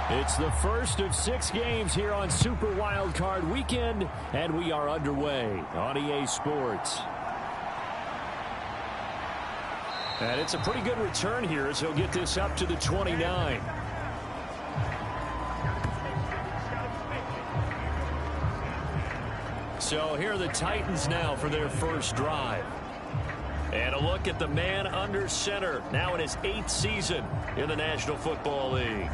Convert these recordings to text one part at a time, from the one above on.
It's the first of 6 games here on Super Wildcard Weekend, and we are underway on EA Sports. And it's a pretty good return here as he'll get this up to the 29. So here are the Titans now for their first drive. And a look at the man under center, now in his 8th season in the National Football League.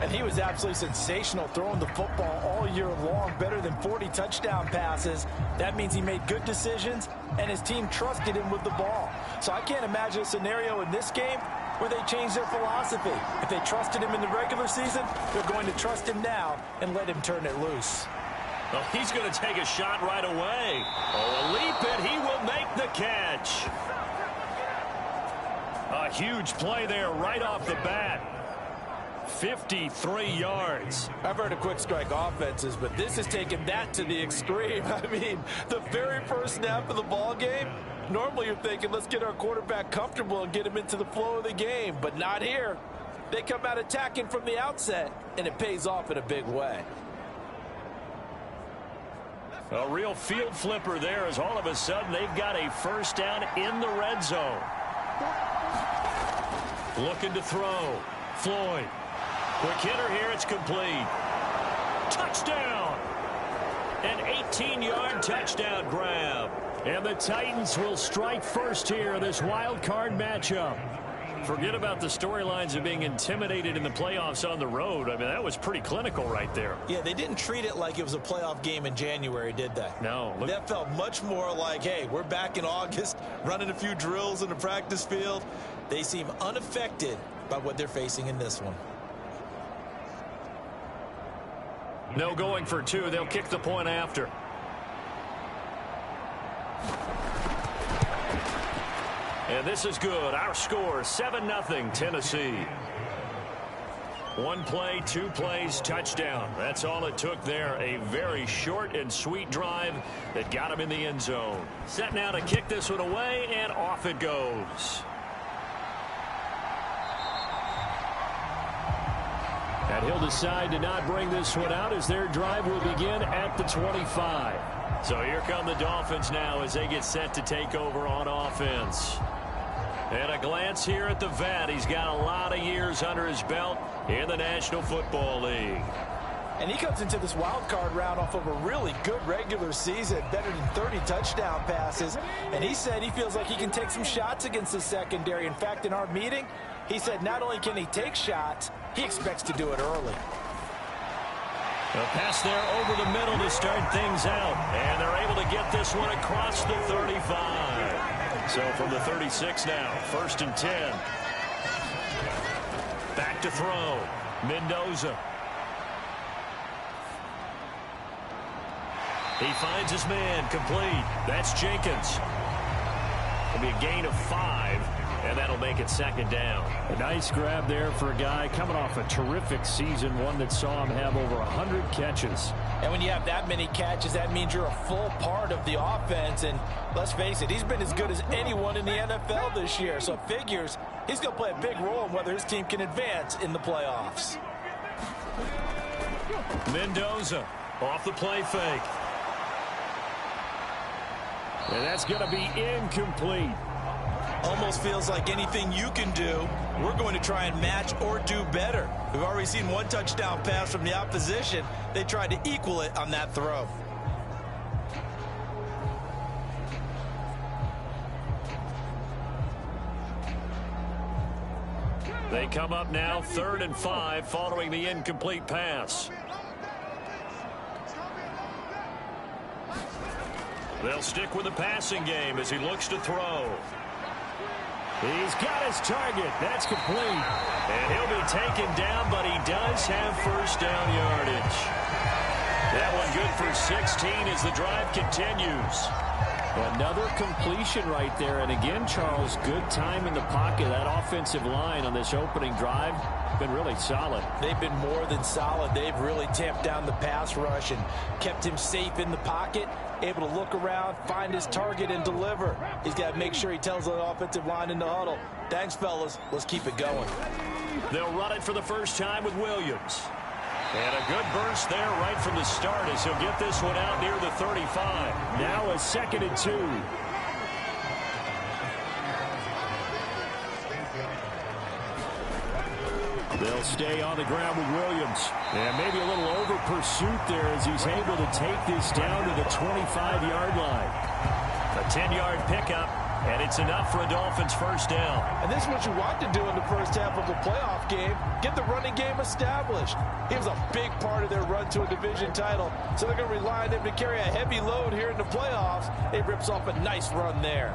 And he was absolutely sensational throwing the football all year long, better than 40 touchdown passes. That means he made good decisions, and his team trusted him with the ball. So I can't imagine a scenario in this game where they change their philosophy. If they trusted him in the regular season, they're going to trust him now and let him turn it loose. Well, he's going to take a shot right away. Oh, a leap, and he will make the catch. A huge play there right off the bat. 53 yards. I've heard of quick strike offenses, but this is taking that to the extreme. I mean, the very first snap of the ball game, normally you're thinking, let's get our quarterback comfortable and get him into the flow of the game, but not here. They come out attacking from the outset, and it pays off in a big way. A real field flipper there as all of a sudden they've got a first down in the red zone. Looking to throw. Floyd. Quick hitter here, it's complete. Touchdown! An 18-yard touchdown grab. And the Titans will strike first here in this wild card matchup. Forget about the storylines of being intimidated in the playoffs on the road. I mean, that was pretty clinical right there. Yeah, they didn't treat it like it was a playoff game in January, did they? No. That felt much more like, hey, we're back in August, running a few drills in the practice field. They seem unaffected by what they're facing in this one. No going for 2. They'll kick the point after. And this is good. Our score, 7-0 Tennessee. 1 play, 2 plays, touchdown. That's all it took there. A very short and sweet drive that got him in the end zone. Set now to kick this one away, and off it goes. And he'll decide to not bring this one out as their drive will begin at the 25. So here come the Dolphins now as they get set to take over on offense. And a glance here at the vet. He's got a lot of years under his belt in the National Football League. And he comes into this wild card round off of a really good regular season, better than 30 touchdown passes. And he said he feels like he can take some shots against the secondary. In fact, in our meeting, he said not only can he take shots, he expects to do it early. A pass there over the middle to start things out. And they're able to get this one across the 35. So from the 36 now, 1st and 10. Back to throw. Mendoza. He finds his man, complete. That's Jenkins. It'll be a gain of 5, and that'll make it 2nd down. A nice grab there for a guy coming off a terrific season, one that saw him have over 100 catches. And when you have that many catches, that means you're a full part of the offense. And let's face it, he's been as good as anyone in the NFL this year. So it figures he's going to play a big role in whether his team can advance in the playoffs. Mendoza off the play fake. And that's going to be incomplete. Almost feels like anything you can do, we're going to try and match or do better. We've already seen 1 touchdown pass from the opposition. They tried to equal it on that throw. They come up now 3rd and 5 following the incomplete pass. They'll stick with the passing game as he looks to throw. He's got his target. That's complete. And he'll be taken down, but he does have first down yardage. That one good for 16 as the drive continues. Another completion right there. And again, Charles, good time in the pocket. That offensive line on this opening drive been really solid. They've been more than solid. They've really tamped down the pass rush and kept him safe in the pocket, able to look around, find his target, and deliver. He's got to make sure he tells the offensive line in the huddle, thanks, fellas. Let's keep it going. They'll run it for the first time with Williams. And a good burst there right from the start as he'll get this one out near the 35. Now a 2nd and 2. They'll stay on the ground with Williams. And maybe a little over pursuit there as he's able to take this down to the 25-yard line. A 10-yard pickup, and it's enough for a Dolphins first down. And this is what you want to do in the first half of a playoff game. Get the running game established. He was a big part of their run to a division title, so they're going to rely on him to carry a heavy load here in the playoffs. It rips off a nice run there.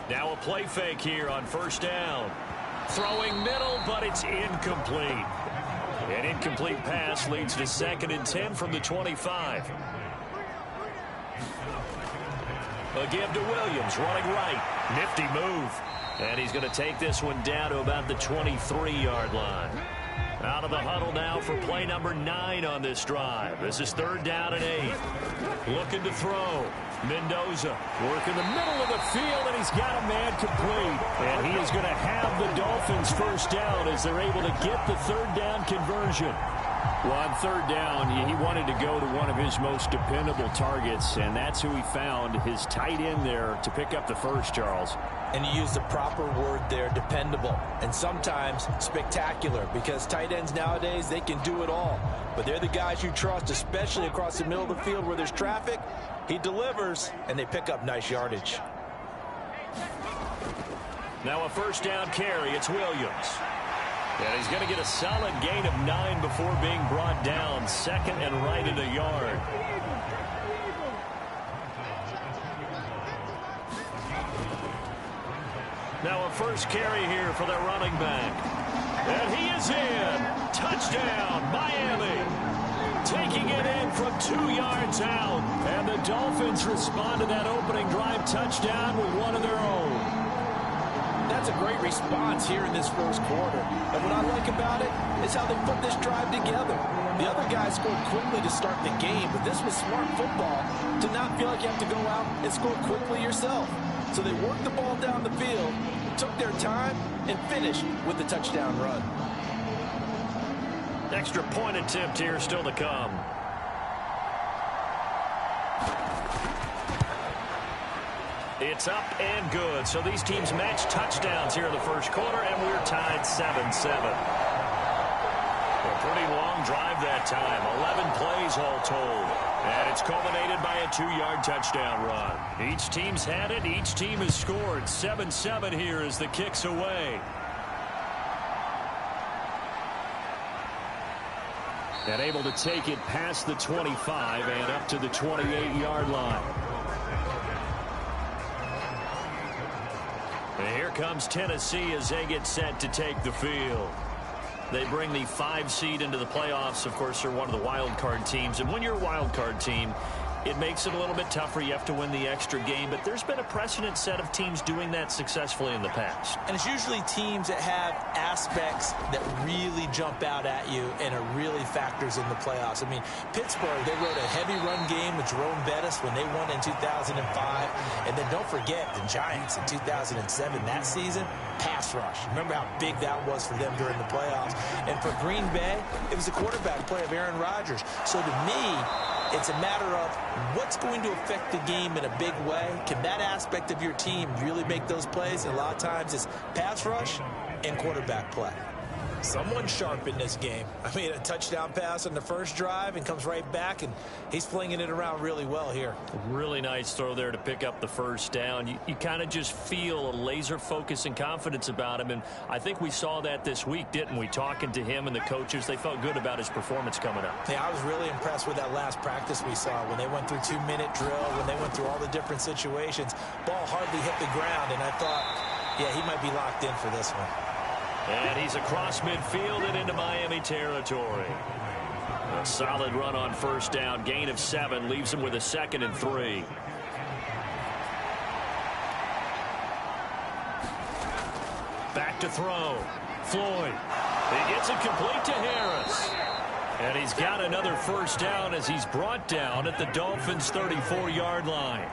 Now a play fake here on first down. Throwing middle, but it's incomplete. An incomplete pass leads to 2nd and 10 from the 25. A give to Williams, running right. Nifty move. And he's going to take this one down to about the 23-yard line. Out of the huddle now for play number 9 on this drive. This is 3rd down and 8. Looking to throw. Mendoza working the middle of the field, and he's got a man complete. And he is going to have the Dolphins first down as they're able to get the 3rd down conversion. Well, on 3rd down, he wanted to go to one of his most dependable targets, and that's who he found, his tight end there, to pick up the first, Charles. And you use the proper word there, dependable, and sometimes spectacular, because tight ends nowadays, they can do it all. But they're the guys you trust, especially across the middle of the field where there's traffic. He delivers, and they pick up nice yardage. Now a first down carry. It's Williams. And he's going to get a solid gain of 9 before being brought down. 2nd and right at a yard. Now a first carry here for the running back. And he is in. Touchdown, Miami. Taking it in from 2 yards out. And the Dolphins respond to that opening drive touchdown with one of their own. That's a great response here in this first quarter. And what I like about it is how they put this drive together. The other guys scored quickly to start the game, but this was smart football to not feel like you have to go out and score quickly yourself. So they worked the ball down the field, took their time, and finished with the touchdown run. Extra point attempt here still to come. It's up and good. So these teams match touchdowns here in the first quarter, and we're tied 7-7. A pretty long drive that time. 11 plays all told. And it's culminated by a 2-yard touchdown run. Each team's had it. Each team has scored. 7-7 here as the kick's away. And able to take it past the 25 and up to the 28-yard line. And here comes Tennessee as they get set to take the field. They bring the 5 seed into the playoffs. Of course, they're one of the wild card teams. And when you're a wild card team, it makes it a little bit tougher. You have to win the extra game. But there's been a precedent set of teams doing that successfully in the past. And it's usually teams that have aspects that really jump out at you and are really factors in the playoffs. I mean, Pittsburgh, they rode a heavy run game with Jerome Bettis when they won in 2005. And then don't forget the Giants in 2007, that season, pass rush. Remember how big that was for them during the playoffs. And for Green Bay, it was the quarterback play of Aaron Rodgers. So to me, it's a matter of what's going to affect the game in a big way. Can that aspect of your team really make those plays? And a lot of times it's pass rush and quarterback play. Someone sharp in this game. I mean, a touchdown pass on the first drive and comes right back, and he's flinging it around really well here. Really nice throw there to pick up the first down. You kind of just feel a laser focus and confidence about him, and I think we saw that this week, didn't we? Talking to him and the coaches, they felt good about his performance coming up. Yeah, I was really impressed with that last practice we saw when they went through 2-minute drill, when they went through all the different situations. Ball hardly hit the ground, and I thought, yeah, he might be locked in for this one. And he's across midfield and into Miami territory. A solid run on first down. Gain of 7 leaves him with a 2nd and 3. Back to throw. Floyd. He gets it complete to Harris. And he's got another first down as he's brought down at the Dolphins' 34-yard line.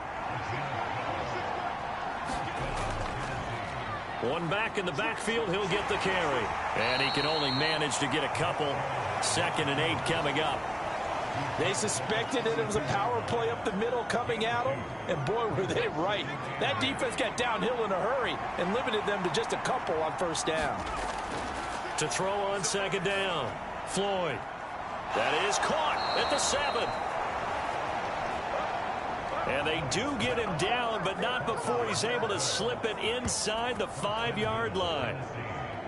One back in the backfield, he'll get the carry. And he can only manage to get a couple. 2nd and 8 coming up. They suspected that it was a power play up the middle coming at them, and boy, were they right. That defense got downhill in a hurry and limited them to just a couple on first down. To throw on 2nd down, Floyd. That is caught at the 7. And they do get him down, but not before he's able to slip it inside the 5-yard line.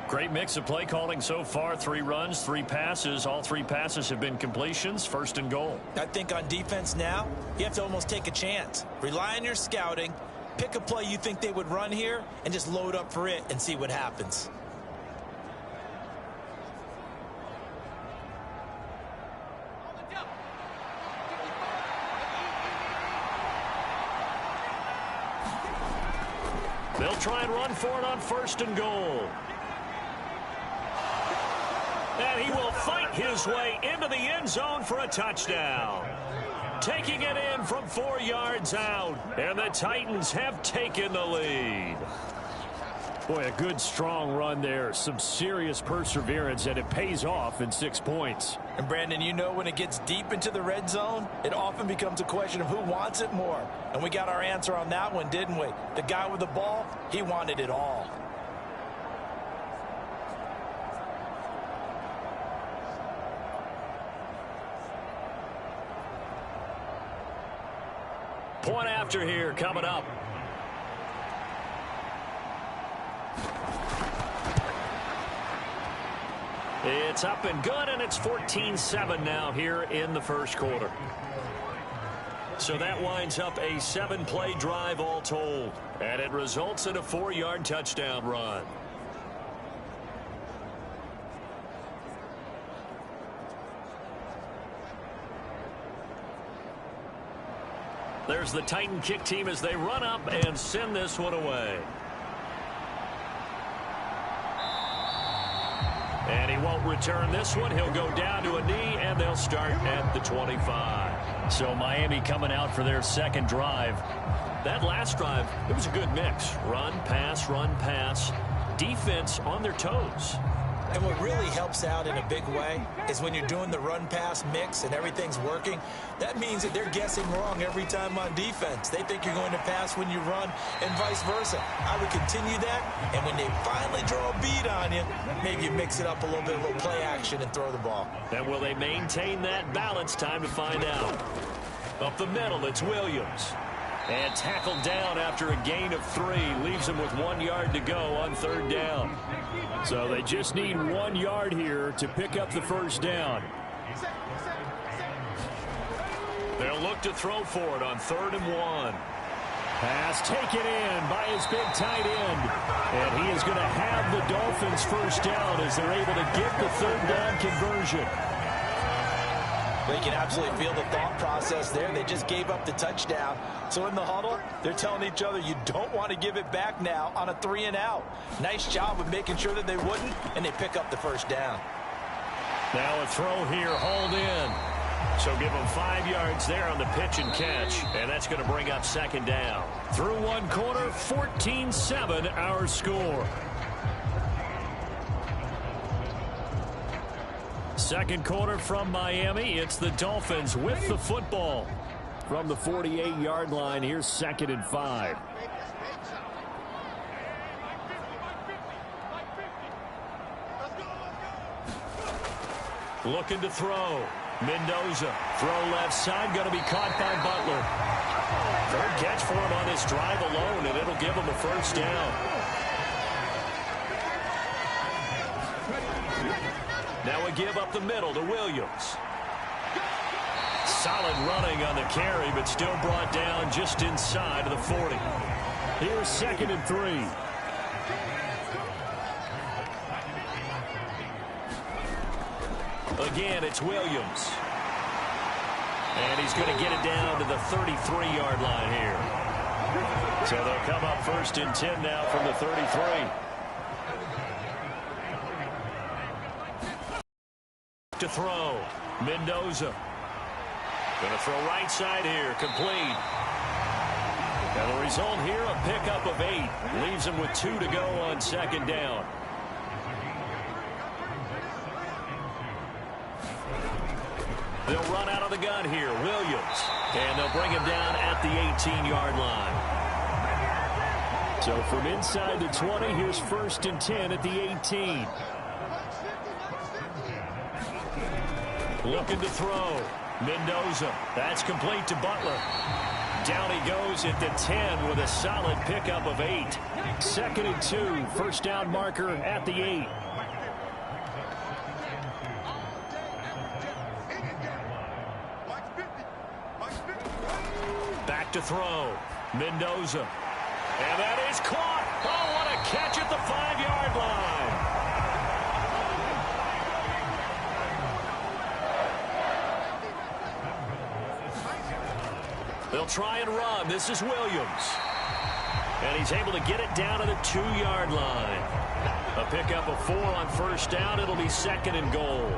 Great mix of play calling so far. 3 runs, 3 passes. All 3 passes have been completions. 1st and goal. I think on defense now, you have to almost take a chance. Rely on your scouting. Pick a play you think they would run here and just load up for it and see what happens. They'll try and run for it on 1st and goal. And he will fight his way into the end zone for a touchdown. Taking it in from 4 yards out. And the Titans have taken the lead. Boy, a good, strong run there. Some serious perseverance, and it pays off in 6 points. And, Brandon, you know when it gets deep into the red zone, it often becomes a question of who wants it more. And we got our answer on that one, didn't we? The guy with the ball, he wanted it all. Point after here coming up. It's up and good, and it's 14-7 now here in the 1st quarter. So that winds up a 7-play drive all told, and it results in a 4-yard touchdown run. There's the Titan kick team as they run up and send this one away. And he won't return this one. He'll go down to a knee, and they'll start at the 25. So Miami coming out for their 2nd drive. That last drive, it was a good mix. Run, pass, defense on their toes. And what really helps out in a big way is when you're doing the run-pass mix and everything's working, that means that they're guessing wrong every time on defense. They think you're going to pass when you run and vice versa. I would continue that, and when they finally draw a bead on you, maybe you mix it up a little bit, a little play action, and throw the ball. And will they maintain that balance? Time to find out. Up the middle, it's Williams. And tackled down after a gain of 3. Leaves him with 1 yard to go on 3rd down. So they just need 1 yard here to pick up the first down. They'll look to throw for it on 3rd and 1. Pass taken in by his big tight end. And he is going to have the Dolphins first down as they're able to get the 3rd down conversion. Well, you can absolutely feel the thought process there. They just gave up the touchdown. So in the huddle, they're telling each other, you don't want to give it back now on a 3 and out. Nice job of making sure that they wouldn't, and they pick up the first down. Now a throw here, hauled in. So give them 5 yards there on the pitch and catch, and that's going to bring up 2nd down. Through 1 quarter, 14-7 our score. 2nd quarter from Miami. It's the Dolphins with the football. From the 48-yard line, here's 2nd and 5. Looking to throw. Mendoza. Throw left side. Going to be caught by Butler. 3rd catch for him on this drive alone, and it'll give him a first down. Now a give up the middle to Williams. Solid running on the carry, but still brought down just inside of the 40. Here's 2nd and 3. Again, it's Williams. And he's going to get it down to the 33-yard line here. So they'll come up 1st and 10 now from the 33. to throw. Mendoza. Going to throw right side here. Complete. And the result here, a pickup of 8. Leaves him with 2 to go on 2nd down. They'll run out of the gun here. Williams. And they'll bring him down at the 18-yard line. So from inside the 20, here's 1st and 10 at the 18. Looking to throw. Mendoza. That's complete to Butler. Down he goes at the 10 with a solid pickup of 8. 2nd and 2. 1st down marker at the 8. Back to throw. Mendoza. And that is caught. Oh, what a catch at the 5-yard line. They'll try and run. This is Williams. And he's able to get it down to the 2-yard line. A pickup of 4 on 1st down. It'll be 2nd and goal.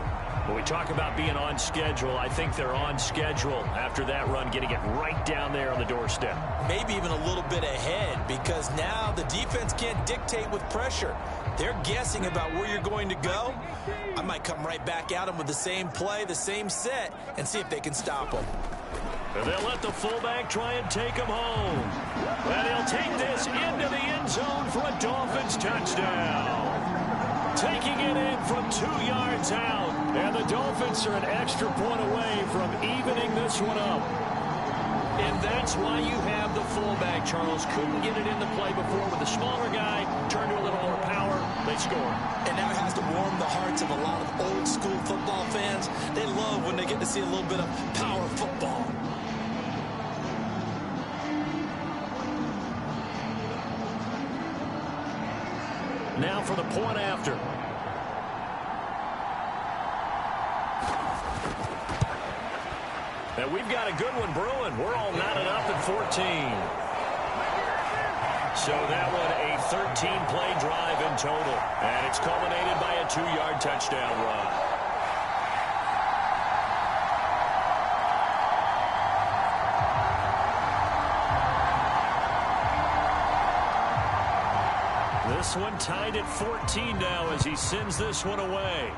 When we talk about being on schedule, I think they're on schedule after that run, getting it right down there on the doorstep. Maybe even a little bit ahead, because now the defense can't dictate with pressure. They're guessing about where you're going to go. I might come right back at them with the same play, the same set, and see if they can stop them. And they'll let the fullback try and take him home. And he'll take this into the end zone for a Dolphins touchdown. Taking it in from 2 yards out. And the Dolphins are an extra point away from evening this one up. And that's why you have the fullback, Charles. Couldn't get it into play before with the smaller guy. Turned to a little more power. They score. And now it has to warm the hearts of a lot of old-school football fans. They love when they get to see a little bit of power football. Now for the point after. And we've got a good one brewing. We're all knotted up at 14. So that one a 13-play drive in total. And it's culminated by a 2-yard touchdown run. This one tied at 14 now as he sends this one away.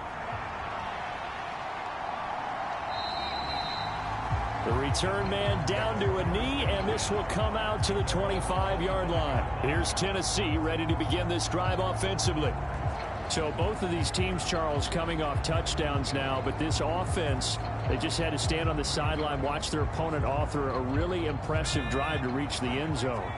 The return man down to a knee, and this will come out to the 25-yard line. Here's Tennessee ready to begin this drive offensively. So both of these teams, Charles, coming off touchdowns now, but this offense, they just had to stand on the sideline, watch their opponent author a really impressive drive to reach the end zone.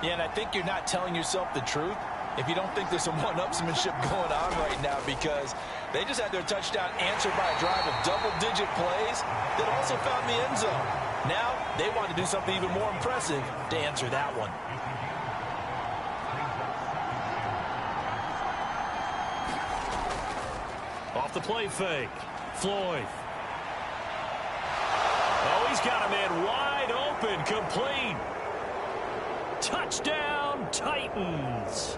Yeah, and I think you're not telling yourself the truth if you don't think there's some one-upsmanship going on right now, because they just had their touchdown answered by a drive of double-digit plays that also found the end zone. Now they want to do something even more impressive to answer that one. Off the play fake. Floyd. Oh, he's got a man wide open. Complete. Touchdown, Titans.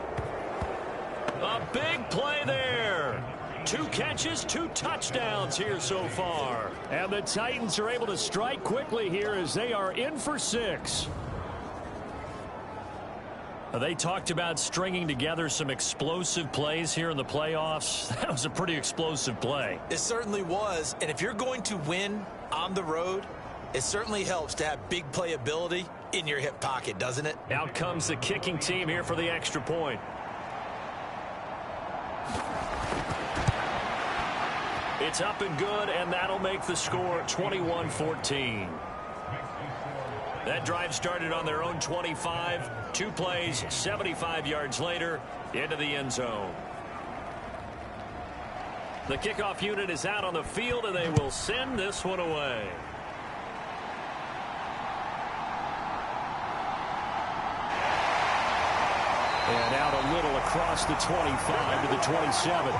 A big play there. 2 catches, 2 touchdowns here so far. And the Titans are able to strike quickly here as they are in for 6. They talked about stringing together some explosive plays here in the playoffs. That was a pretty explosive play. It certainly was. And if you're going to win on the road, it certainly helps to have big playability in your hip pocket, doesn't it? Out comes the kicking team here for the extra point. It's up and good, and that'll make the score 21-14. That drive started on their own 25. 2 plays, 75 yards later, into the end zone. The kickoff unit is out on the field, and they will send this one away. And out a little across the 25 to the 27.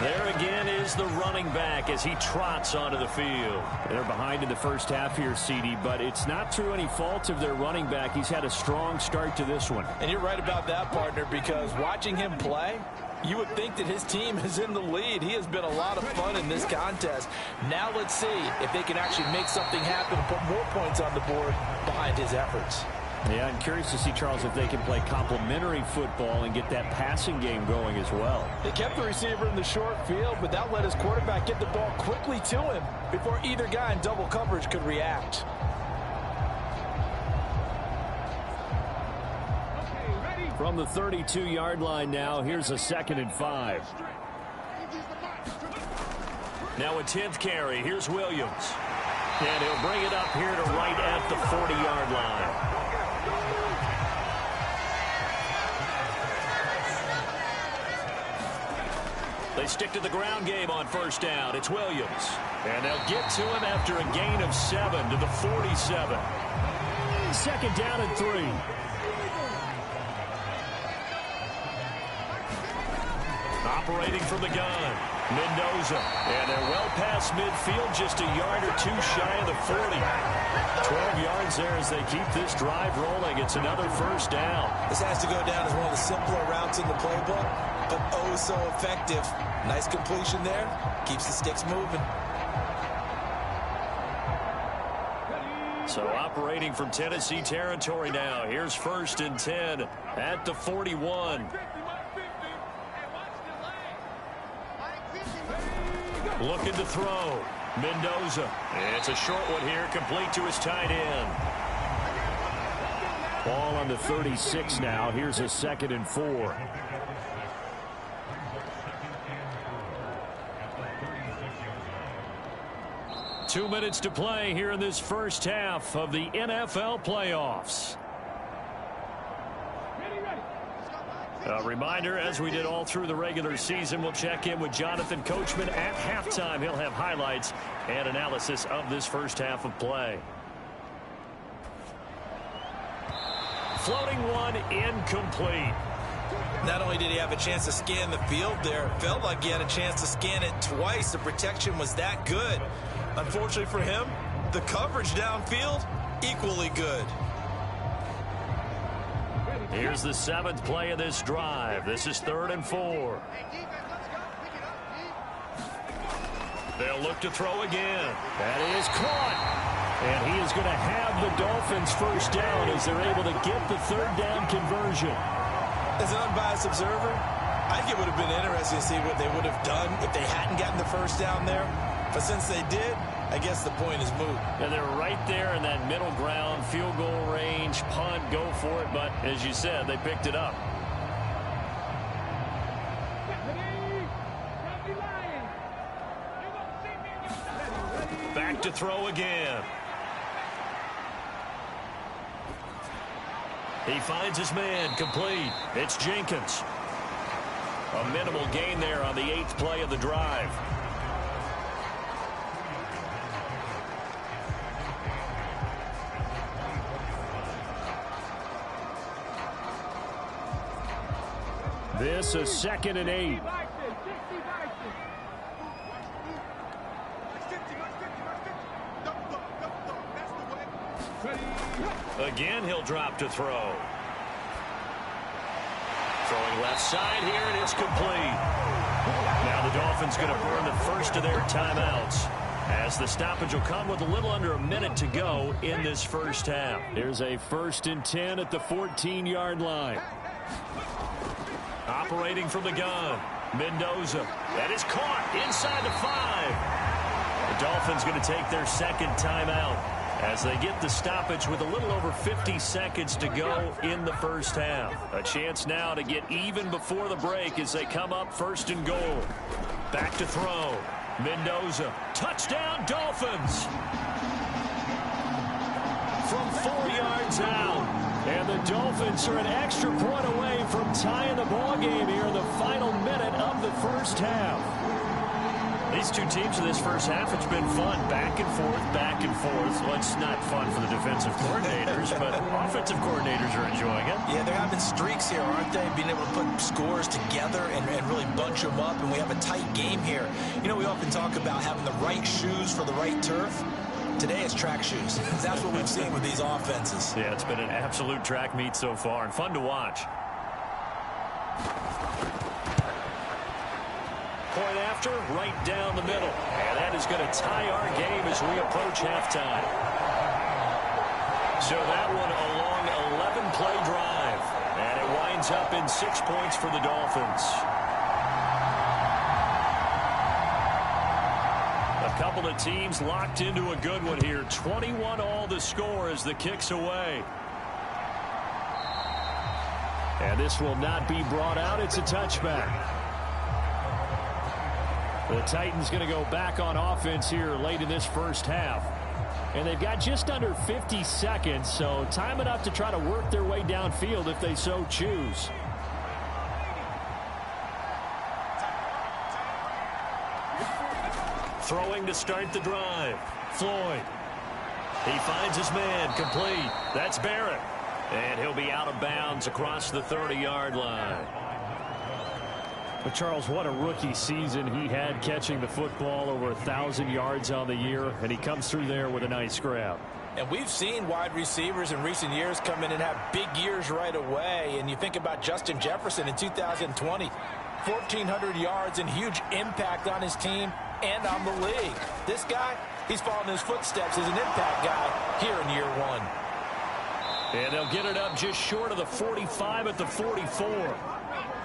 There again is the running back as he trots onto the field. They're behind in the first half here, CD, but it's not through any fault of their running back. He's had a strong start to this one. And you're right about that, partner, because watching him play, you would think that his team is in the lead. He has been a lot of fun in this contest. Now let's see if they can actually make something happen and put more points on the board behind his efforts. Yeah, I'm curious to see, Charles, if they can play complementary football and get that passing game going as well. They kept the receiver in the short field, but that let his quarterback get the ball quickly to him before either guy in double coverage could react. From the 32-yard line now, here's a 2nd and 5. Now a 10th carry. Here's Williams. And he'll bring it up here to right at the 40-yard line. They stick to the ground game on first down. It's Williams. And they'll get to him after a gain of 7 to the 47. 2nd down and 3. Operating from the gun, Mendoza. And they're well past midfield, just a yard or two shy of the 40. 12 yards there as they keep this drive rolling. It's another first down. This has to go down as one of the simpler routes in the playbook, but oh so effective. Nice completion there. Keeps the sticks moving. So operating from Tennessee territory now. Here's 1st and 10 at the 41. Looking to throw. Mendoza. It's a short one here, complete to his tight end. Ball on the 36 now. Here's a 2nd and 4. Two minutes to play here in this first half of the NFL playoffs. A reminder, as we did all through the regular season, we'll check in with Jonathan Coachman at halftime. He'll have highlights and analysis of this first half of play. Floating one, incomplete. Not only did he have a chance to scan the field there, it felt like he had a chance to scan it twice. The protection was that good. Unfortunately for him, the coverage downfield, equally good. Here's the 7th play of this drive. This is 3rd and 4. They'll look to throw again. That is caught. And he is going to have the Dolphins first down as they're able to get the 3rd down conversion. As an unbiased observer, I think it would have been interesting to see what they would have done if they hadn't gotten the first down there. But since they did, I guess the point is moot. And they're right there in that middle ground, field goal range, punt, go for it. But as you said, they picked it up. Back to throw again. He finds his man, complete. It's Jenkins. A minimal gain there on the 8th play of the drive. This is 2nd and 8. Again, he'll drop to throw. Throwing left side here, and it's complete. Now the Dolphins going to burn the first of their timeouts, as the stoppage will come with a little under a minute to go in this first half. There's a 1st and 10 at the 14-yard line. Operating from the gun, Mendoza. That is caught inside the 5. The Dolphins going to take their 2nd timeout as they get the stoppage with a little over 50 seconds to go in the first half. A chance now to get even before the break as they come up 1st and goal. Back to throw. Mendoza. Touchdown, Dolphins! From 4 yards out. And the Dolphins are an extra point away from tying the ball game here in the final minute of the first half. These two teams in this first half, it's been fun. Back and forth, back and forth. Well, it's not fun for the defensive coordinators, but offensive coordinators are enjoying it. Yeah, they're having streaks here, aren't they? Being able to put scores together and really bunch them up, and we have a tight game here. You know, we often talk about having the right shoes for the right turf. Today it's track shoes. That's what we've seen with these offenses. Yeah, it's been an absolute track meet so far, and fun to watch. Point after, right down the middle. And that is going to tie our game as we approach halftime. So that one a long 11-play drive. And it winds up in 6 points for the Dolphins. A couple of teams locked into a good one here. 21 all the score as the kick's away. And this will not be brought out. It's a touchback. The Titans going to go back on offense here late in this first half. And they've got just under 50 seconds, so time enough to try to work their way downfield if they so choose. Throwing to start the drive. Floyd. He finds his man, complete. That's Barrett. And he'll be out of bounds across the 30-yard line. But Charles, what a rookie season he had catching the football, over 1,000 yards on the year, and he comes through there with a nice grab. And we've seen wide receivers in recent years come in and have big years right away. And you think about Justin Jefferson in 2020, 1,400 yards and huge impact on his team and on the league. This guy, he's following his footsteps as an impact guy here in year one. And they'll get it up just short of the 45 at the 44.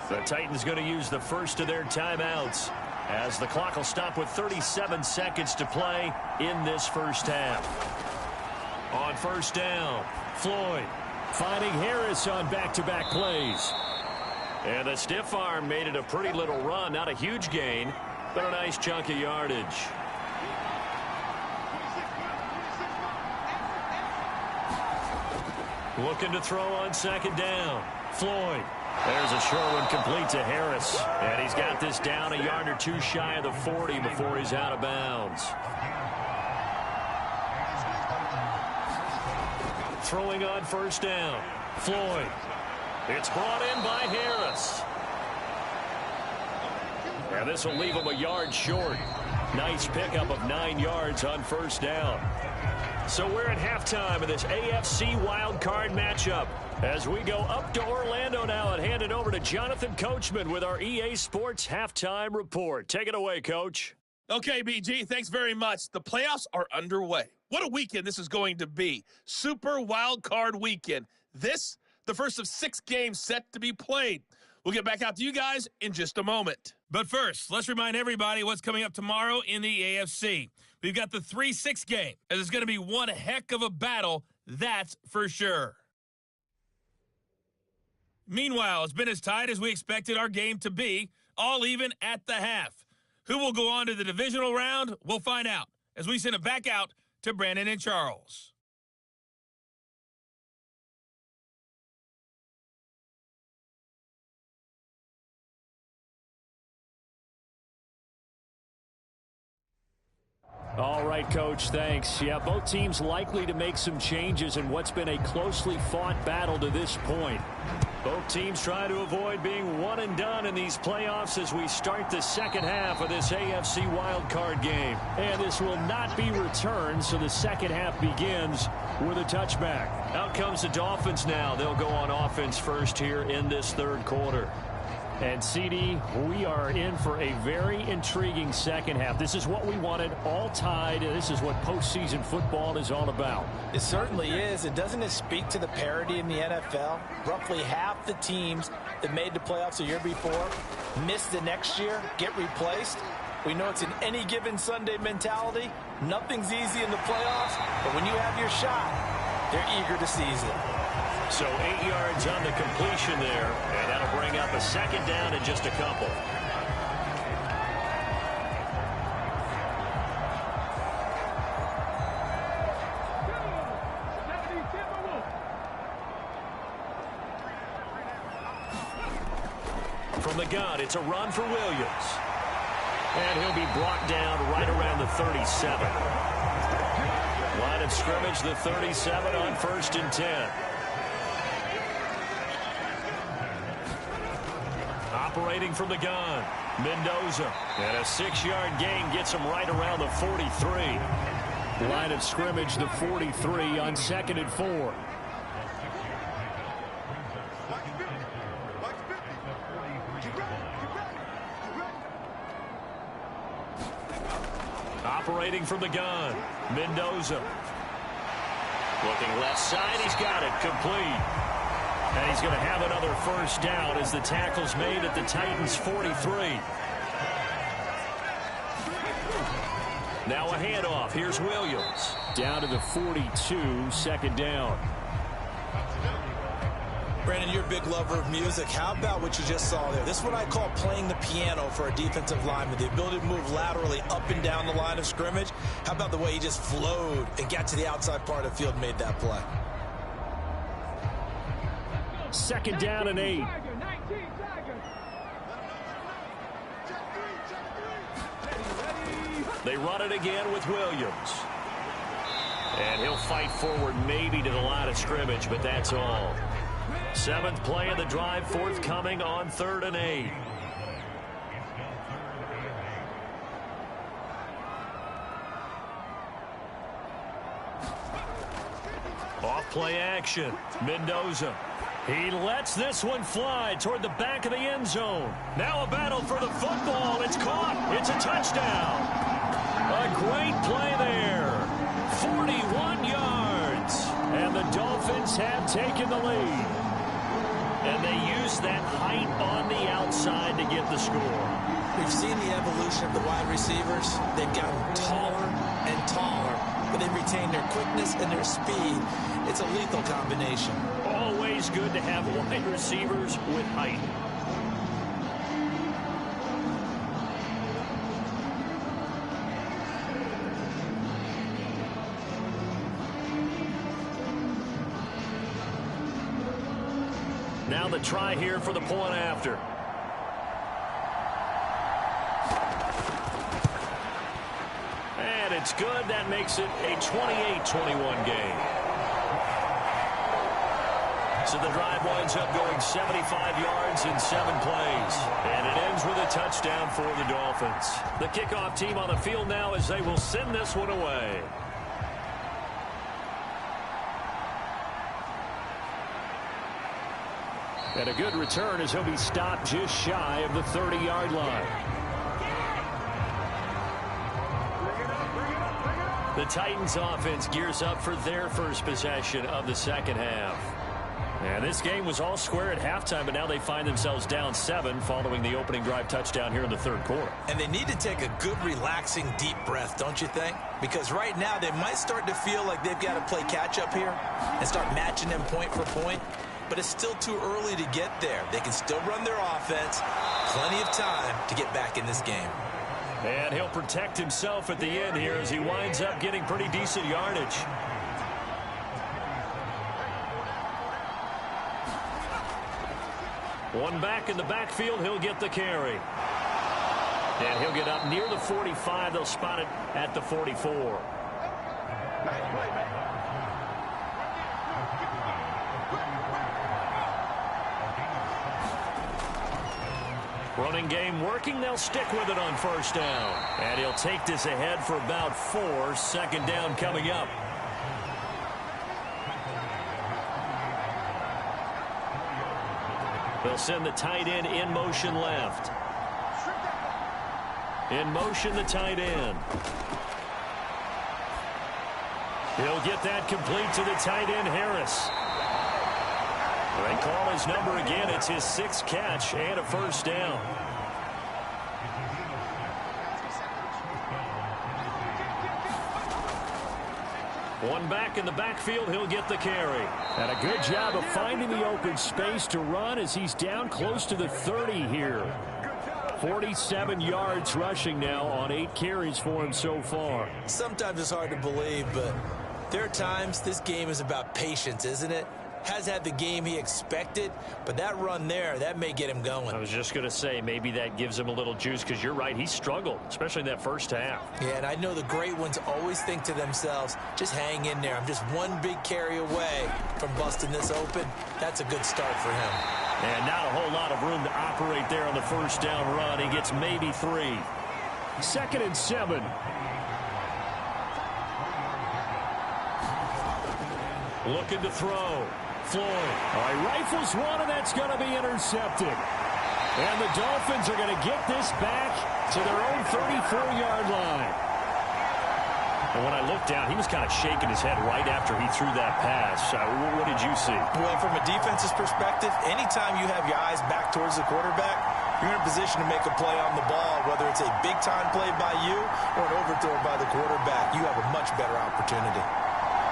The Titans going to use the first of their timeouts as the clock will stop with 37 seconds to play in this first half. On first down, Floyd finding Harris on back-to-back plays. And the stiff arm made it a pretty little run. Not a huge gain, but a nice chunk of yardage. Looking to throw on second down. Floyd. There's a short one complete to Harris. And he's got this down a yard or two shy of the 40 before he's out of bounds. Throwing on first down. Floyd. It's brought in by Harris. And this will leave him a yard short. Nice pickup of 9 yards on first down. So we're at halftime of this AFC wildcard matchup as we go up to Orlando now and hand it over to Jonathan Coachman with our EA Sports Halftime Report. Take it away, Coach. Okay, BG, thanks very much. The playoffs are underway. What a weekend this is going to be. Super wildcard weekend. This, the first of 6 games set to be played. We'll get back out to you guys in just a moment. But first, let's remind everybody what's coming up tomorrow in the AFC. We've got the 3-6 game, and it's going to be one heck of a battle, that's for sure. Meanwhile, it's been as tight as we expected our game to be, all even at the half. Who will go on to the divisional round? We'll find out as we send it back out to Brandon and Charles. All right, Coach, thanks. Yeah, both teams likely to make some changes in what's been a closely fought battle to this point. Both teams try to avoid being one and done in these playoffs as we start the second half of this AFC wildcard game. And this will not be returned, so the second half begins with a touchback. Out comes the Dolphins now. They'll go on offense first here in this third quarter. And, CD, we are in for a very intriguing second half. This is what we wanted, all tied. This is what postseason football is all about. It certainly is. And doesn't it speak to the parity in the NFL? Roughly half the teams that made the playoffs a year before miss the next year, get replaced. We know it's an any given Sunday mentality. Nothing's easy in the playoffs, but when you have your shot, they're eager to seize it. So 8 yards on the completion there, and that'll bring up a second down in just a couple. From the gun, it's a run for Williams. And he'll be brought down right around the 37. Line of scrimmage, the 37 on 1st and 10. Operating from the gun, Mendoza. And a 6-yard gain gets him right around the 43. Line of scrimmage, the 43 on 2nd and 4. Operating from the gun, Mendoza. Looking left side, he's got it, complete. And he's going to have another 1st down as the tackle's made at the Titans' 43. Now a handoff. Here's Williams. Down to the 42, 2nd down. Brandon, you're a big lover of music. How about what you just saw there? This is what I call playing the piano for a defensive lineman. The ability to move laterally up and down the line of scrimmage. How about the way he just flowed and got to the outside part of the field and made that play? 2nd down and 8. They run it again with Williams. And he'll fight forward maybe to the line of scrimmage, but that's all. 7th play of the drive forthcoming on 3rd and 8. Off play action. Mendoza. He lets this one fly toward the back of the end zone. Now a battle for the football. It's caught. It's a touchdown. A great play there. 41 yards. And the Dolphins have taken the lead. And they use that height on the outside to get the score. We've seen the evolution of the wide receivers. They've gotten taller and taller, but they've retained their quickness and their speed. It's a lethal combination. Always good to have wide receivers with height. Now the try here for the point after. And it's good. That makes it a 28-21 game. So the drive winds up going 75 yards in 7 plays. And it ends with a touchdown for the Dolphins. The kickoff team on the field now as they will send this one away. And a good return as he'll be stopped just shy of the 30-yard line. The Titans offense gears up for their first possession of the second half. And this game was all square at halftime, but now they find themselves down 7 following the opening drive touchdown here in the 3rd quarter. And they need to take a good, relaxing, deep breath, don't you think? Because right now they might start to feel like they've got to play catch-up here and start matching them point for point. But it's still too early to get there. They can still run their offense. Plenty of time to get back in this game. And he'll protect himself at the end here as he winds up getting pretty decent yardage. One back in the backfield, he'll get the carry. And he'll get up near the 45. They'll spot it at the 44. Running game working. They'll stick with it on 1st down. And he'll take this ahead for about 4. 2nd down coming up. They'll send the tight end in motion left. In motion, the tight end. He'll get that complete to the tight end, Harris. They call his number again. It's his 6th catch and a 1st down. One back in the backfield, he'll get the carry. And a good job of finding the open space to run as he's down close to the 30 here. 47 yards rushing now on 8 carries for him so far. Sometimes it's hard to believe, but there are times this game is about patience, isn't it? has had the game he expected, but that run there, that may get him going. I was just going to say, maybe that gives him a little juice, because you're right, he struggled, especially in that first half. Yeah, and I know the great ones always think to themselves, just hang in there. I'm just one big carry away from busting this open. That's a good start for him. And not a whole lot of room to operate there on the first down run. He gets maybe 3. 2nd and 7. Looking to throw. Floyd. All right, rifles one, and that's going to be intercepted. And the Dolphins are going to get this back to their own 34-yard line. And when I looked down, he was kind of shaking his head right after he threw that pass. What did you see? Well, from a defense's perspective, anytime you have your eyes back towards the quarterback, you're in a position to make a play on the ball, whether it's a big-time play by you or an overthrow by the quarterback. You have a much better opportunity.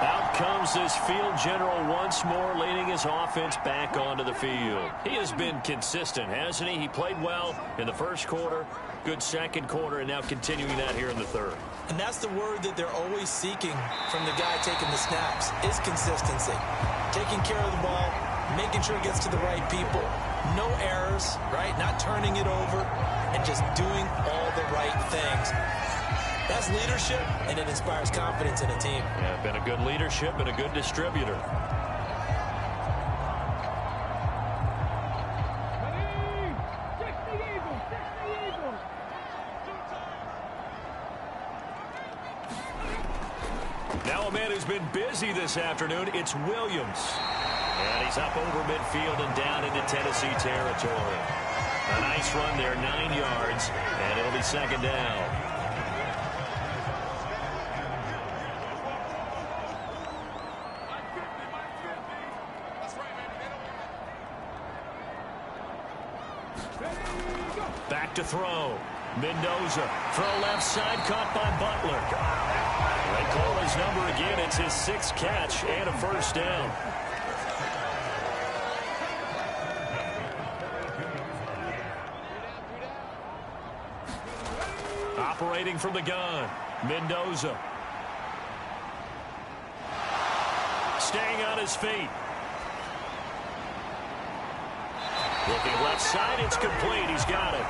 Out comes this field general once more, leading his offense back onto the field. He has been consistent, hasn't he? He played well in the first quarter, good second quarter, and now continuing that here in the third. And that's the word that they're always seeking from the guy taking the snaps, is consistency. Taking care of the ball, making sure it gets to the right people. No errors, right? Not turning it over, and just doing all the right things. That's leadership, and it inspires confidence in a team. Yeah, been a good leadership and a good distributor. Now a man who's been busy this afternoon, it's Williams. And he's up over midfield and down into Tennessee territory. A nice run there, 9 yards, and it'll be 2nd down. Back to throw. Mendoza. Throw left side, caught by Butler. They call his number again. It's his 6th catch and a first down. Operating from the gun. Mendoza. Staying on his feet. Looking left side, it's complete. He's got it.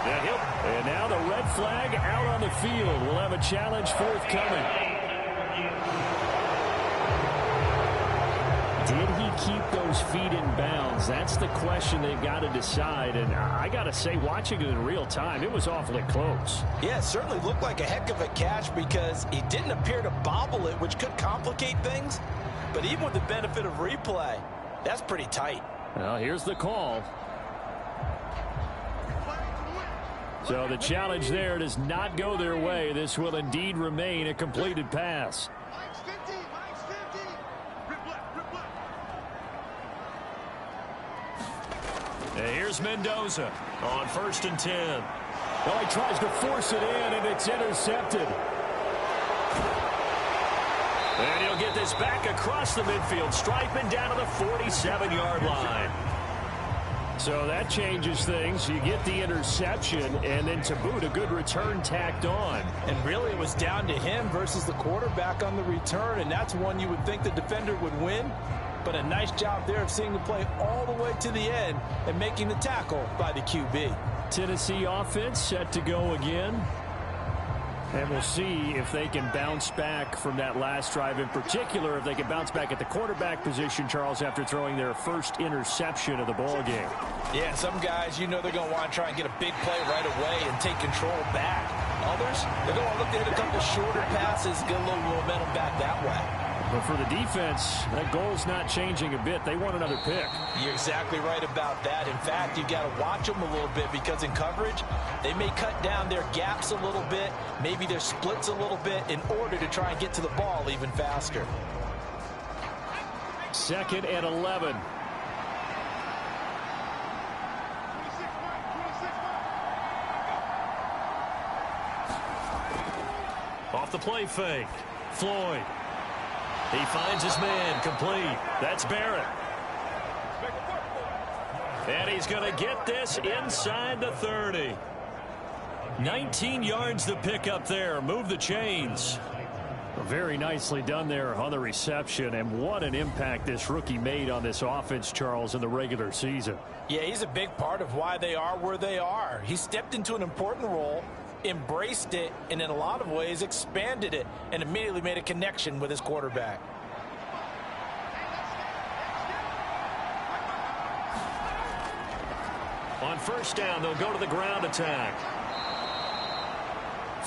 And now the red flag out on the field. We'll have a challenge forthcoming. Did he keep those feet in bounds? That's the question they've got to decide. And I got to say, watching it in real time, it was awfully close. Yeah, it certainly looked like a heck of a catch because he didn't appear to bobble it, which could complicate things. But even with the benefit of replay, that's pretty tight. Well, here's the call. So the challenge there does not go their way. This will indeed remain a completed pass. And here's Mendoza on 1st and 10. Well, he tries to force it in, and it's intercepted. And he'll get this back across the midfield stripe and down to the 47-yard line. So that changes things. You get the interception, and then to boot, a good return tacked on. And really, it was down to him versus the quarterback on the return, and that's one you would think the defender would win. But a nice job there of seeing the play all the way to the end and making the tackle by the QB. Tennessee offense set to go again. And we'll see if they can bounce back from that last drive. In particular, if they can bounce back at the quarterback position, Charles, after throwing their first interception of the ball game. Yeah, some guys, you know they're going to want to try and get a big play right away and take control back. Others, they're going to look to hit a couple shorter passes, get a little momentum back that way. But for the defense, that goal's not changing a bit. They want another pick. You're exactly right about that. In fact, you've got to watch them a little bit because in coverage, they may cut down their gaps a little bit, maybe their splits a little bit in order to try and get to the ball even faster. 2nd and 11. Off the play fake. Floyd. He finds his man, complete. That's Barrett. And he's going to get this inside the 30. 19 yards to pick up there. Move the chains. Very nicely done there on the reception, and what an impact this rookie made on this offense, Charles, in the regular season. Yeah, he's a big part of why they are where they are. He stepped into an important role, embraced it, and in a lot of ways expanded it, and immediately made a connection with his quarterback. On first down, they'll go to the ground attack.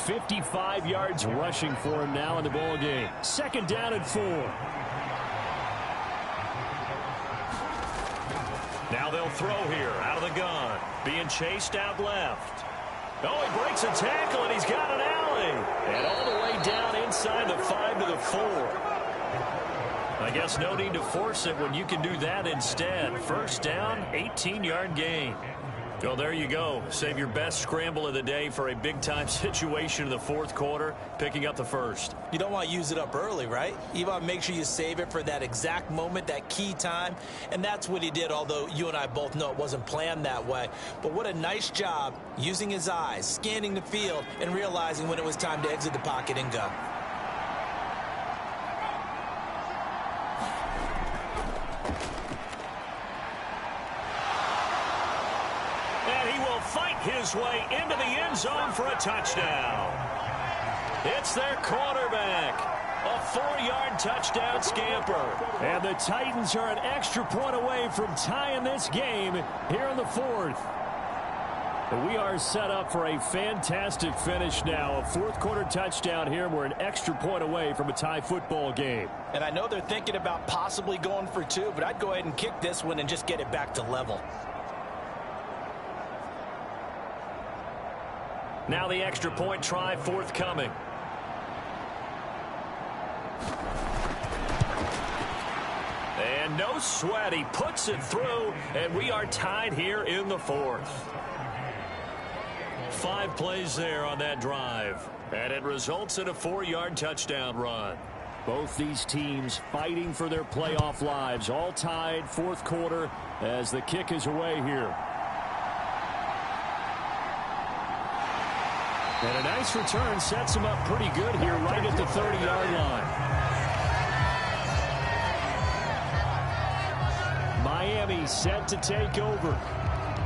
55 yards rushing for him now in the ball game. Second down and 4. Now they'll throw here out of the gun. Being chased out left. Oh, he breaks a tackle, and he's got an alley. And all the way down inside the 5 to the 4. I guess no need to force it when you can do that instead. First down, 18-yard gain. Well, there you go. Save your best scramble of the day for a big-time situation in the fourth quarter, picking up the first. You don't want to use it up early, right? You want to make sure you save it for that exact moment, that key time. And that's what he did, although you and I both know it wasn't planned that way. But what a nice job using his eyes, scanning the field, and realizing when it was time to exit the pocket and go. His way into the end zone for a touchdown. It's their quarterback. A 4-yard touchdown scamper. And the Titans are an extra point away from tying this game here in the fourth. We are set up for a fantastic finish now. A fourth quarter touchdown here. We're an extra point away from a tie football game. And I know they're thinking about possibly going for 2, but I'd go ahead and kick this one and just get it back to level. Now the extra point try forthcoming. And no sweat. He puts it through, and we are tied here in the fourth. 5 plays there on that drive, and it results in a 4-yard touchdown run. Both these teams fighting for their playoff lives, all tied fourth quarter as the kick is away here. And a nice return sets him up pretty good here right at the 30-yard line. Miami set to take over.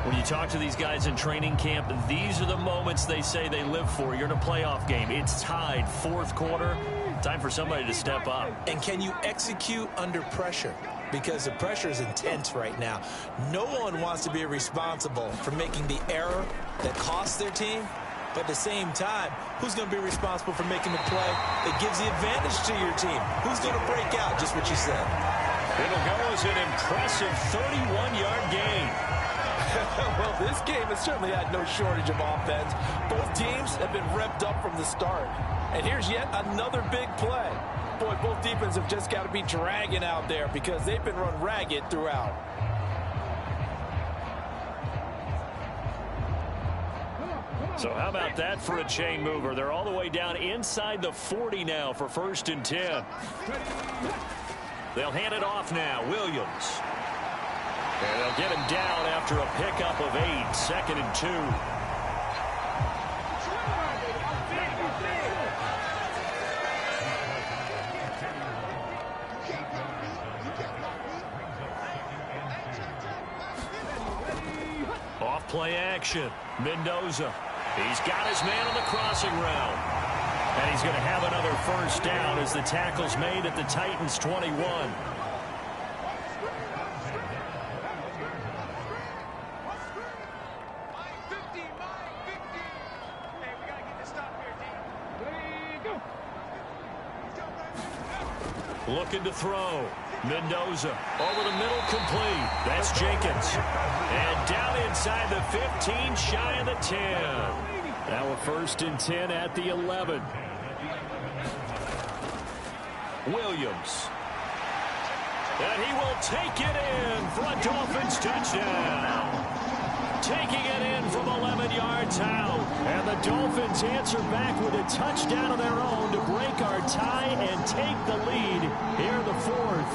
When you talk to these guys in training camp, these are the moments they say they live for. You're in a playoff game. It's tied fourth quarter. Time for somebody to step up. And can you execute under pressure? Because the pressure is intense right now. No one wants to be responsible for making the error that costs their team. But at the same time, who's going to be responsible for making the play that gives the advantage to your team? Who's going to break out, just what you said? It'll go as an impressive 31-yard gain. Well, this game has certainly had no shortage of offense. Both teams have been revved up from the start. And here's yet another big play. Boy, both defenses have just got to be dragging out there because they've been run ragged throughout. So how about that for a chain mover? They're all the way down inside the 40 now for first and 10. They'll hand it off now. Williams. And they'll get him down after a pickup of 8. Second and 2. Off play action. Mendoza. He's got his man on the crossing route. And he's going to have another first down as the tackle's made at the Titans' 21. Looking to throw. Mendoza over the middle, complete. That's Jenkins. And down inside the 15, shy of the 10. Now a first and 10 at the 11. Williams. And he will take it in for a Dolphins touchdown. Taking it in from 11 yards out. And the Dolphins answer back with a touchdown of their own to break our tie and take the lead here in the fourth.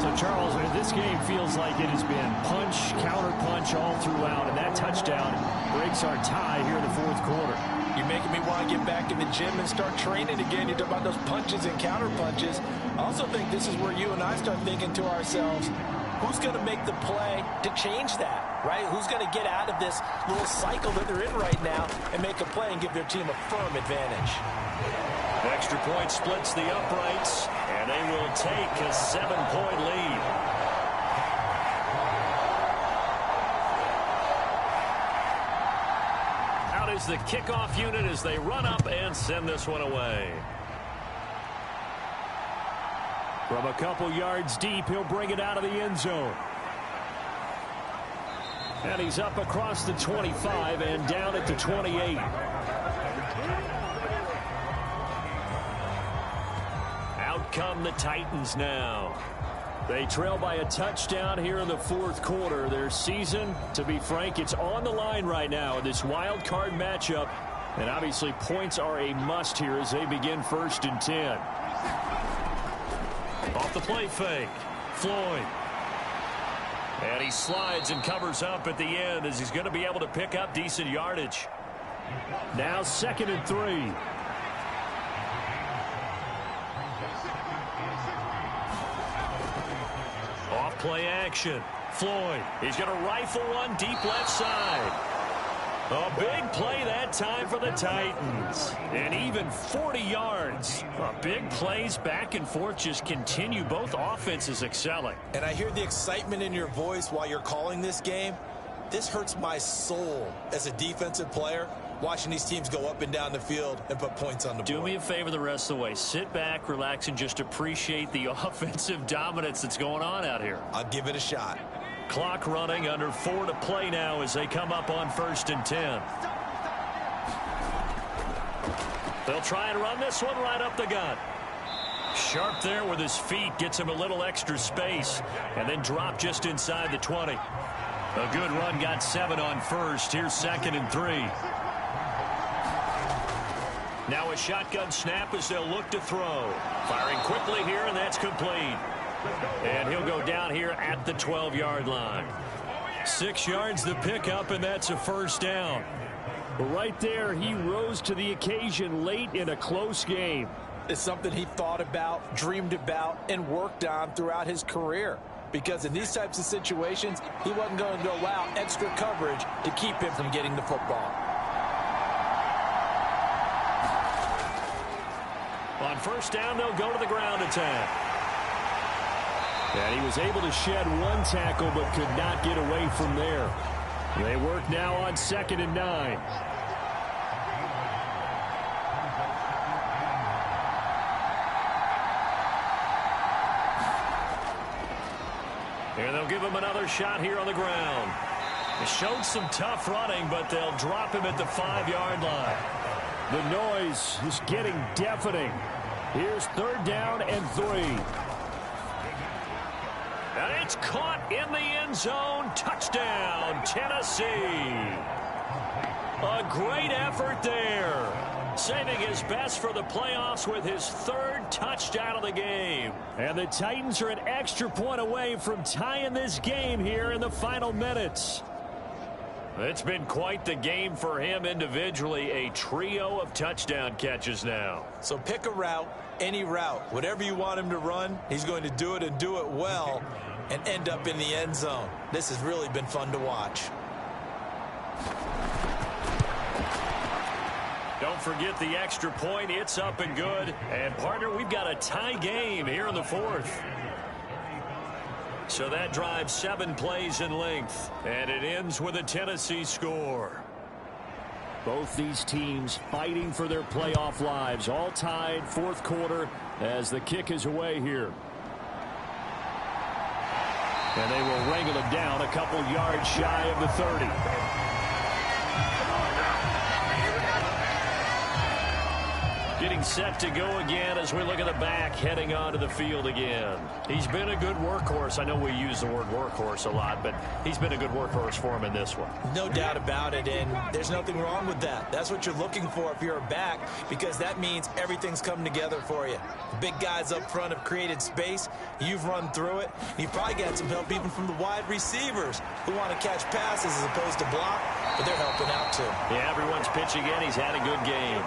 So, Charles, this game feels like it has been punch, counter punch all throughout, and that touchdown breaks our tie here in the fourth quarter. You're making me want to get back in the gym and start training again. You talk about those punches and counter punches. I also think this is where you and I start thinking to ourselves, who's going to make the play to change that, right? Who's going to get out of this little cycle that they're in right now and make a play and give their team a firm advantage? Extra point splits the uprights, and they will take a 7-point lead. Out is the kickoff unit as they run up and send this one away. From a couple yards deep, he'll bring it out of the end zone. And he's up across the 25 and down at the 28. Out come the Titans now. They trail by a touchdown here in the fourth quarter. Their season, to be frank, it's on the line right now in this wild card matchup. And obviously points are a must here as they begin 1st and 10. Off the play fake, Floyd. And he slides and covers up at the end as he's going to be able to pick up decent yardage. Now 2nd and 3. Off play action, Floyd. He's going to rifle one deep left side. A big play that time for the Titans. And even 40 yards. Big plays back and forth just continue. Both offenses excelling. And I hear the excitement in your voice while you're calling this game. This hurts my soul as a defensive player, watching these teams go up and down the field and put points on the board. Do me a favor the rest of the way. Sit back, relax, and just appreciate the offensive dominance that's going on out here. I'll give it a shot. Clock running, under 4 to play now as they come up on 1st and 10. They'll try and run this one right up the gut. Sharp there with his feet, gets him a little extra space, and then drop just inside the 20. A good run, got 7 on 1st. Here's 2nd and 3. Now a shotgun snap as they'll look to throw. Firing quickly here, and that's complete. And he'll go down here at the 12-yard line. 6 yards the pickup, and that's a 1st down. Right there, he rose to the occasion late in a close game. It's something he thought about, dreamed about, and worked on throughout his career. Because in these types of situations, he wasn't going to allow extra coverage to keep him from getting the football. On 1st down, they'll go to the ground attack. And he was able to shed 1 tackle but could not get away from there. They work now on 2nd and 9. And they'll give him another shot here on the ground. It showed some tough running, but they'll drop him at the 5-yard line. The noise is getting deafening. Here's 3rd down and 3. And it's caught in the end zone. Touchdown, Tennessee. A great effort there. Saving his best for the playoffs with his 3rd touchdown of the game. And the Titans are an extra point away from tying this game here in the final minutes. It's been quite the game for him individually. A trio of touchdown catches now. So pick a route, any route. Whatever you want him to run, he's going to do it and do it well and end up in the end zone. This has really been fun to watch. Don't forget the extra point. It's up and good. And, partner, we've got a tie game here in the 4th. So that drives 7 plays in length. And it ends with a Tennessee score. Both these teams fighting for their playoff lives. All tied, 4th quarter as the kick is away here. And they will wrangle him down a couple yards shy of the 30. getting set to go again as we look at the back heading onto the field again. He's been a good workhorse. I know we use the word workhorse a lot, but he's been a good workhorse for him in this one. No doubt about it, and there's nothing wrong with that. That's what you're looking for if you're a back, because that means everything's come together for you. The big guys up front have created space. You've run through it. You've probably got some help even from the wide receivers who want to catch passes as opposed to block, but they're helping out too. Yeah, everyone's pitching in. He's had a good game.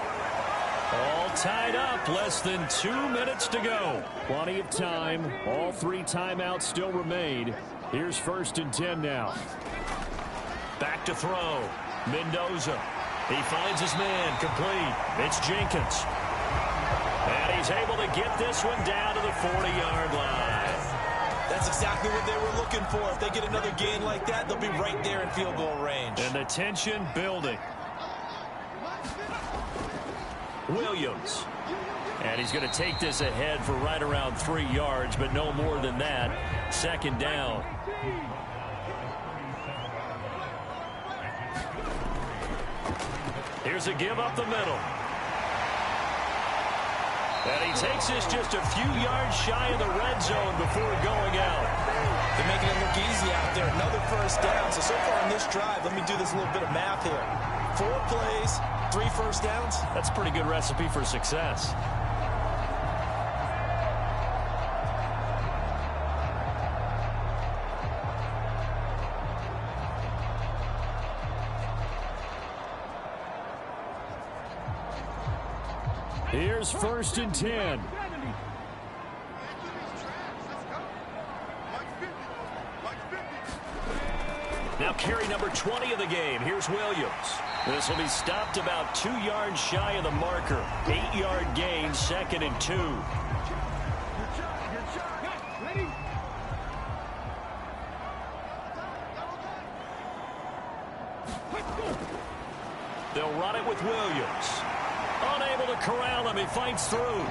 All tied up, less than 2 minutes to go. Plenty of time. All 3 timeouts still remain. Here's 1st and 10 now. Back to throw. Mendoza. He finds his man, complete. It's Jenkins. And he's able to get this one down to the 40-yard line. That's exactly what they were looking for. If they get another gain like that, they'll be right there in field goal range. And the tension building. Williams. And he's going to take this ahead for right around 3 yards, but no more than that. 2nd down. Here's a give up the middle. And he takes this just a few yards shy of the red zone before going out. They're making it look easy out there. Another 1st down. So far in this drive, let me do this little bit of math here. 4 plays, 3 1st downs. That's a pretty good recipe for success. Here's 1st and 10. Now carry number 20 of the game. Here's Williams. This will be stopped about 2 yards shy of the marker. 8-yard gain, 2nd and 2. They'll run it with Williams. Unable to corral him. He fights through.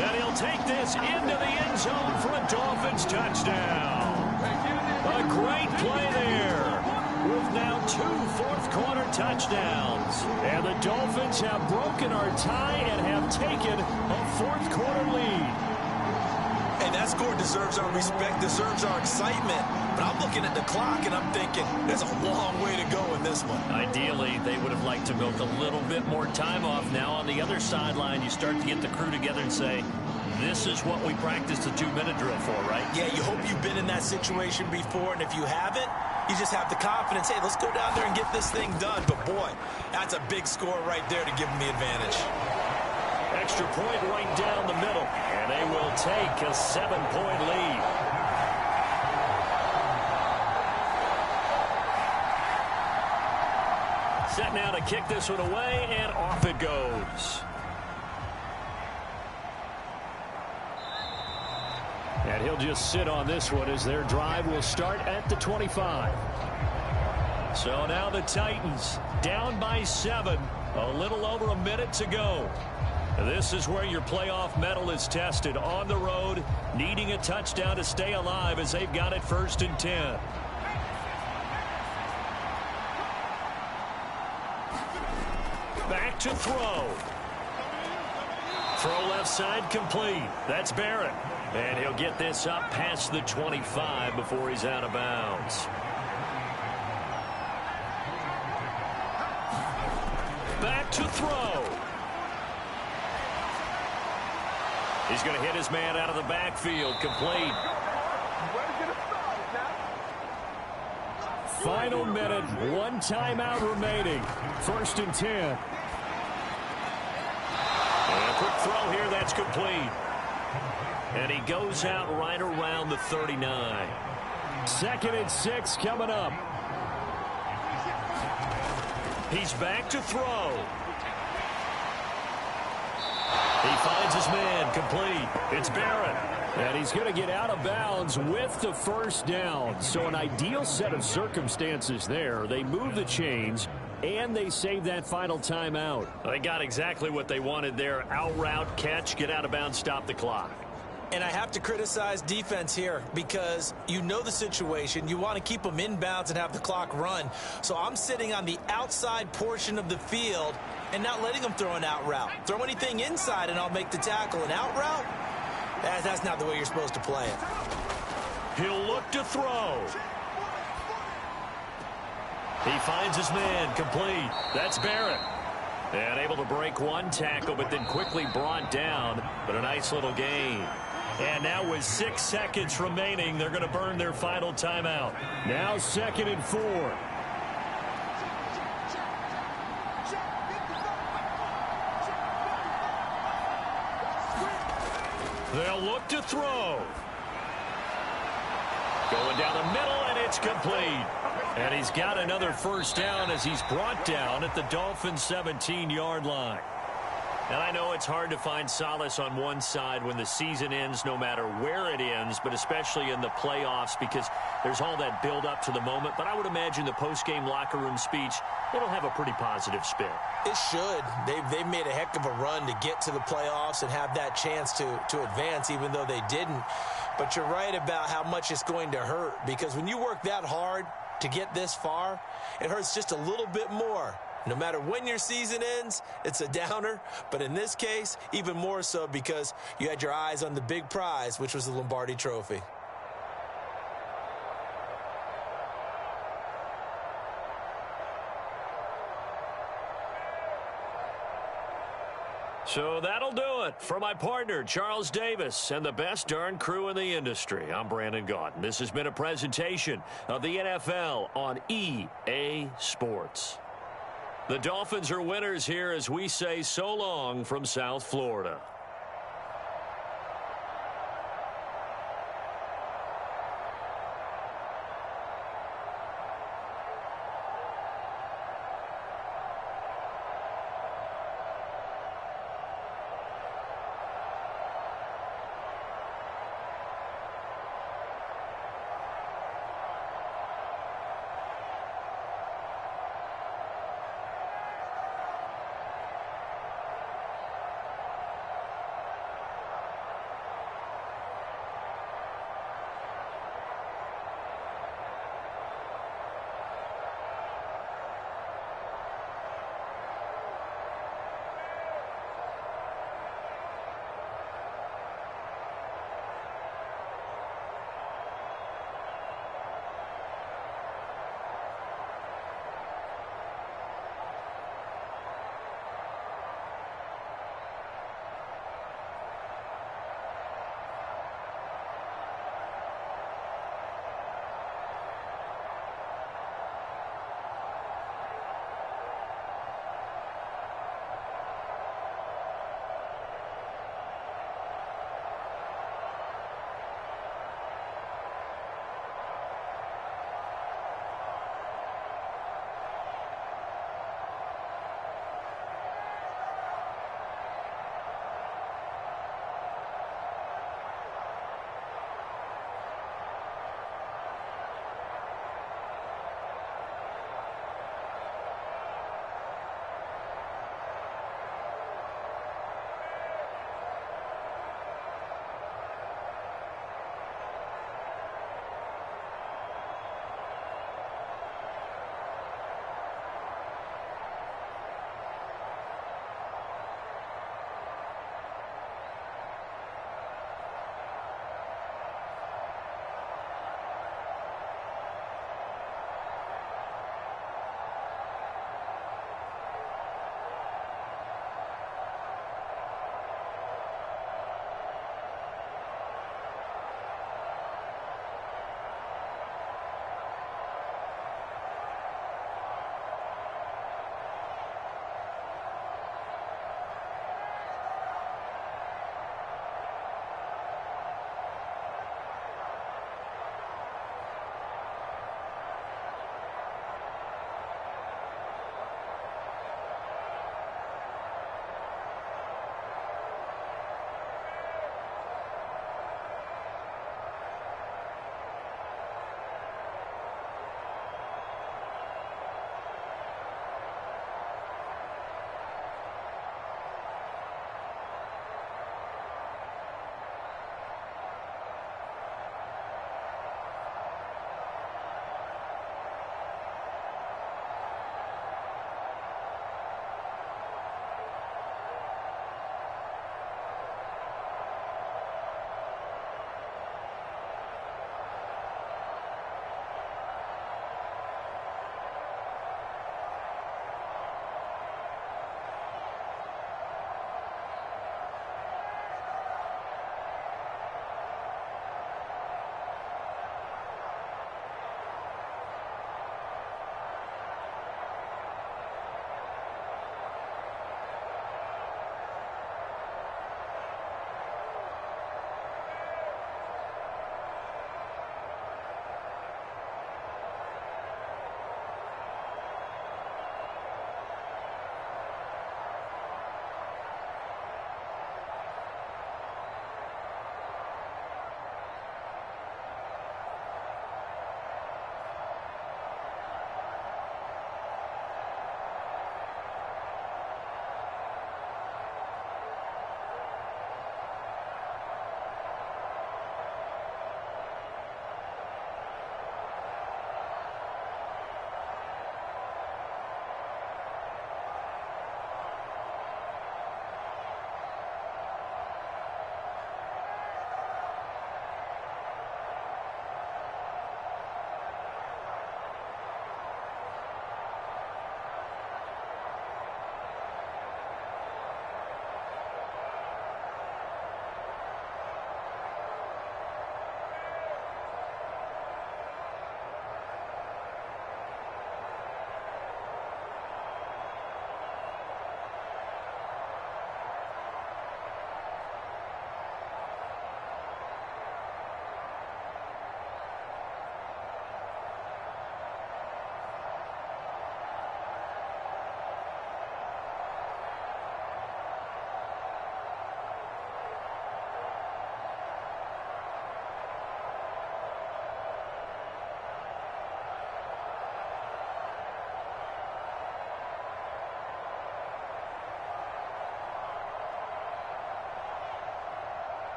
And he'll take this into the end zone for a Dolphins touchdown. A great play there with now 2 fourth-quarter touchdowns. And the Dolphins have broken our tie and have taken a fourth-quarter lead. Hey, that score deserves our respect, deserves our excitement. But I'm looking at the clock, and I'm thinking there's a long way to go in this one. Ideally, they would have liked to milk a little bit more time off. Now on the other sideline, you start to get the crew together and say, this is what we practiced the 2-minute drill for, right? Yeah, you hope you've been in that situation before, and if you haven't, you just have the confidence, hey, let's go down there and get this thing done. But, boy, that's a big score right there to give them the advantage. Extra point right down the middle, and they will take a 7-point lead. Set now to kick this one away, and off it goes. And he'll just sit on this one as their drive will start at the 25. So now the Titans down by 7. A little over a minute to go. This is where your playoff mettle is tested. On the road, needing a touchdown to stay alive as they've got it 1st and 10. Back to throw. Throw left side complete. That's Barrett. And he'll get this up past the 25 before he's out of bounds. Back to throw. He's going to hit his man out of the backfield. Complete. Final minute. 1 timeout remaining. 1st and 10. And a quick throw here. That's complete. And he goes out right around the 39. 2nd and 6 coming up. He's back to throw. He finds his man, complete. It's Barrett. And he's going to get out of bounds with the 1st down. So an ideal set of circumstances there. They move the chains, and they save that final timeout. They got exactly what they wanted there. Out route, catch, get out of bounds, stop the clock. And I have to criticize defense here because you know the situation. You want to keep them inbounds and have the clock run. So I'm sitting on the outside portion of the field and not letting them throw an out route. Throw anything inside and I'll make the tackle. An out route? That's not the way you're supposed to play it. He'll look to throw. He finds his man complete. That's Barrett. And able to break one tackle, but then quickly brought down. But a nice little gain. And now with 6 seconds remaining, they're going to burn their final timeout. Now 2nd and 4. They'll look to throw. Going down the middle, and it's complete. And he's got another first down as he's brought down at the Dolphins' 17-yard line. And I know it's hard to find solace on one side when the season ends, no matter where it ends, but especially in the playoffs because there's all that build up to the moment. But I would imagine the post-game locker room speech, it'll have a pretty positive spin. It should. They've made a heck of a run to get to the playoffs and have that chance to advance, even though they didn't. But you're right about how much it's going to hurt because when you work that hard to get this far, it hurts just a little bit more. No matter when your season ends, it's a downer. But in this case, even more so because you had your eyes on the big prize, which was the Lombardi Trophy. So that'll do it for my partner, Charles Davis, and the best darn crew in the industry. I'm Brandon Gaudin. This has been a presentation of the NFL on EA Sports. The Dolphins are winners here as we say so long from South Florida.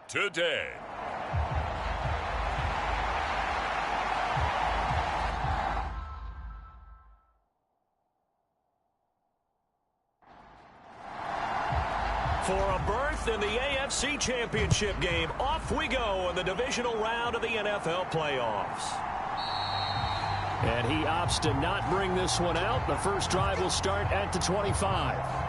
today. For a berth in the AFC Championship game, off we go in the divisional round of the NFL playoffs. And he opts to not bring this one out. The first drive will start at the 25.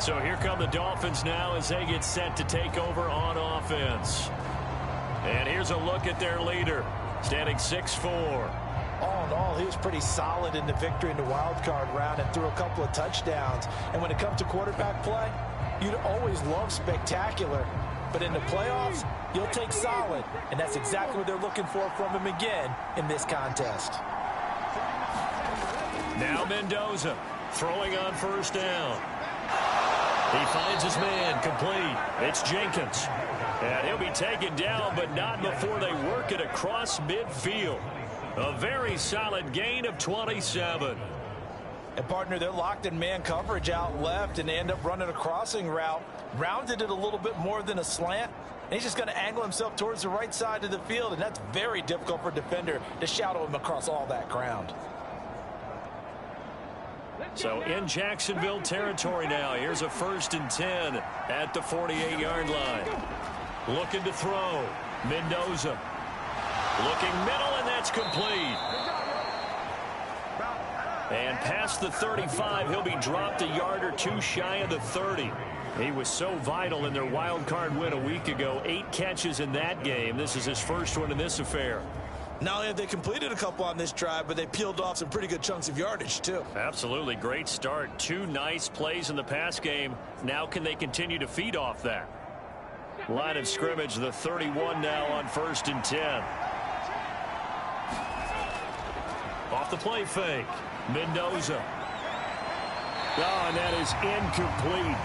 So here come the Dolphins now as they get set to take over on offense. And here's a look at their leader, standing 6'4". All in all, he was pretty solid in the victory in the wild card round and threw a couple of touchdowns. And when it comes to quarterback play, you'd always love spectacular. But in the playoffs, you'll take solid. And that's exactly what they're looking for from him again in this contest. Now Mendoza throwing on first down. He finds his man complete. It's Jenkins. And he'll be taken down, but not before they work it across midfield. A very solid gain of 27. And, partner, they're locked in man coverage out left, and they end up running a crossing route. Rounded it a little bit more than a slant. And he's just going to angle himself towards the right side of the field, and that's very difficult for a defender to shadow him across all that ground. So in Jacksonville territory now. Here's a 1st and 10 at the 48-yard line. Looking to throw. Mendoza. Looking middle, and that's complete. And past the 35, he'll be dropped a yard or two shy of the 30. He was so vital in their wild card win a week ago. 8 catches in that game. This is his first one in this affair. Not only have they completed a couple on this drive, but they peeled off some pretty good chunks of yardage, too. Absolutely. Great start. 2 nice plays in the pass game. Now can they continue to feed off that? Line of scrimmage, the 31 now on 1st and 10. Off the play fake. Mendoza. Oh, and that is incomplete.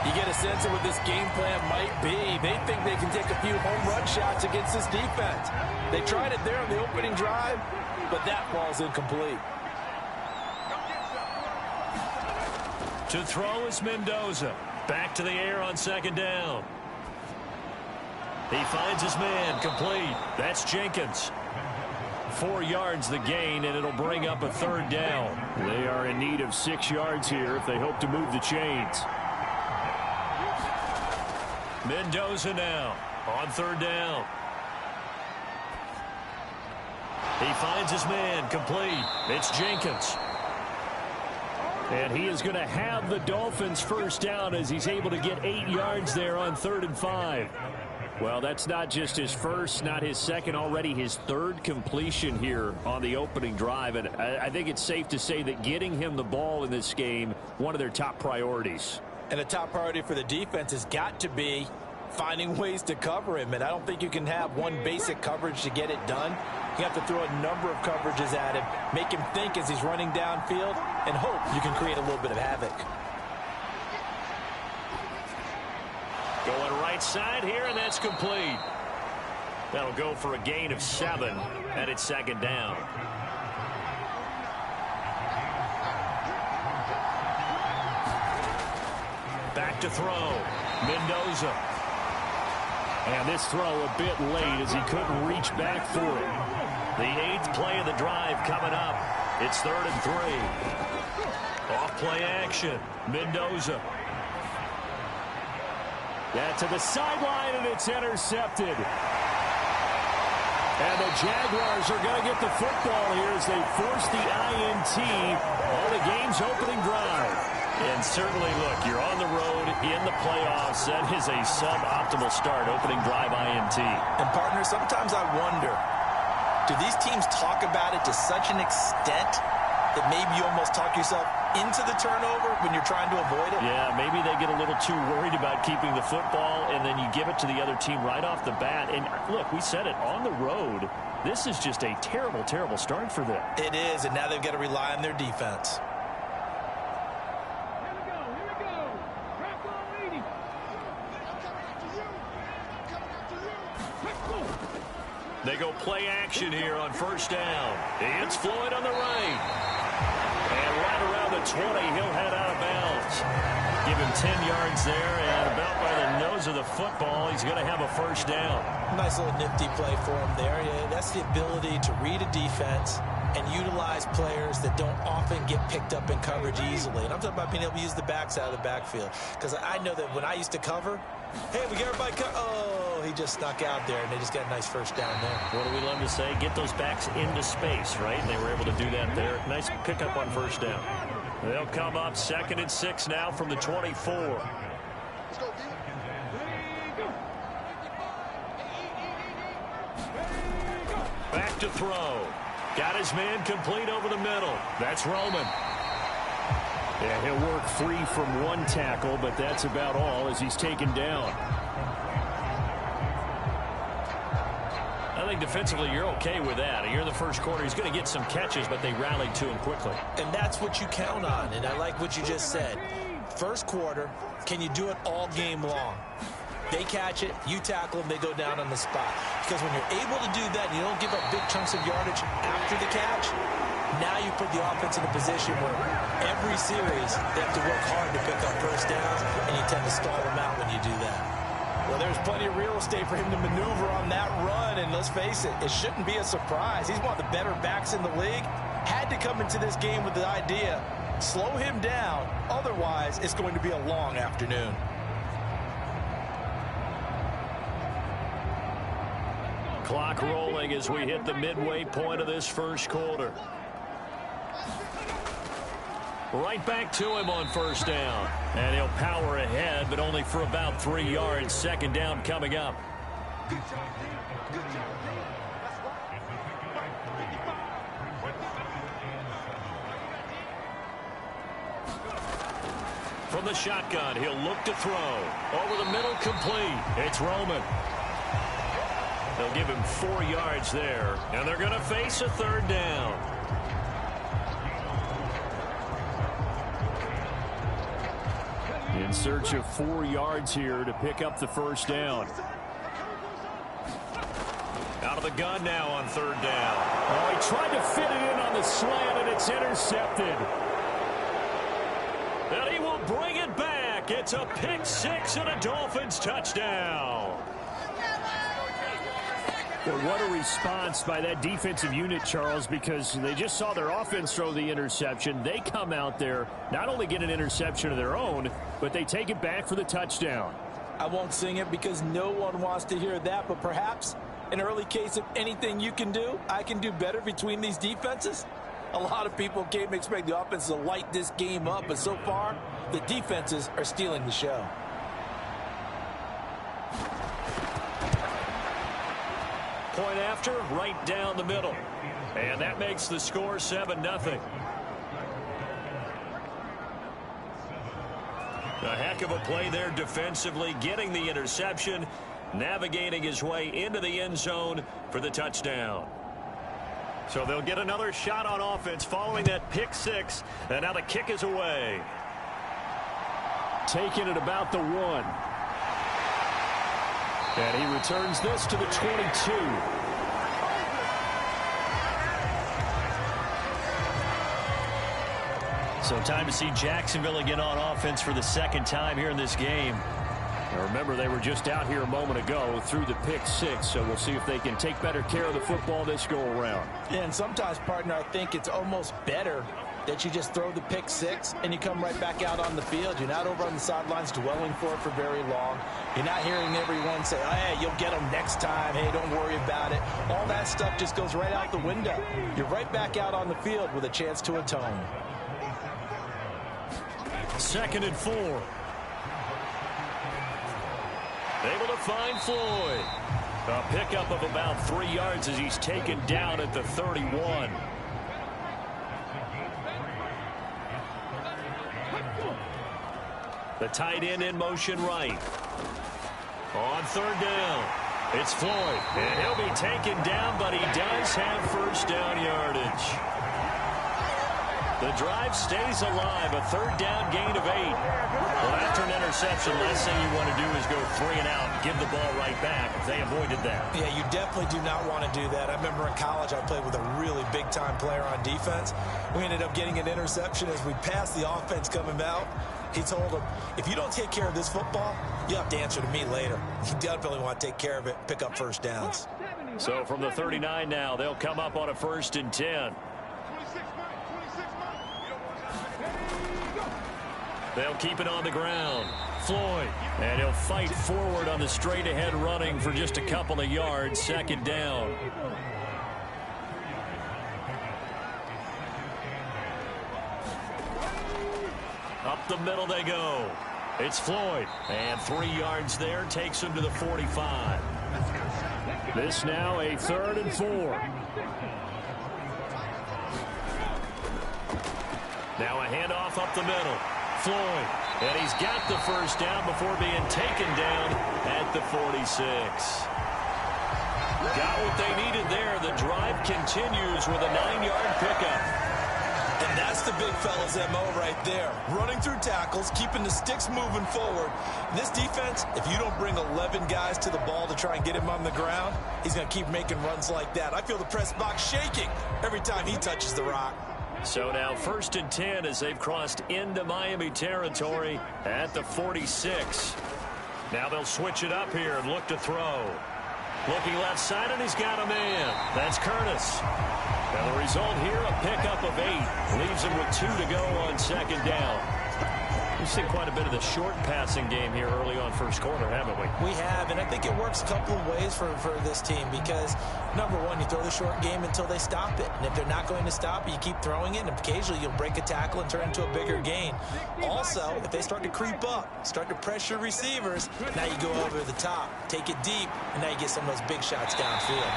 You get a sense of what this game plan might be. They think they can take a few home run shots against this defense. They tried it there on the opening drive, but that ball's incomplete. To throw is Mendoza. Back to the air on 2nd down. He finds his man complete. That's Jenkins. 4 yards the gain, and it'll bring up a 3rd down. They are in need of 6 yards here if they hope to move the chains. Mendoza now on 3rd down. He finds his man complete. It's Jenkins. And he is going to have the Dolphins first down as he's able to get 8 yards there on 3rd and 5. Well, that's not just his first, not his second, already his 3rd completion here on the opening drive. And I think it's safe to say that getting him the ball in this game, one of their top priorities. And the top priority for the defense has got to be finding ways to cover him. And I don't think you can have one basic coverage to get it done. You have to throw a number of coverages at him, make him think as he's running downfield, and hope you can create a little bit of havoc. Going right side here, and that's complete. That'll go for a gain of 7, and it's 2nd down. Back to throw. Mendoza. And this throw a bit late as he couldn't reach back for it. The 8th play of the drive coming up. It's 3rd and 3. Off play action. Mendoza. Yeah, to the sideline, and it's intercepted. And the Jaguars are going to get the football here as they force the INT on the game's opening drive. And certainly, look, you're on the road in the playoffs. That is a suboptimal start, opening drive INT. And, partner, sometimes I wonder, do these teams talk about it to such an extent that maybe you almost talk yourself into the turnover when you're trying to avoid it? Yeah, maybe they get a little too worried about keeping the football, and then you give it to the other team right off the bat. And, look, we said it, on the road, this is just a terrible, terrible start for them. It is, and now they've got to rely on their defense. They go play action here on 1st down. It's Floyd on the right. And right around the 20, he'll head out of bounds. Give him 10 yards there, and about by the nose of the football, he's going to have a first down. Nice little nifty play for him there. Yeah, that's the ability to read a defense and utilize players that don't often get picked up in coverage easily. And I'm talking about being able to use the backs out of the backfield. Because I know that when I used to cover, hey, we got everybody oh, he just snuck out there, and they just got a nice first down there. What do we love to say? Get those backs into space, right? And they were able to do that there. Nice pickup on first down. They'll come up 2nd and 6 now from the 24. Back to throw. Got his man complete over the middle. That's Roman. Yeah, he'll work free from one tackle, but that's about all as he's taken down. I think defensively you're okay with that. You're in the first quarter. He's going to get some catches, but they rallied to him quickly. And that's what you count on, and I like what you just said. First quarter, can you do it all game long? They catch it, you tackle them, they go down on the spot. Because when you're able to do that and you don't give up big chunks of yardage after the catch, now you put the offense in a position where every series they have to work hard to pick up first downs, and you tend to stall them out when you do that. Well, there's plenty of real estate for him to maneuver on that run, and let's face it, it shouldn't be a surprise. He's one of the better backs in the league. Had to come into this game with the idea, slow him down, otherwise it's going to be a long afternoon. Clock rolling as we hit the midway point of this first quarter. Right back to him on first down. And he'll power ahead, but only for about 3 yards. Second down coming up. From the shotgun, he'll look to throw. Over the middle, complete. It's Roman. They'll give him 4 yards there, and they're going to face a third down. In search of 4 yards here to pick up the first down. Out of the gun now on third down. Oh, he tried to fit it in on the slant, and it's intercepted. And he will bring it back. It's a pick six and a Dolphins touchdown. Well, what a response by that defensive unit, Charles, because they just saw their offense throw the interception. They come out there, not only get an interception of their own, but they take it back for the touchdown. I won't sing it because no one wants to hear that, but perhaps an early case of anything you can do, I can do better between these defenses. A lot of people came to expect the offense to light this game up, but so far, the defenses are stealing the show. Point after, right down the middle. And that makes the score 7-0. A heck of a play there defensively, getting the interception, navigating his way into the end zone for the touchdown. So they'll get another shot on offense following that pick six, and now the kick is away. Taking it about the 1. And he returns this to the 22. So time to see Jacksonville again on offense for the second time here in this game. Now remember, they were just out here a moment ago through the pick six, so we'll see if they can take better care of the football this go around. Yeah, and sometimes, partner, I think it's almost better that you just throw the pick six and you come right back out on the field. You're not over on the sidelines dwelling for it for very long. You're not hearing everyone say, oh, hey, you'll get them next time. Hey, don't worry about it. All that stuff just goes right out the window. You're right back out on the field with a chance to atone. 2nd and 4. Able to find Floyd. A pickup of about 3 yards as he's taken down at the 31. The tight end in motion right. On third down, it's Floyd. And he'll be taken down, but he does have first down yardage. The drive stays alive. A third down gain of 8. Well, after an interception, last thing you want to do is go 3 and out and give the ball right back. They avoided that. Yeah, you definitely do not want to do that. I remember in college I played with a really big-time player on defense. We ended up getting an interception as we passed the offense coming out. He told him, if you don't take care of this football, you have to answer to me later. You definitely want to take care of it, pick up first downs. So from the 39 now, they'll come up on a 1st and 10. They'll keep it on the ground. Floyd. And he'll fight forward on the straight-ahead running for just a couple of yards. 2nd down. Up the middle they go. It's Floyd. And 3 yards there takes him to the 45. This now a 3rd and 4. Now a handoff up the middle. Floyd, and he's got the first down before being taken down at the 46. Got what they needed there. The drive continues with a 9-yard pickup. And that's the big fella's MO right there. Running through tackles, keeping the sticks moving forward. This defense, if you don't bring 11 guys to the ball to try and get him on the ground, he's going to keep making runs like that. I feel the press box shaking every time he touches the rock. So now 1st and 10 as they've crossed into Miami territory at the 46. Now they'll switch it up here and look to throw. Looking left side, and he's got a man. That's Curtis. Now the result here, a pickup of 8. Leaves him with 2 to go on 2nd down. We've seen quite a bit of the short passing game here early on first quarter, haven't we? We have, and I think it works a couple of ways for this team because, number one, you throw the short game until they stop it. And if they're not going to stop it, you keep throwing it, and occasionally you'll break a tackle and turn it into a bigger gain. Also, if they start to creep up, start to pressure receivers, now you go over the top, take it deep, and now you get some of those big shots downfield.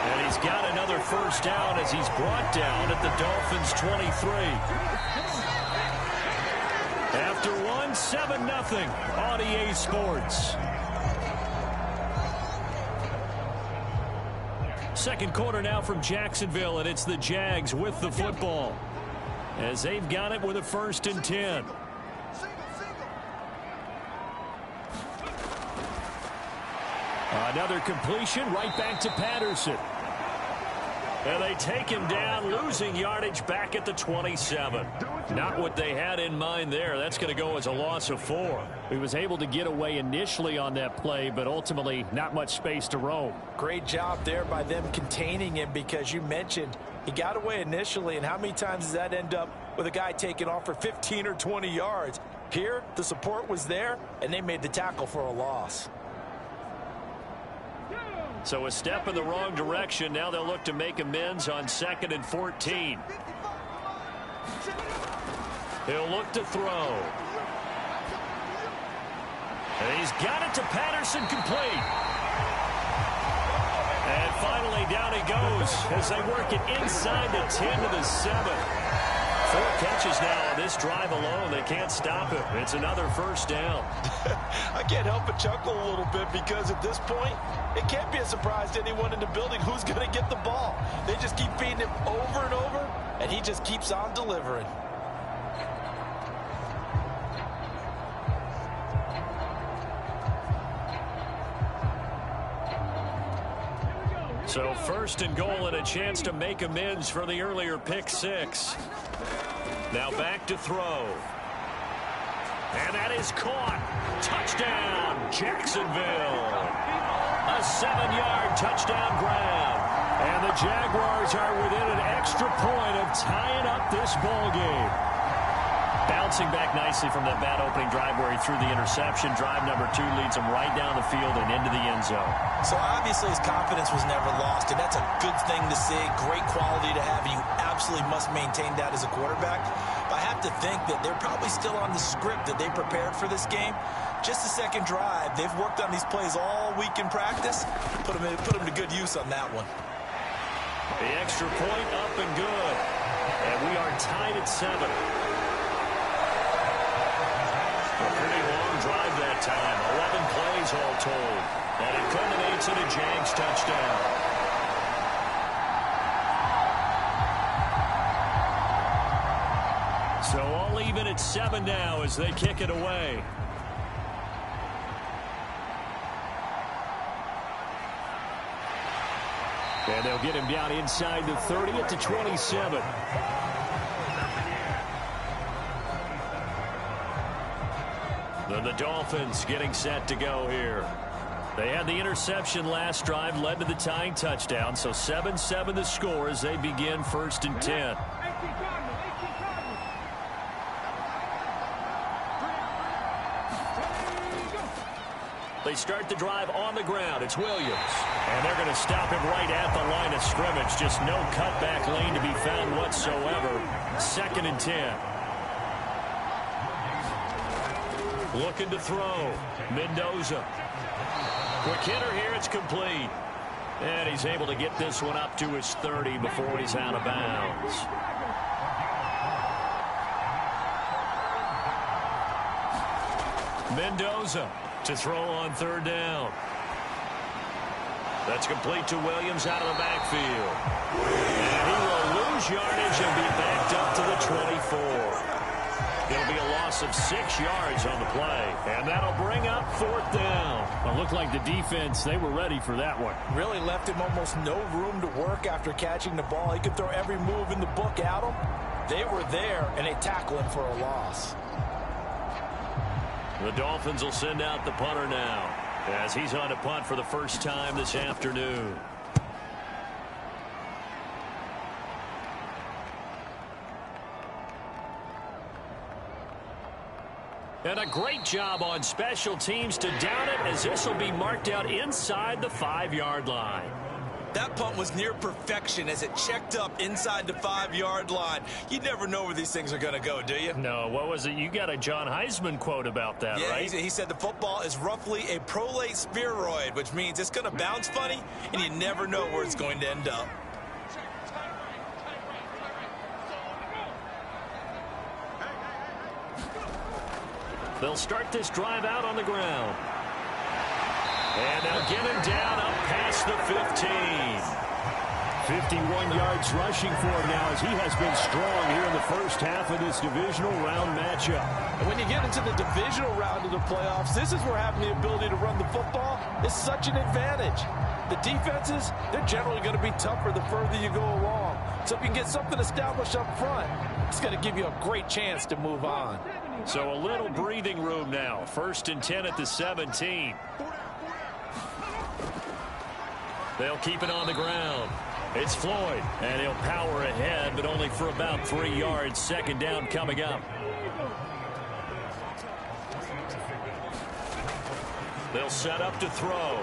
And he's got another first down as he's brought down at the Dolphins' 23. After 1, 7-0 on EA Sports. Second quarter now from Jacksonville, and it's the Jags with the football as they've got it with a 1st and 10. Another completion right back to Patterson. And they take him down, losing yardage back at the 27. Not what they had in mind there. That's going to go as a loss of 4. He was able to get away initially on that play, but ultimately not much space to roam. Great job there by them containing him because you mentioned he got away initially, and how many times does that end up with a guy taking off for 15 or 20 yards? Here, the support was there, and they made the tackle for a loss. So a step in the wrong direction. Now they'll look to make amends on 2nd and 14. He'll look to throw. And he's got it to Patterson, complete. And finally down he goes as they work it inside the 10 to the 7. 4 catches now on this drive alone. They can't stop it. It's another 1st down. I can't help but chuckle a little bit because at this point, it can't be a surprise to anyone in the building who's going to get the ball. They just keep feeding him over and over, and he just keeps on delivering. So 1st and goal and a chance to make amends for the earlier pick 6. Now back to throw. And that is caught. Touchdown, Jacksonville. A 7-yard touchdown grab. And the Jaguars are within an extra point of tying up this ball game. Bouncing back nicely from that bad opening drive where he threw the interception. Drive number 2 leads him right down the field and into the end zone. So obviously his confidence was never lost, and that's a good thing to see. Great quality to have, and you absolutely must maintain that as a quarterback. But I have to think that they're probably still on the script that they prepared for this game. Just the second drive. They've worked on these plays all week in practice. Put them to good use on that one. The extra point up and good. And we are tied at 7. A pretty long drive that time. 11 plays all told. And it culminates in a Jags touchdown. even at 7 now as they kick it away. And they'll get him down inside the 30 at the 27. Then the Dolphins getting set to go here. They had the interception last drive, led to the tying touchdown. So 7-7 the score as they begin 1st and 10. They start the drive on the ground. It's Williams. And they're going to stop him right at the line of scrimmage. Just no cutback lane to be found whatsoever. 2nd and 10. Looking to throw. Mendoza. Quick hitter here. It's complete. And he's able to get this one up to his 30 before he's out of bounds. Mendoza to throw on 3rd down. That's complete to Williams out of the backfield. And he will lose yardage and be backed up to the 24. It'll be a loss of 6 yards on the play. And that'll bring up 4th down. Well, it looked like the defense, they were ready for that one. Really left him almost no room to work after catching the ball. He could throw every move in the book at him. They were there, and they tackle him for a loss. The Dolphins will send out the punter now as he's on to punt for the first time this afternoon. And a great job on special teams to down it as this will be marked out inside the 5-yard line. That punt was near perfection as it checked up inside the 5-yard line. You never know where these things are going to go, do you? No, what was it? You got a John Heisman quote about that, yeah, right? He said the football is roughly a prolate spheroid, which means it's going to bounce funny, and you never know where it's going to end up. They'll start this drive out on the ground. And they'll get him down up past the 15. 51 yards rushing for him now as he has been strong here in the first half of this divisional round matchup. And when you get into the divisional round of the playoffs, this is where having the ability to run the football is such an advantage. The defenses, they're generally going to be tougher the further you go along. So if you can get something established up front, it's going to give you a great chance to move on. So a little breathing room now. 1st and 10 at the 17. They'll keep it on the ground. It's Floyd, and he'll power ahead, but only for about 3 yards. 2nd down coming up. They'll set up to throw.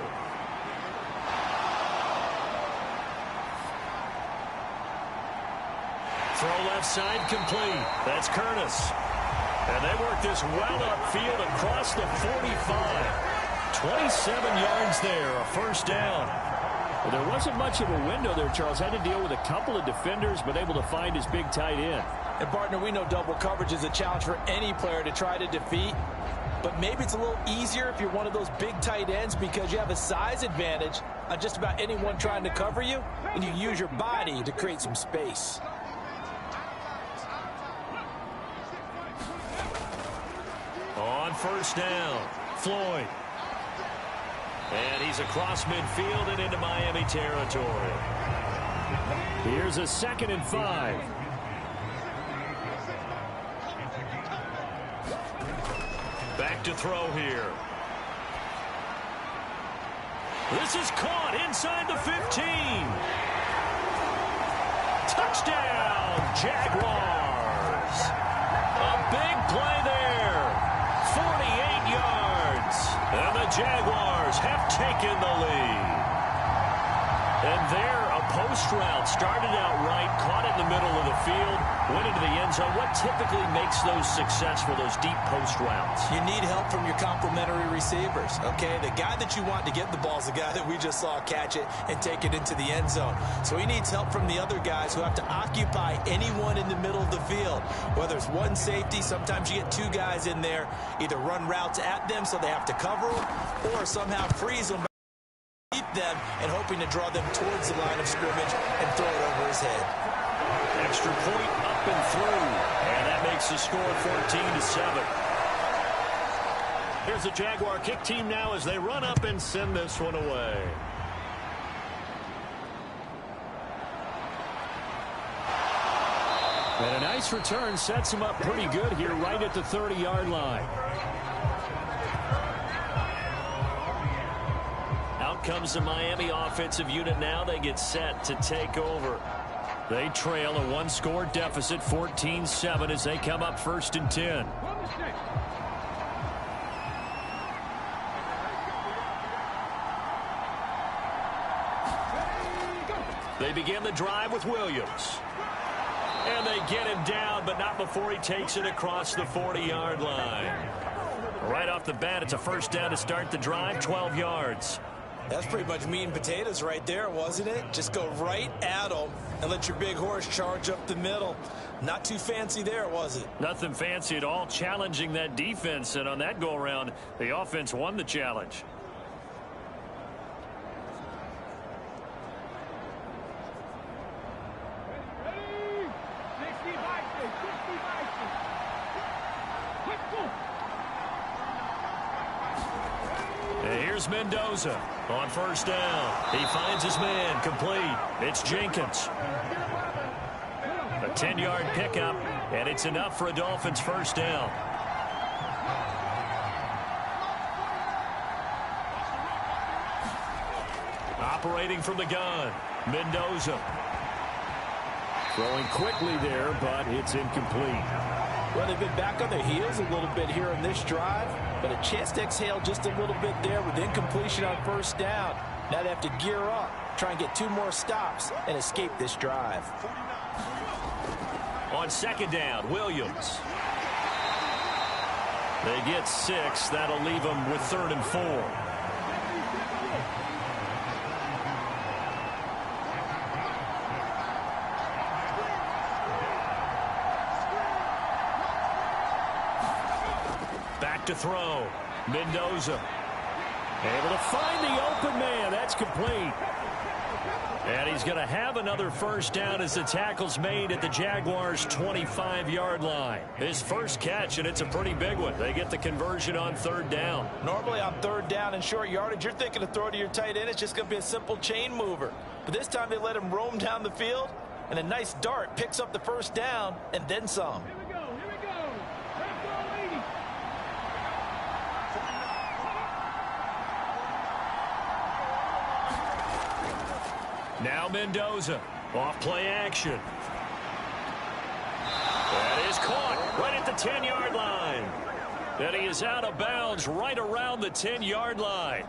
Throw left side complete. That's Curtis. And they work this well upfield across the 45. 27 yards there, a 1st down. Well, there wasn't much of a window there, Charles. Had to deal with a couple of defenders, but able to find his big tight end. And, partner, we know double coverage is a challenge for any player to try to defeat. But maybe it's a little easier if you're one of those big tight ends because you have a size advantage on just about anyone trying to cover you, and you use your body to create some space. On 1st down, Floyd. And he's across midfield and into Miami territory. Here's a 2nd and 5. Back to throw here. This is caught inside the 15. Touchdown, Jaguars. A big play there. 48 yards. And the Jaguars have taken the lead. And there, a post route started out right, caught it in the middle of the field, went into the end zone. What typically makes those successful, those deep post routes? You need help from your complementary receivers, okay? The guy that you want to get the ball is the guy that we just saw catch it and take it into the end zone. So he needs help from the other guys who have to occupy anyone in the middle of the field. Whether it's one safety, sometimes you get 2 guys in there, either run routes at them so they have to cover them, or somehow freeze them, them and hoping to draw them towards the line of scrimmage and throw it over his head. Extra point up and through. And that makes the score 14-7. Here's the Jaguar kick team now as they run up and send this one away. And a nice return sets him up pretty good here right at the 30-yard line. Out comes the Miami offensive unit now. They get set to take over. They trail a one-score deficit, 14-7, as they come up 1st and 10. They begin the drive with Williams. And they get him down, but not before he takes it across the 40-yard line. Right off the bat, it's a first down to start the drive, 12 yards. That's pretty much meat and potatoes right there, wasn't it? Just go right at them and let your big horse charge up the middle. Not too fancy there, was it? Nothing fancy at all, challenging that defense. And on that go-around, the offense won the challenge. Here's Mendoza on first down. He finds his man, complete. It's Jenkins. A 10-yard pickup, and it's enough for a Dolphins first down. Operating from the gun, Mendoza. Throwing quickly there, but it's incomplete. Well, they've been back on their heels a little bit here in this drive, but a chance to exhale just a little bit there with incompletion on first down. Now they have to gear up, try and get 2 more stops, and escape this drive. On second down, Williams. They get 6. That'll leave them with 3rd and 4. To throw. Mendoza able to find the open man. That's complete. And he's going to have another first down as the tackle's made at the Jaguars' 25-yard line. His first catch, and it's a pretty big one. They get the conversion on 3rd down. Normally on 3rd down and short yardage, you're thinking to throw to your tight end. It's just going to be a simple chain mover. But this time they let him roam down the field, and a nice dart picks up the first down and then some. Now Mendoza, off play action. That is caught right at the 10-yard line. And he is out of bounds right around the 10-yard line.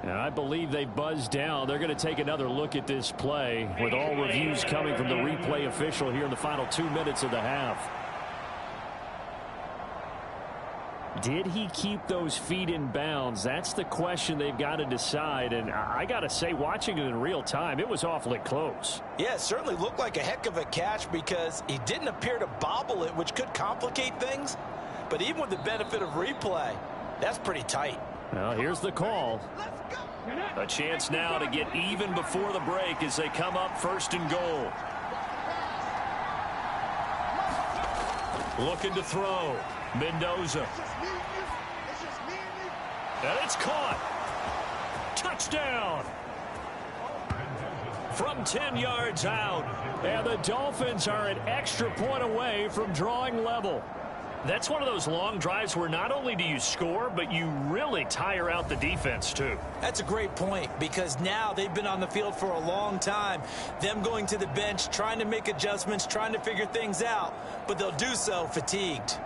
And I believe they buzzed down. They're going to take another look at this play with all reviews coming from the replay official here in the final 2 minutes of the half. Did he keep those feet in bounds? That's the question they've got to decide. And I got to say, watching it in real time, it was awfully close. Yeah, it certainly looked like a heck of a catch because he didn't appear to bobble it, which could complicate things. But even with the benefit of replay, that's pretty tight. Well, here's the call. A chance now to get even before the break as they come up 1st and goal. Looking to throw. Mendoza. And it's caught. Touchdown. From 10 yards out. And the Dolphins are an extra point away from drawing level. That's one of those long drives where not only do you score, but you really tire out the defense, too. That's a great point because now they've been on the field for a long time. Them going to the bench, trying to make adjustments, trying to figure things out, but they'll do so fatigued.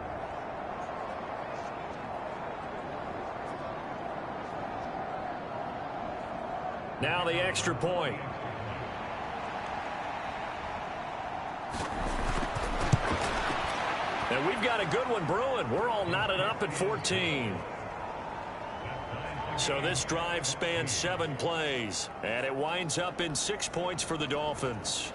Now the extra point. And we've got a good one brewing. We're all knotted up at 14. So this drive spans 7 plays, and it winds up in 6 points for the Dolphins.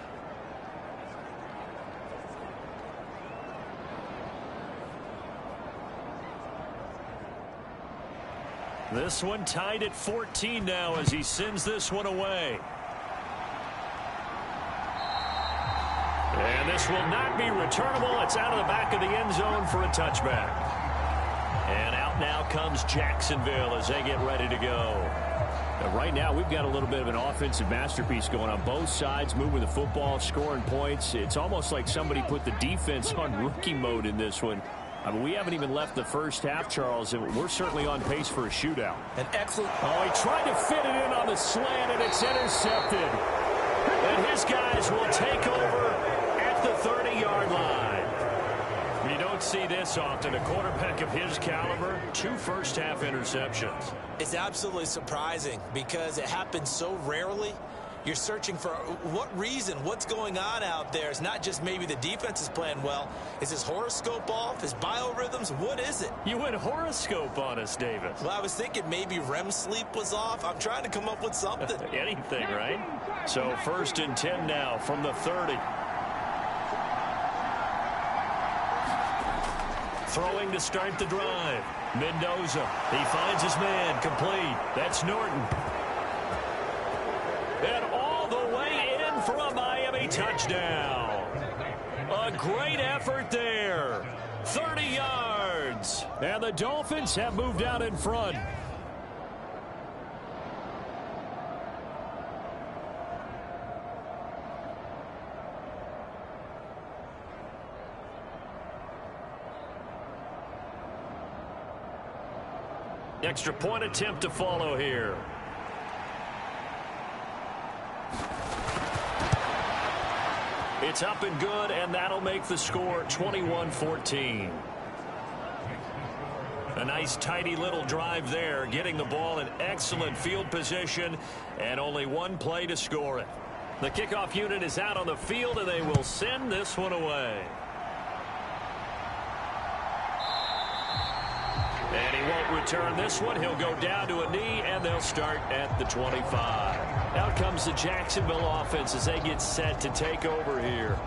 This one tied at 14 now as he sends this one away. And this will not be returnable. It's out of the back of the end zone for a touchback. And out now comes Jacksonville as they get ready to go. Right now, we've got a little bit of an offensive masterpiece going on. Both sides moving the football, scoring points. It's almost like somebody put the defense on rookie mode in this one. I mean, we haven't even left the first half, Charles, and we're certainly on pace for a shootout. An excellent... Oh, he tried to fit it in on the slant, and it's intercepted. And his guys will take over at the 30-yard line. You don't see this often. A quarterback of his caliber, 2 first-half interceptions. It's absolutely surprising because it happens so rarely. You're searching for what reason, what's going on out there. It's not just maybe the defense is playing well. Is his horoscope off? His biorhythms? What is it? You went horoscope on us, David. Well, I was thinking maybe REM sleep was off. I'm trying to come up with something. Anything, right? So 1st and 10 now from the 30. Throwing to start the drive. Mendoza. He finds his man. Complete. That's Norton. And all the way in for a Miami touchdown. A great effort there. 30 yards. And the Dolphins have moved out in front. Extra point attempt to follow here. It's up and good, and that'll make the score 21-14. A nice, tidy little drive there, getting the ball in excellent field position, and only one play to score it. The kickoff unit is out on the field, and they will send this one away. And he won't return this one. He'll go down to a knee, and they'll start at the 25. Out comes the Jacksonville offense as they get set to take over here.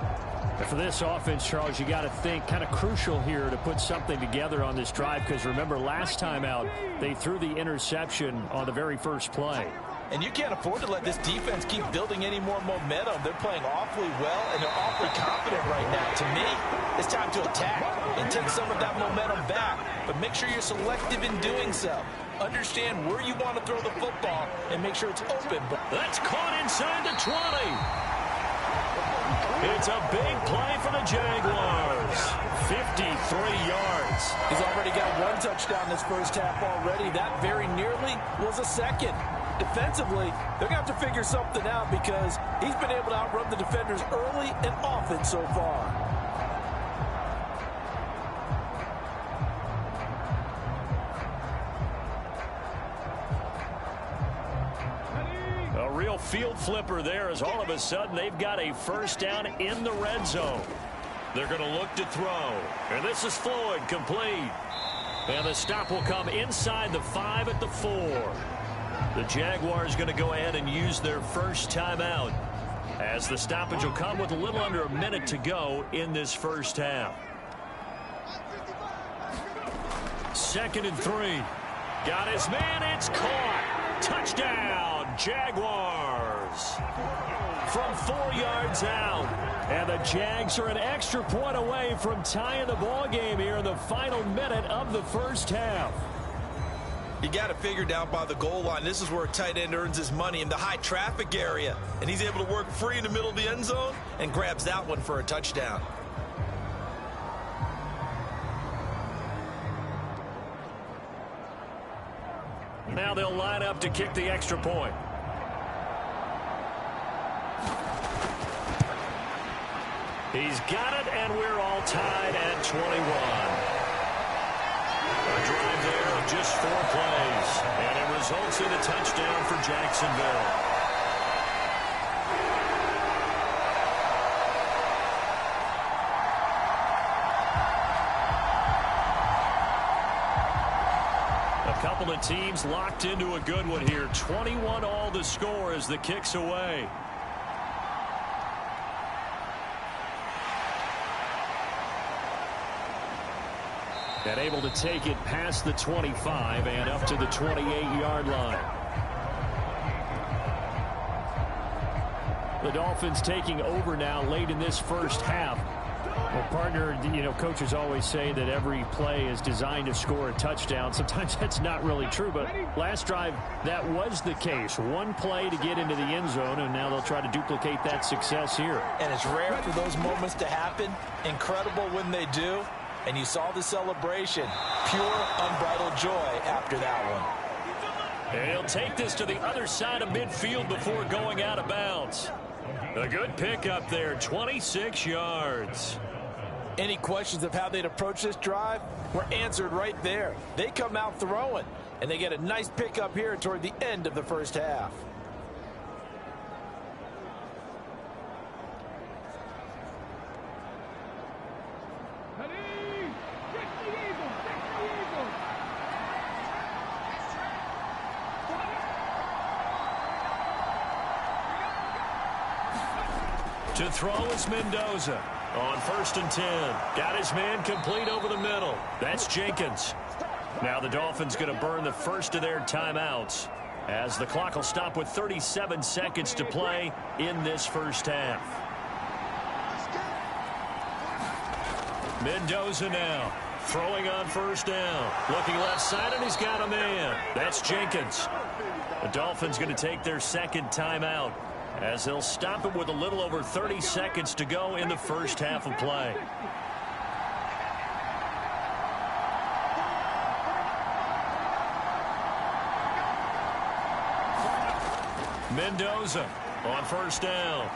For this offense, Charles, you got to think kind of crucial here to put something together on this drive, because remember last time out they threw the interception on the very first play. And you can't afford to let this defense keep building any more momentum. They're playing awfully well, and they're awfully confident right now. To me, it's time to attack and take some of that momentum back. But make sure you're selective in doing so. Understand where you want to throw the football and make sure it's open. That's caught inside the 20. It's a big play for the Jaguars. 53 yards. He's already got 1 touchdown this first half already. That very nearly was a second. Defensively, they're going to have to figure something out because he's been able to outrun the defenders early and often so far. A real field flipper there as all of a sudden they've got a first down in the red zone. They're going to look to throw. And this is Floyd, complete. And the stop will come inside the 5 at the 4. The Jaguars going to go ahead and use their first timeout as the stoppage will come with a little under a minute to go in this first half. 2nd and 3. Got his man. It's caught. Touchdown, Jaguars. From 4 yards out. And the Jags are an extra point away from tying the ball game here in the final minute of the first half. You got to figure down by the goal line. This is where a tight end earns his money in the high traffic area. And he's able to work free in the middle of the end zone and grabs that one for a touchdown. Now they'll line up to kick the extra point. He's got it, and we're all tied at 21. A drive there of just 4 plays, and it results in a touchdown for Jacksonville. A couple of teams locked into a good one here. 21 all the score as the kick's away. And able to take it past the 25 and up to the 28-yard line. The Dolphins taking over now late in this first half. Well, partner, coaches always say that every play is designed to score a touchdown. Sometimes that's not really true, but last drive, that was the case. One play to get into the end zone, and now they'll try to duplicate that success here. And it's rare for those moments to happen. Incredible when they do. And you saw the celebration. Pure, unbridled joy after that one. And he'll take this to the other side of midfield before going out of bounds. A good pickup there, 26 yards. Any questions of how they'd approach this drive were answered right there. They come out throwing, and they get a nice pickup here toward the end of the first half. To throw is Mendoza on 1st and 10. Got his man complete over the middle. That's Jenkins. Now the Dolphins going to burn the first of their timeouts as the clock will stop with 37 seconds to play in this first half. Mendoza now throwing on 1st down. Looking left side, and he's got a man. That's Jenkins. The Dolphins going to take their second timeout as they'll stop it with a little over 30 seconds to go in the first half of play. Mendoza on 1st down.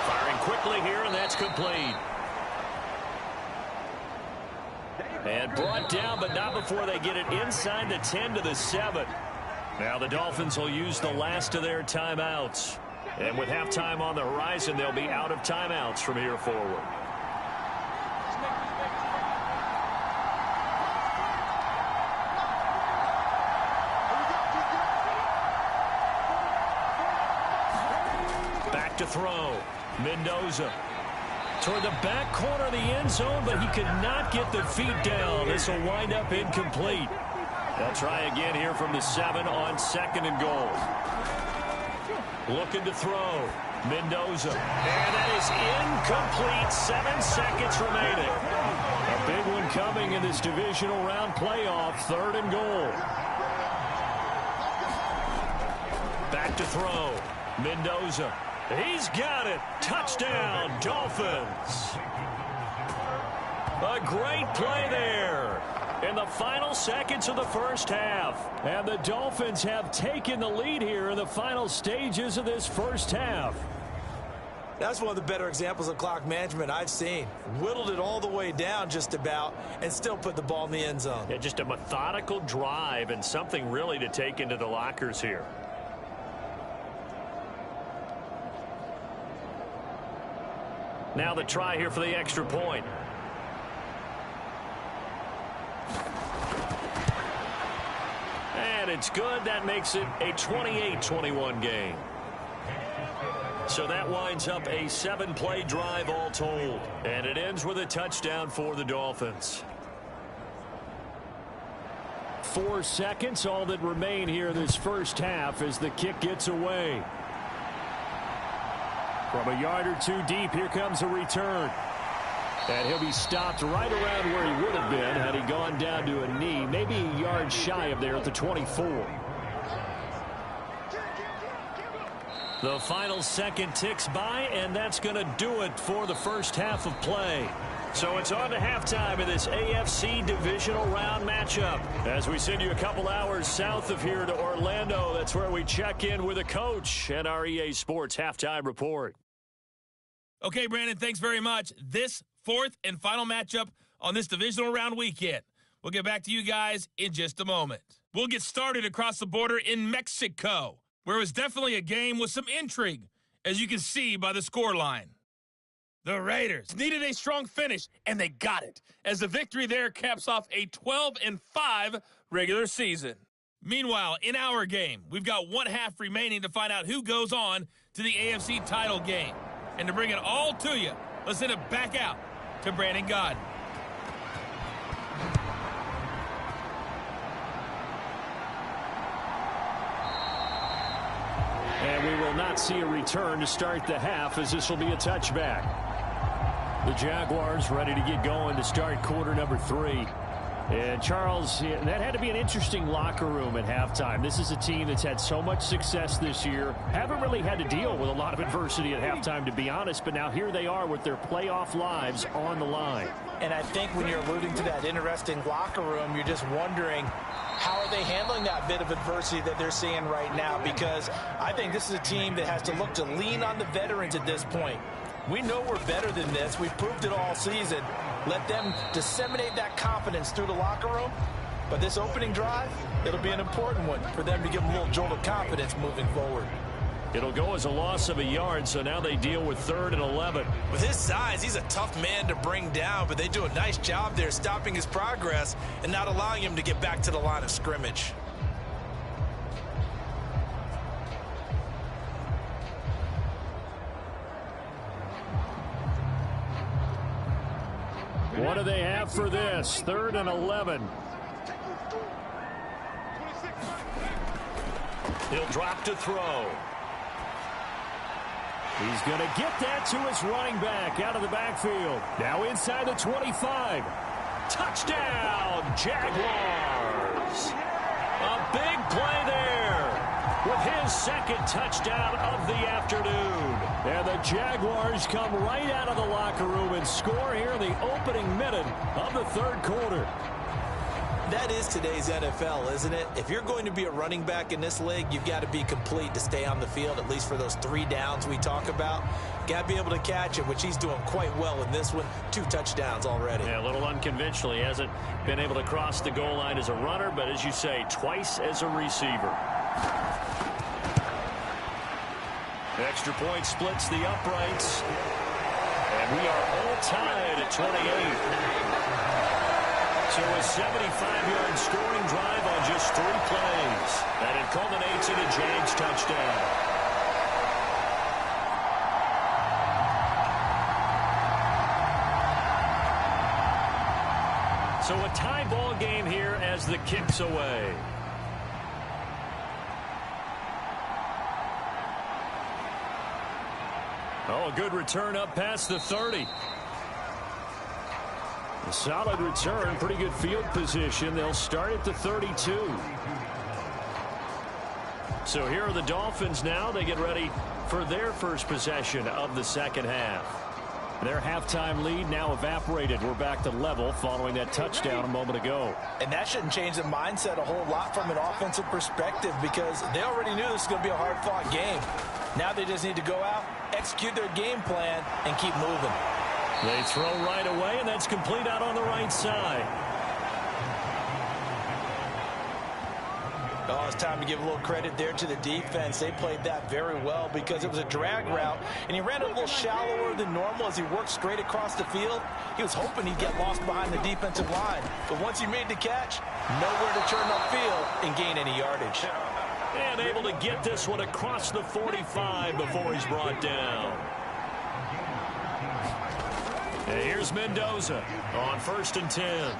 Firing quickly here, and that's complete. And brought down, but not before they get it inside the 10 to the 7. Now the Dolphins will use the last of their timeouts. And with halftime on the horizon, they'll be out of timeouts from here forward. Back to throw. Mendoza toward the back corner of the end zone, but he could not get the feet down. This will wind up incomplete. They'll try again here from the 7 on 2nd and goal. Looking to throw. Mendoza. And that is incomplete. 7 seconds remaining. A big one coming in this divisional round playoff. 3rd and goal. Back to throw. Mendoza. He's got it. Touchdown, Dolphins. A great play there in the final seconds of the first half. And the Dolphins have taken the lead here in the final stages of this first half. That's one of the better examples of clock management I've seen. Whittled it all the way down just about and still put the ball in the end zone. Yeah, just a methodical drive and something really to take into the lockers here. Now the try here for the extra point. And it's good. That makes it a 28-21 game. So that winds up a 7-play drive all told. And it ends with a touchdown for the Dolphins. 4 seconds, all that remain here in this first half as the kick gets away. From a yard or two deep, here comes a return. And he'll be stopped right around where he would have been had he gone down to a knee, maybe a yard shy of there at the 24. The final second ticks by, and that's going to do it for the first half of play. So it's on to halftime in this AFC divisional round matchup. As we send you a couple hours south of here to Orlando, that's where we check in with a coach and our EA Sports halftime report. Okay, Brandon, thanks very much. This fourth and final matchup on this divisional round weekend. We'll get back to you guys in just a moment. We'll get started across the border in Mexico, where it was definitely a game with some intrigue, as you can see by the scoreline. The Raiders needed a strong finish, and they got it, as the victory there caps off a 12-5 regular season. Meanwhile, in our game, we've got one half remaining to find out who goes on to the AFC title game. And to bring it all to you, let's send it back out to Brandon Godden. not see a return to start the half, as this will be a touchback. The Jaguars ready to get going to start quarter number 3. And Charles, that had to be an interesting locker room at halftime. This is a team that's had so much success this year. Haven't really had to deal with a lot of adversity at halftime, to be honest. But now here they are with their playoff lives on the line. And I think when you're alluding to that interesting locker room, you're just wondering, how are they handling that bit of adversity that they're seeing right now? Because I think this is a team that has to look to lean on the veterans at this point. We know we're better than this. We've proved it all season. Let them disseminate that confidence through the locker room. But this opening drive, it'll be an important one for them to give them a little jolt of confidence moving forward. It'll go as a loss of a yard, so now they deal with 3rd and 11. With his size, he's a tough man to bring down, but they do a nice job there stopping his progress and not allowing him to get back to the line of scrimmage. What do they have for this? 3rd and 11. He'll drop to throw. He's going to get that to his running back out of the backfield. Now inside the 25. Touchdown, Jaguars. A big play there with his 2nd touchdown of the afternoon. And the Jaguars come right out of the locker room and score here in the opening minute of the 3rd quarter. That is today's NFL, isn't it? If you're going to be a running back in this league, you've got to be complete to stay on the field, at least for those 3 downs we talk about. Got to be able to catch it, which he's doing quite well in this one. 2 touchdowns already. Yeah, a little unconventional. He hasn't been able to cross the goal line as a runner, but as you say, twice as a receiver. Extra point splits the uprights. And we are all tied at 28. So a 75-yard scoring drive on just 3 plays. And it culminates in a Jags touchdown. So a tie ball game here as the kick's away. Oh, a good return up past the 30. A solid return, pretty good field position. They'll start at the 32. So here are the Dolphins now. They get ready for their first possession of the 2nd half. Their halftime lead now evaporated. We're back to level following that touchdown a moment ago. And that shouldn't change the mindset a whole lot from an offensive perspective, because they already knew this was going to be a hard-fought game. Now they just need to go out, execute their game plan, and keep moving. They throw right away, and that's complete out on the right side. Oh, it's time to give a little credit there to the defense. They played that very well because it was a drag route, and he ran a little shallower than normal as he worked straight across the field. He was hoping he'd get lost behind the defensive line, but once he made the catch, nowhere to turn upfield and gain any yardage. And able to get this one across the 45 before he's brought down. And here's Mendoza on 1st and 10.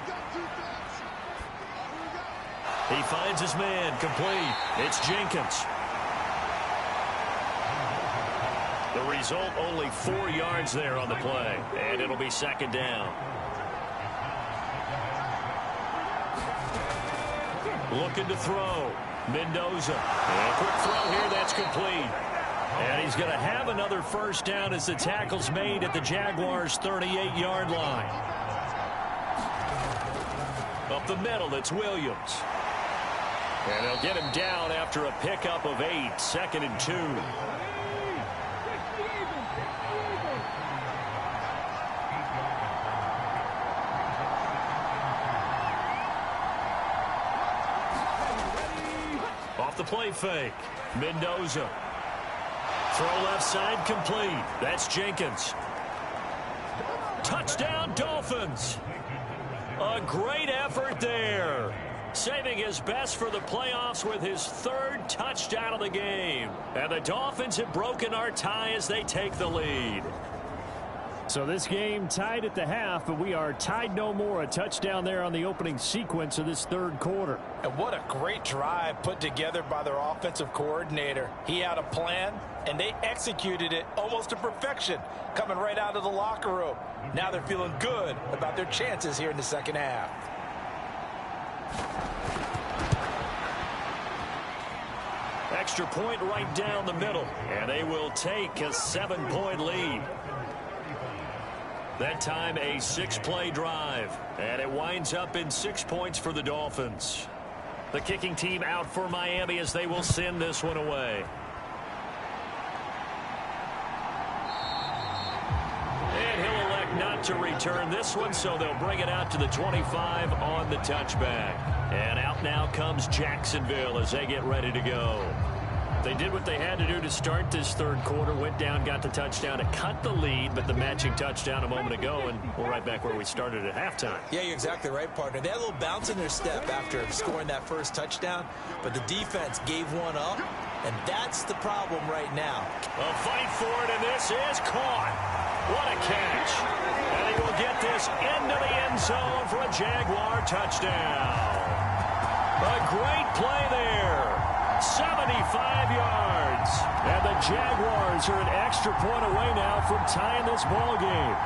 He finds his man complete. It's Jenkins. The result, only 4 yards there on the play. And it'll be 2nd down. Looking to throw. Mendoza. And a quick throw here. That's complete. And he's going to have another 1st down as the tackle's made at the Jaguars' 38-yard line. Up the middle, it's Williams. And they'll get him down after a pickup of 8, 2nd and 2. Off the play fake. Mendoza. Throw left side complete. That's Jenkins. Touchdown Dolphins. A great effort there. Saving his best for the playoffs with his 3rd touchdown of the game. And the Dolphins have broken our tie as they take the lead. So this game tied at the half, but we are tied no more. A touchdown there on the opening sequence of this third quarter. And what a great drive put together by their offensive coordinator. He had a plan, and they executed it almost to perfection, coming right out of the locker room. Now they're feeling good about their chances here in the second half. Extra point right down the middle, and they will take a 7-point lead. That time a 6-play drive, and it winds up in 6 points for the Dolphins. The kicking team out for Miami as they will send this one away. And he'll elect not to return this one, so they'll bring it out to the 25 on the touchback. And out now comes Jacksonville as they get ready to go. They did what they had to do to start this third quarter, went down, got the touchdown to cut the lead, but the matching touchdown a moment ago, and we're right back where we started at halftime. Yeah, you're exactly right, partner. They had a little bounce in their step after scoring that first touchdown, but the defense gave one up, and that's the problem right now. A fight for it, and this is caught. What a catch. And he will get this into the end zone for a Jaguar touchdown. A great play there. 75 yards. And the Jaguars are an extra point away now from tying this ball game.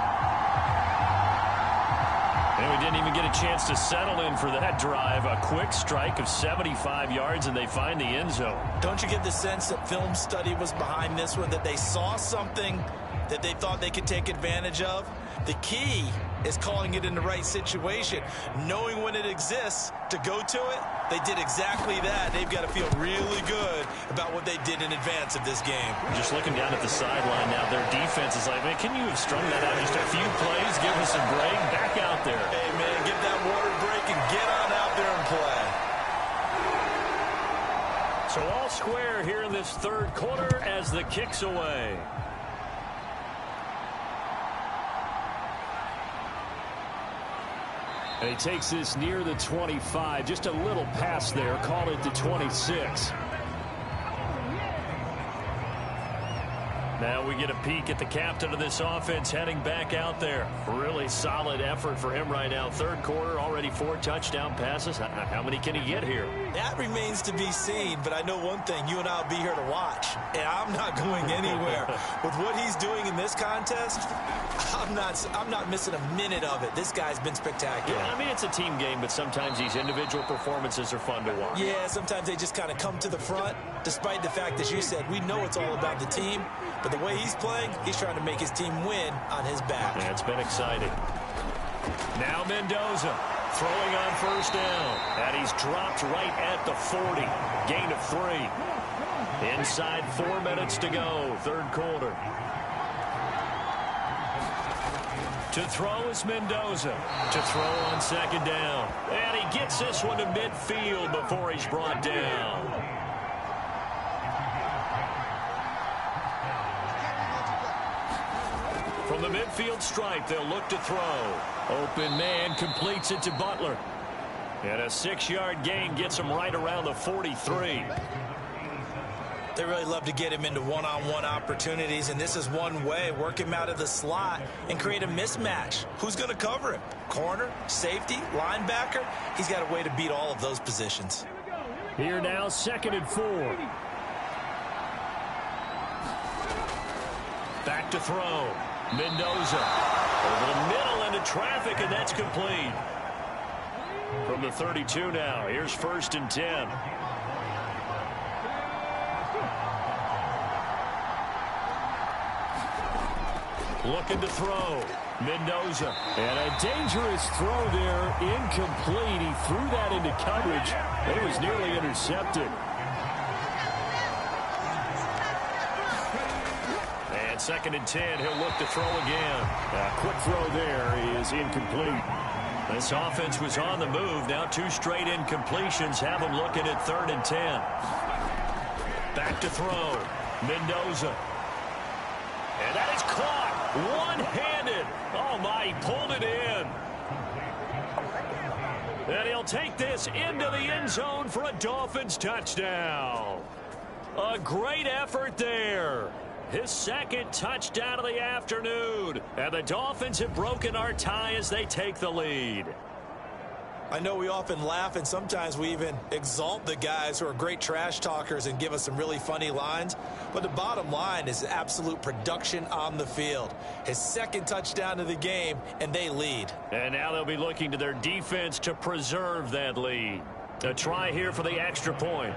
And we didn't even get a chance to settle in for that drive. A quick strike of 75 yards, and they find the end zone. Don't you get the sense that film study was behind this one, that they saw something that they thought they could take advantage of? The key is calling it in the right situation, knowing when it exists to go to it. They did exactly that. They've got to feel really good about what they did in advance of this game. Just looking down at the sideline now, their defense is like, man, can you have strung that out just a few plays, give us a break, back out there. Hey, man, give that water break and get on out there and play. So all square here in this third quarter as the kick's away. And he takes this near the 25. Just a little pass there. Call it the 26. Now we get a peek at the captain of this offense heading back out there. Really solid effort for him right now. Third quarter, already 4 touchdown passes. How many can he get here? That remains to be seen, but I know one thing. You and I will be here to watch, and I'm not going anywhere. With what he's doing in this contest, I'm not missing a minute of it. This guy's been spectacular. Yeah, I mean, it's a team game, but sometimes these individual performances are fun to watch. Yeah, sometimes they just kind of come to the front, despite the fact, as you said, we know it's all about the team. But the way he's playing, he's trying to make his team win on his back. Yeah, it's been exciting. Now Mendoza throwing on first down. And he's dropped right at the 40. Gain of 3. Inside 4 minutes to go, third quarter. To throw is Mendoza. To throw on second down. And he gets this one to midfield before he's brought down. From the midfield stripe, they'll look to throw. Open man completes it to Butler. And a 6-yard gain gets him right around the 43. They really love to get him into one-on-one opportunities, and this is one way. Work him out of the slot and create a mismatch. Who's going to cover him? Corner, safety, linebacker? He's got a way to beat all of those positions. Here now, 2nd and 4. Back to throw. Mendoza over the middle into traffic, and that's complete. From the 32 now, here's 1st and 10. Looking to throw. Mendoza. And a dangerous throw there, incomplete. He threw that into coverage, but it was nearly intercepted. And 2nd and 10, he'll look to throw again. A quick throw there is incomplete. This offense was on the move. Now 2 straight incompletions have them looking at 3rd and 10. Back to throw. Mendoza. And that is caught. One-handed. Oh, my, he pulled it in. And he'll take this into the end zone for a Dolphins touchdown. A great effort there. his second touchdown of the afternoon. And the Dolphins have broken our tie as they take the lead. I know we often laugh and sometimes we even exalt the guys who are great trash talkers and give us some really funny lines. But the bottom line is absolute production on the field. His second touchdown of the game, and they lead. And now they'll be looking to their defense to preserve that lead. A try here for the extra point.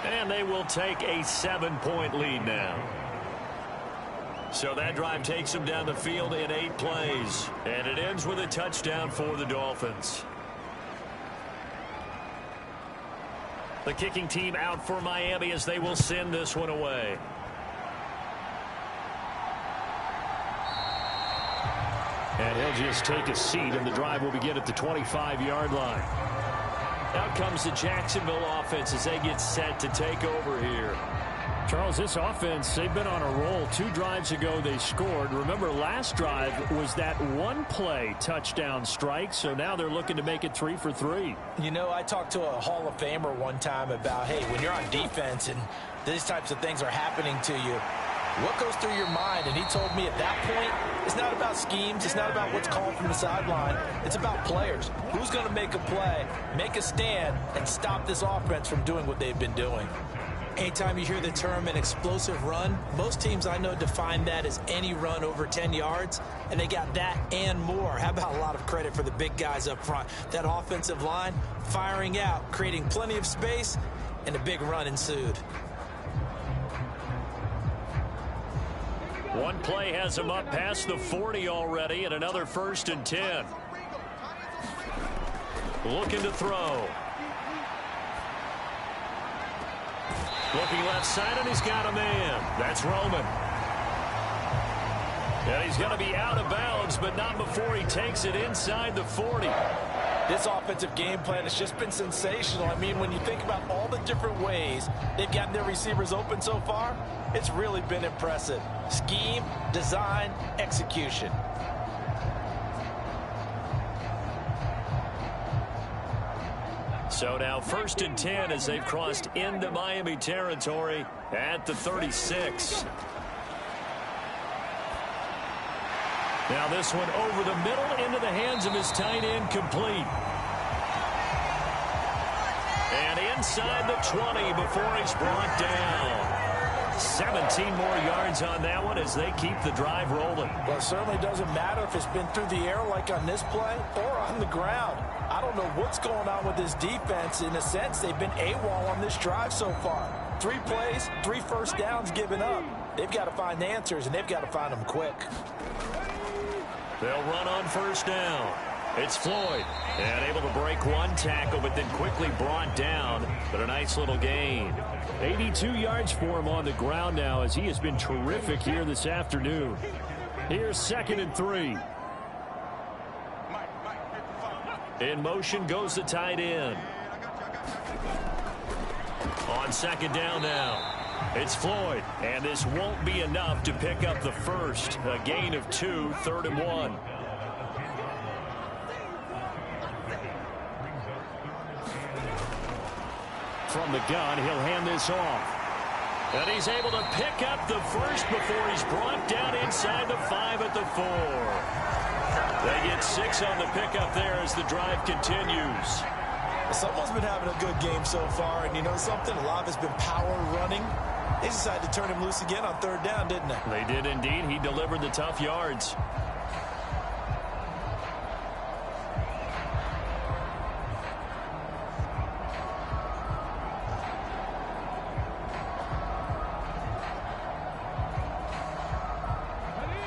And they will take a 7-point lead now. So that drive takes them down the field in 8 plays. And it ends with a touchdown for the Dolphins. The kicking team out for Miami as they will send this one away. And he'll just take a seat, and the drive will begin at the 25-yard line. Out comes the Jacksonville offense as they get set to take over here. Charles, this offense, they've been on a roll. 2 drives ago they scored. Remember, last drive was that one-play touchdown strike, so now they're looking to make it 3 for 3. You know, I talked to a Hall of Famer one time about, hey, when you're on defense and these types of things are happening to you, what goes through your mind? And he told me at that point, it's not about schemes. It's not about what's called from the sideline. It's about players. Who's going to make a play, make a stand, and stop this offense from doing what they've been doing? Anytime you hear the term an explosive run, most teams I know define that as any run over 10 yards, and they got that and more. How about a lot of credit for the big guys up front? That offensive line firing out, creating plenty of space, and a big run ensued. One play has him up past the 40 already, and another 1st and 10. Looking to throw. Looking left side, and he's got a man. That's Roman. And he's going to be out of bounds, but not before he takes it inside the 40. This offensive game plan has just been sensational. I mean, when you think about all the different ways they've gotten their receivers open so far, it's really been impressive. Scheme, design, execution. So now 1st and 10 as they've crossed into Miami territory at the 36. Now this one over the middle into the hands of his tight end, complete. And inside the 20 before he's brought down. 17 more yards on that one as they keep the drive rolling. Well, it certainly doesn't matter if it's been through the air like on this play or on the ground. I don't know what's going on with this defense. In a sense, they've been AWOL on this drive so far. 3 plays, 3 first downs given up. They've got to find answers, and they've got to find them quick. They'll run on 1st down. It's Floyd. And able to break 1 tackle, but then quickly brought down. But a nice little gain. 82 yards for him on the ground now as he has been terrific here this afternoon. Here's 2nd and 3. In motion goes the tight end. On 2nd down now. It's Floyd. And this won't be enough to pick up the first. A gain of 2, 3rd and 1. From the gun, he'll hand this off. And he's able to pick up the first before he's brought down inside the 5 at the 4. They get 6 on the pickup there as the drive continues. Someone's been having a good game so far, and you know something? A lot of it's been power running. They decided to turn him loose again on 3rd down, didn't they? They did indeed. He delivered the tough yards.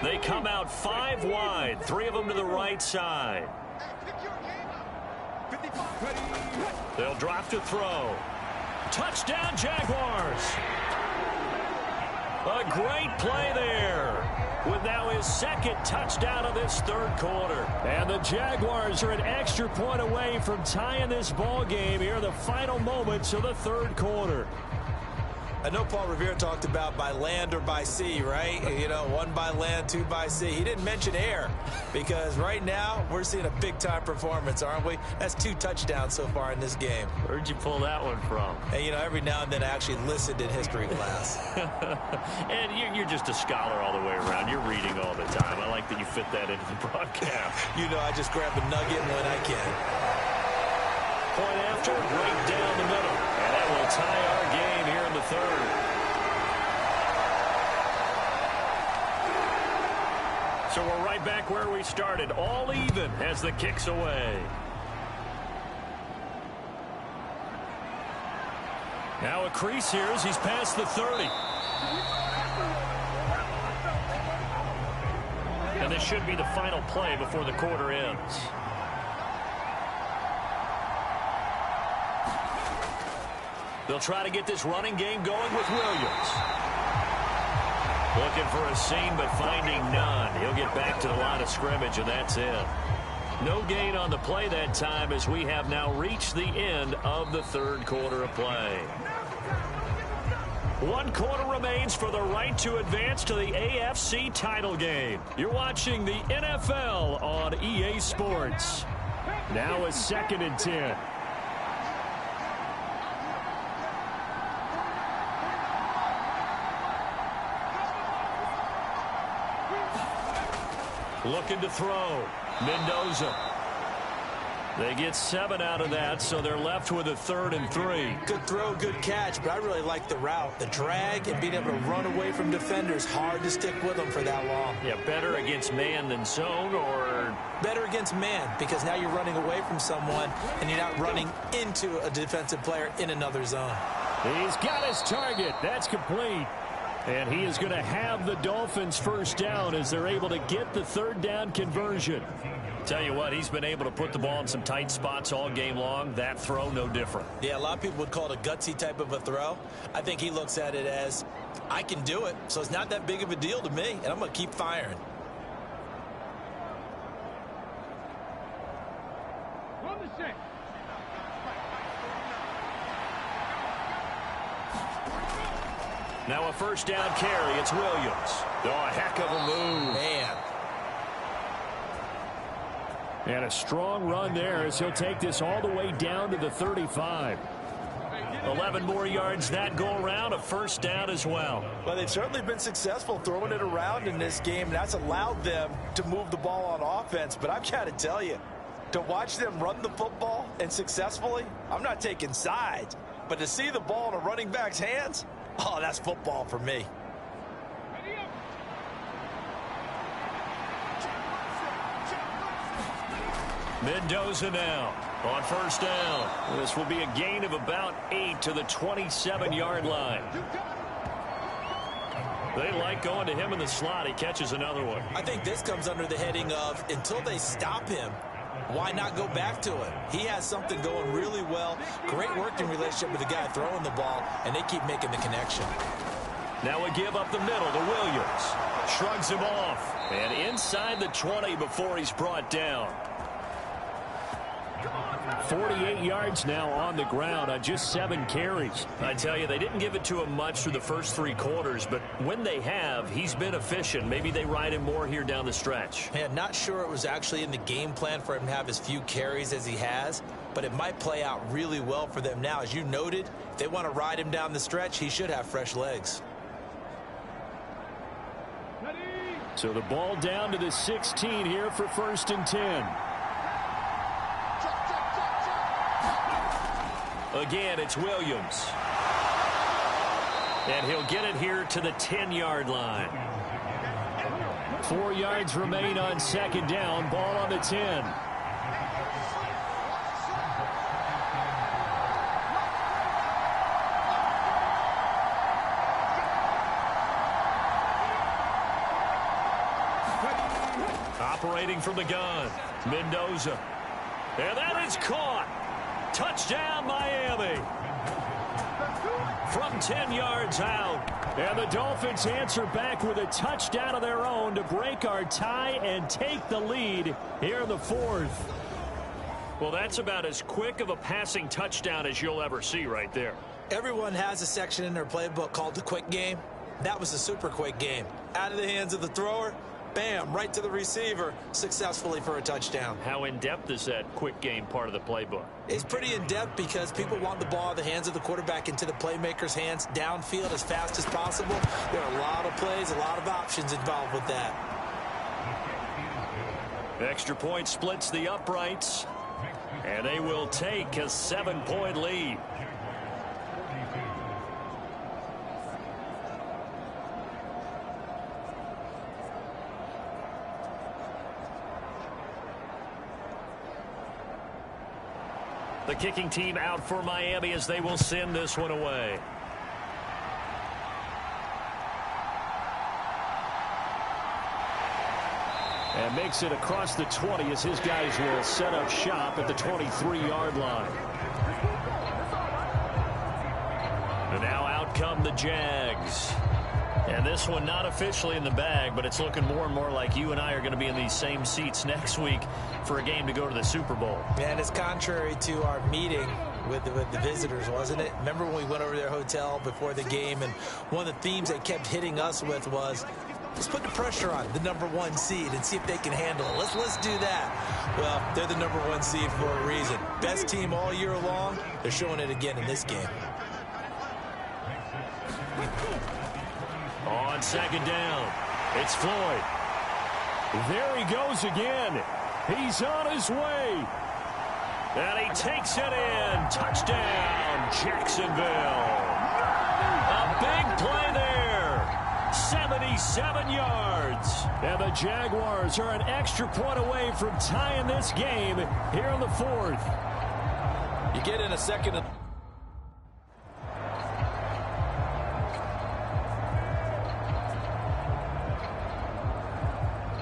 They come out 5 wide, 3 of them to the right side. They'll drop to throw. Touchdown, Jaguars. A great play there with now his 2nd touchdown of this 3rd quarter. And the Jaguars are an extra point away from tying this ball game here in the final moments of the 3rd quarter. I know Paul Revere talked about by land or by sea, right? You know, 1 by land, 2 by sea. He didn't mention air because right now we're seeing a big-time performance, aren't we? That's 2 touchdowns so far in this game. Where'd you pull that one from? And, you know, every now and then I actually listened in history class. And you're just a scholar all the way around. You're reading all the time. I like that you fit that into the broadcast. You know, I just grab a nugget when I can. Point after, right down the middle. And that will tie our game here in the third. So we're right back where we started, all even as the kick's away. Now a crease here as he's past the 30. And this should be the final play before the quarter ends. They'll try to get this running game going with Williams. Looking for a seam, but finding none. He'll get back to the line of scrimmage, and that's it. No gain on the play that time as we have now reached the end of the third quarter of play. 1 quarter remains for the right to advance to the AFC title game. You're watching the NFL on EA Sports. Now a 2nd and 10. Looking to throw. Mendoza. They get 7 out of that, so they're left with a 3rd and 3. Good throw, good catch, but I really like the route. The drag and being able to run away from defenders. Hard to stick with them for that long. Yeah, better against man than zone, or? Better against man, because now you're running away from someone and you're not running into a defensive player in another zone. He's got his target. That's complete. And he is going to have the Dolphins first down as they're able to get the 3rd down conversion. Tell you what, he's been able to put the ball in some tight spots all game long. That throw, no different. Yeah, a lot of people would call it a gutsy type of a throw. I think he looks at it as, I can do it, so it's not that big of a deal to me, and I'm going to keep firing. Now a first down carry. It's Williams. Oh, a heck of a move. Man. And a strong run there as he'll take this all the way down to the 35. 11 more yards that go around. A first down as well. Well, they've certainly been successful throwing it around in this game. And that's allowed them to move the ball on offense. But I've got to tell you, to watch them run the football and successfully, I'm not taking sides. But to see the ball in a running back's hands, oh, that's football for me. Mendoza now on first down. This will be a gain of about 8 to the 27-yard line. They like going to him in the slot. He catches another one. I think this comes under the heading of until they stop him, why not go back to it? He has something going really well. Great working relationship with the guy throwing the ball, and they keep making the connection. Now a give up the middle to Williams. Shrugs him off. And inside the 20 before he's brought down. 48 yards now on the ground on just 7 carries. I tell you, they didn't give it to him much through the first 3 quarters, but when they have, he's been efficient. Maybe they ride him more here down the stretch. Man, not sure it was actually in the game plan for him to have as few carries as he has, but it might play out really well for them now. As you noted, if they want to ride him down the stretch, he should have fresh legs. So the ball down to the 16 here for 1st and 10. Again, it's Williams. And he'll get it here to the 10-yard line. 4 yards remain on 2nd down. Ball on the 10. Operating from the gun, Mendoza. And that is caught. Touchdown, Miami. From 10 yards out. And the Dolphins answer back with a touchdown of their own to break our tie and take the lead here in the 4th. Well, that's about as quick of a passing touchdown as you'll ever see right there. Everyone has a section in their playbook called the quick game. That was a super quick game. Out of the hands of the thrower, bam, right to the receiver, successfully for a touchdown. How in-depth is that quick game part of the playbook? It's pretty in-depth because people want the ball in the hands of the quarterback into the playmaker's hands downfield as fast as possible. There are a lot of plays, a lot of options involved with that. Extra point splits the uprights, and they will take a 7-point lead. The kicking team out for Miami as they will send this one away. And makes it across the 20 as his guys will set up shop at the 23-yard line. And now out come the Jags. And this one not officially in the bag, but it's looking more and more like you and I are going to be in these same seats next week for a game to go to the Super Bowl. And it's contrary to our meeting with the visitors, wasn't it? Remember when we went over to their hotel before the game, and one of the themes they kept hitting us with was, let's put the pressure on the #1 seed and see if they can handle it. Let's do that. Well, they're the #1 seed for a reason. Best team all year long. They're showing it again in this game. On second down, it's Floyd. There he goes again. He's on his way. And he takes it in. Touchdown, Jacksonville. A big play there. 77 yards. And the Jaguars are an extra point away from tying this game here in the fourth. You get in a second.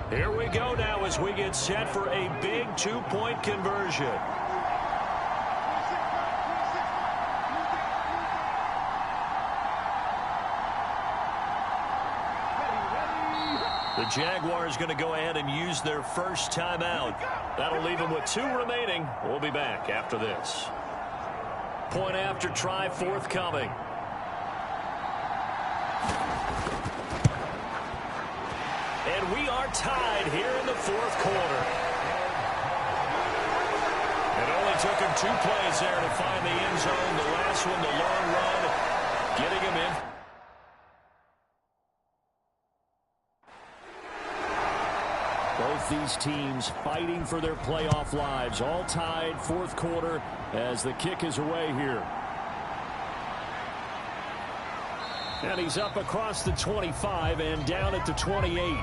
Here we go now as we get set for a big two-point conversion. The Jaguars going to go ahead and use their first timeout. That'll leave them with 2 remaining. We'll be back after this. Point after try forthcoming. And we are tied here in the fourth quarter. It only took him 2 plays there to find the end zone. The last one, the long run, getting him in. Both these teams fighting for their playoff lives. All tied, fourth quarter, as the kick is away here. And he's up across the 25 and down at the 28.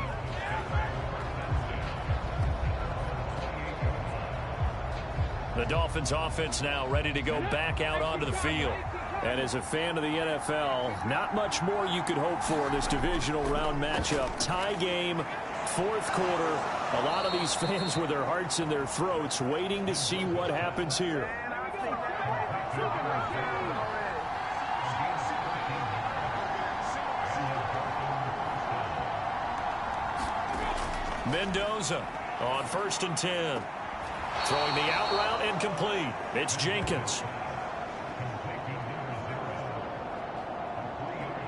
The Dolphins offense now ready to go back out onto the field. And as a fan of the NFL, not much more you could hope for in this divisional round matchup. Tie game, fourth quarter. A lot of these fans with their hearts in their throats waiting to see what happens here. Mendoza on 1st and 10. Throwing the out route incomplete. It's Jenkins.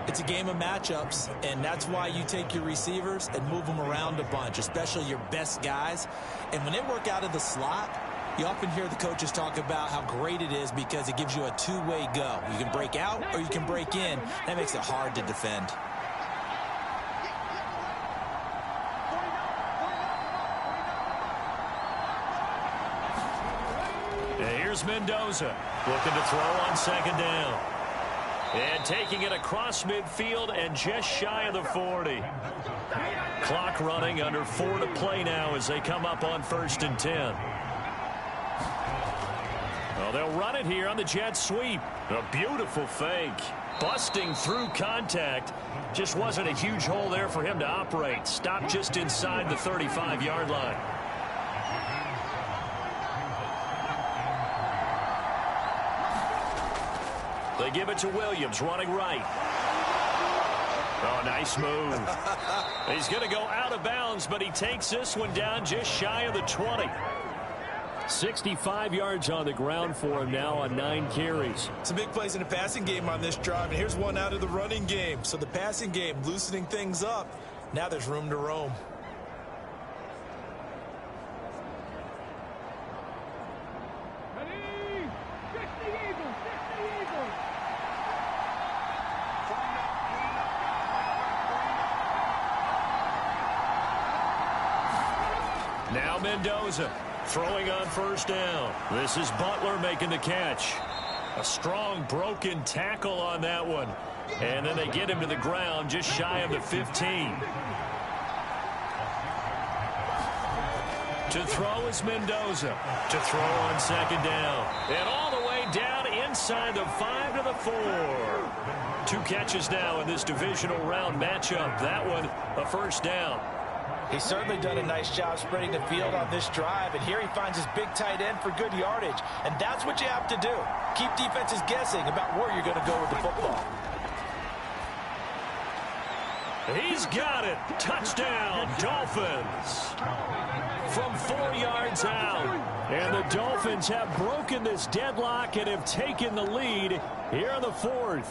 It's a game of matchups, and that's why you take your receivers and move them around a bunch, especially your best guys. And when they work out of the slot, you often hear the coaches talk about how great it is because it gives you a two-way go. You can break out or you can break in. That makes it hard to defend. And here's Mendoza looking to throw on second down. And taking it across midfield and just shy of the 40. Clock running, under 4 to play now as they come up on 1st and 10. Well, they'll run it here on the jet sweep. A beautiful fake. Busting through contact. Just wasn't a huge hole there for him to operate. Stopped just inside the 35-yard line. They give it to Williams, running right. Oh, nice move. He's going to go out of bounds, but he takes this one down just shy of the 20. 65 yards on the ground for him now on 9 carries. Some big plays in the passing game on this drive, and here's one out of the running game. So the passing game loosening things up. Now there's room to roam. Now Mendoza throwing on first down. This is Butler making the catch. A strong broken tackle on that one. And then they get him to the ground just shy of the 15. To throw is Mendoza. To throw on second down. And all the way down inside the 5 to the 4. 2 catches now in this divisional round matchup. That one a first down. He's certainly done a nice job spreading the field on this drive, and here he finds his big tight end for good yardage. And that's what you have to do. Keep defenses guessing about where you're going to go with the football. He's got it. Touchdown, Dolphins. From 4 yards out. And the Dolphins have broken this deadlock and have taken the lead here in the 4th.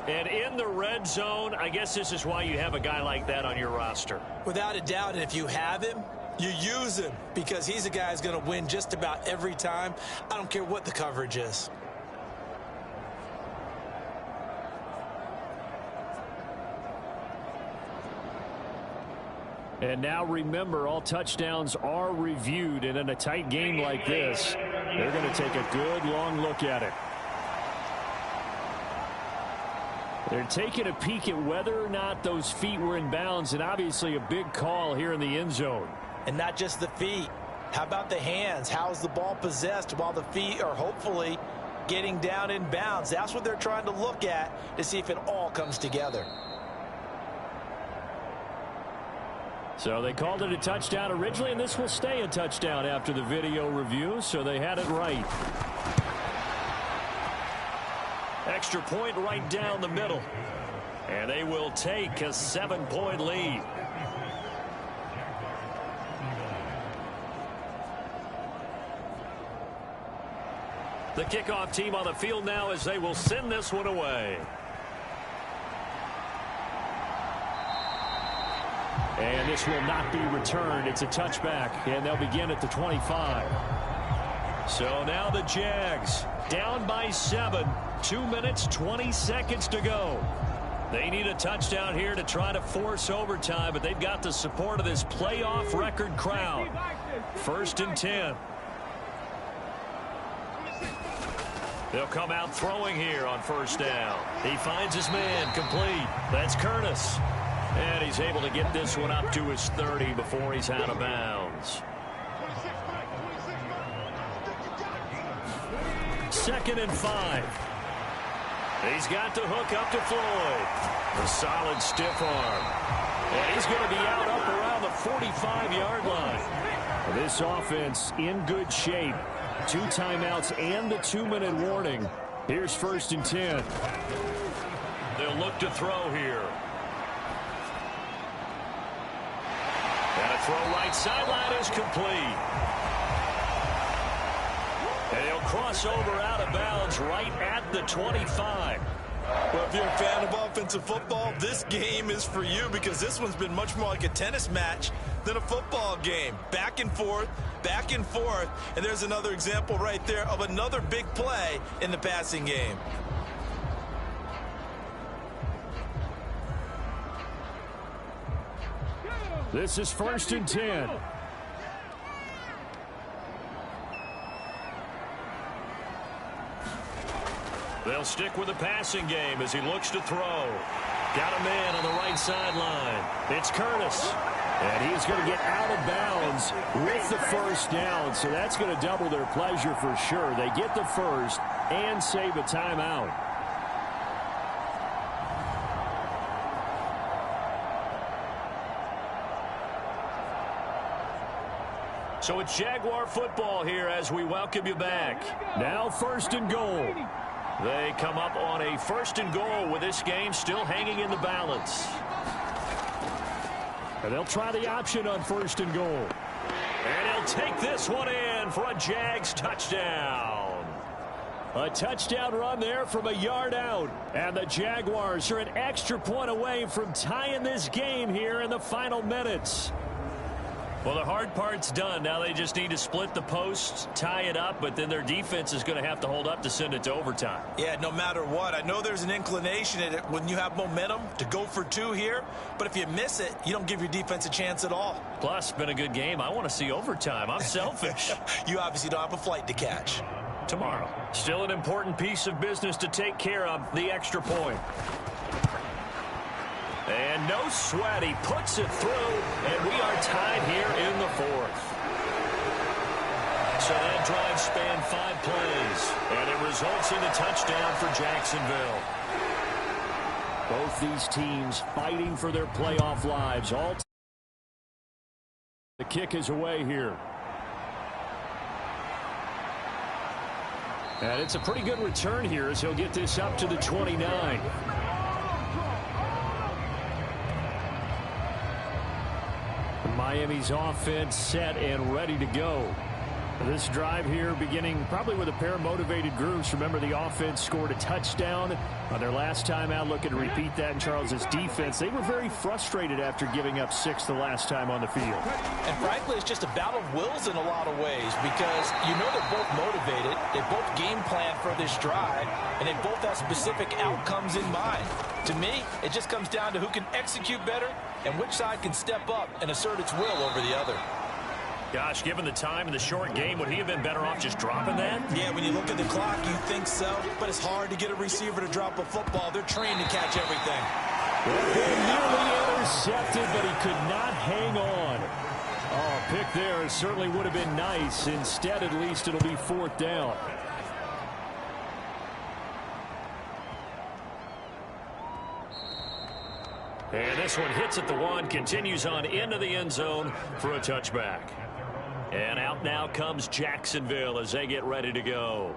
And in the red zone, I guess this is why you have a guy like that on your roster. Without a doubt, and if you have him, you use him, because he's a guy who's going to win just about every time. I don't care what the coverage is. And now remember, all touchdowns are reviewed, and in a tight game like this, they're going to take a good long look at it. They're taking a peek at whether or not those feet were in bounds, and obviously a big call here in the end zone. And not just the feet. How about the hands? How is the ball possessed while the feet are hopefully getting down in bounds? That's what they're trying to look at to see if it all comes together. So they called it a touchdown originally, and this will stay a touchdown after the video review, so they had it right. Extra point right down the middle. And they will take a 7-point lead. The kickoff team on the field now as they will send this one away. And this will not be returned. It's a touchback, and they'll begin at the 25. So now the Jags down by 7. 2 minutes, 20 seconds to go. They need a touchdown here to try to force overtime, but they've got the support of this playoff record crowd. 1st and 10. They'll come out throwing here on first down. He finds his man complete. That's Curtis. And he's able to get this one up to his 30 before he's out of bounds. 2nd and 5. He's got the hook up to Floyd. A solid stiff arm. And he's going to be out up around the 45-yard line. This offense in good shape. 2 timeouts and the 2-minute warning. Here's 1st and 10. They'll look to throw here. And a throw right sideline is complete. And he'll cross over out of bounds right at the 25. Well, if you're a fan of offensive football, this game is for you, because this one's been much more like a tennis match than a football game. Back and forth, and there's another example right there of another big play in the passing game. This is 1st and 10. They'll stick with the passing game as he looks to throw. Got a man on the right sideline. It's Curtis. And he's going to get out of bounds with the first down. So that's going to double their pleasure for sure. They get the first and save a timeout. So it's Jaguar football here as we welcome you back. Now 1st and goal. They come up on a 1st and goal with this game still hanging in the balance. And they'll try the option on 1st and goal. And he'll take this one in in for a Jags touchdown. A touchdown run there from a yard out. And the Jaguars are an extra point away from tying this game here in the final minutes. Well, the hard part's done. Now they just need to split the posts, tie it up, but then their defense is going to have to hold up to send it to overtime. Yeah, no matter what. I know there's an inclination in it when you have momentum to go for two here, but if you miss it, you don't give your defense a chance at all. Plus, been a good game. I want to see overtime. I'm selfish. You obviously don't have a flight to catch. Tomorrow. Still an important piece of business to take care of, the extra point. And no sweat, he puts it through, and we are tied here in the fourth. So that drive spanned 5 plays, and it results in a touchdown for Jacksonville. Both these teams fighting for their playoff lives. The kick is away here. And it's a pretty good return here as he'll get this up to the 29. Miami's offense set and ready to go. This drive here beginning probably with a pair of motivated groups. Remember, the offense scored a touchdown on their last time out. Looking to repeat that in Charles's defense. They were very frustrated after giving up 6 the last time on the field. And frankly, it's just a battle of wills in a lot of ways because you know they're both motivated. They both game plan for this drive, and they both have specific outcomes in mind. To me, it just comes down to who can execute better and which side can step up and assert its will over the other. Gosh, given the time and the short game, would he have been better off just dropping that? Yeah, when you look at the clock, you think so. But it's hard to get a receiver to drop a football. They're trained to catch everything. Nearly intercepted, but he could not hang on. Oh, a pick there certainly would have been nice. Instead, at least, it'll be 4th down. And this one hits at the 1, continues on into the end zone for a touchback. And out now comes Jacksonville as they get ready to go.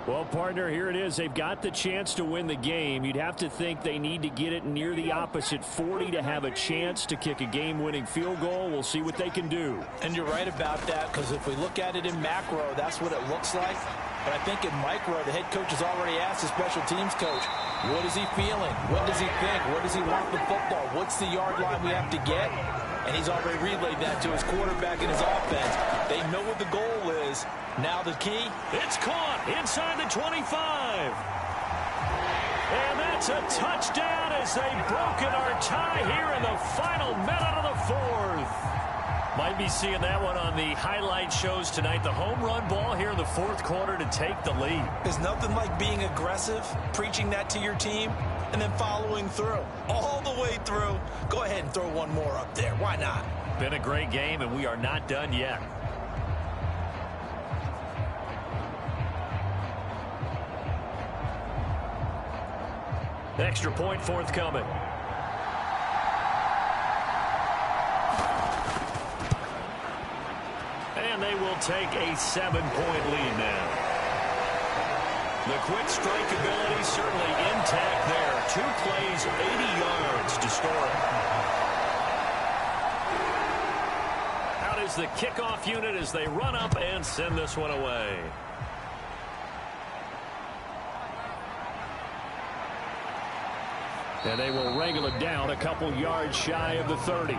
Well, partner, here it is. They've got the chance to win the game. You'd have to think they need to get it near the opposite 40 to have a chance to kick a game-winning field goal. We'll see what they can do. And you're right about that, because if we look at it in macro, that's what it looks like. But I think in micro, the head coach has already asked the special teams coach, what is he feeling? What does he think? Where does he want the football? What's the yard line we have to get? And he's already relayed that to his quarterback and his offense. They know what the goal is. Now the key. It's caught inside the 25. And that's a touchdown as they've broken our tie here in the final minute of the 4th. Might be seeing that one on the highlight shows tonight. The home run ball here in the 4th quarter to take the lead. There's nothing like being aggressive, preaching that to your team, and then following through. All the way through. Go ahead and throw one more up there. Why not? Been a great game, and we are not done yet. Extra point forthcoming. And they will take a 7-point lead now. The quick strike ability certainly intact there. 2 plays, 80 yards to score it. Out is the kickoff unit as they run up and send this one away. And they will wrangle it down a couple yards shy of the 30.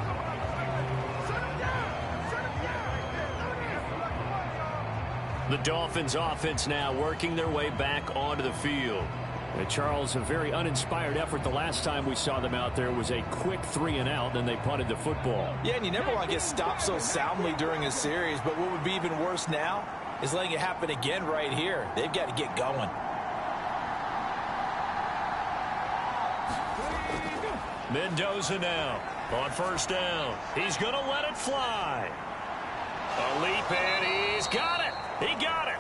The Dolphins offense now working their way back onto the field. And Charles, a very uninspired effort. The last time we saw them out there was a quick 3-and-out, and they punted the football. Yeah, and you never want to get stopped so soundly during a series, but what would be even worse now is letting it happen again right here. They've got to get going. Mendoza now on 1st down. He's going to let it fly. A leap, and he's got it. He got it.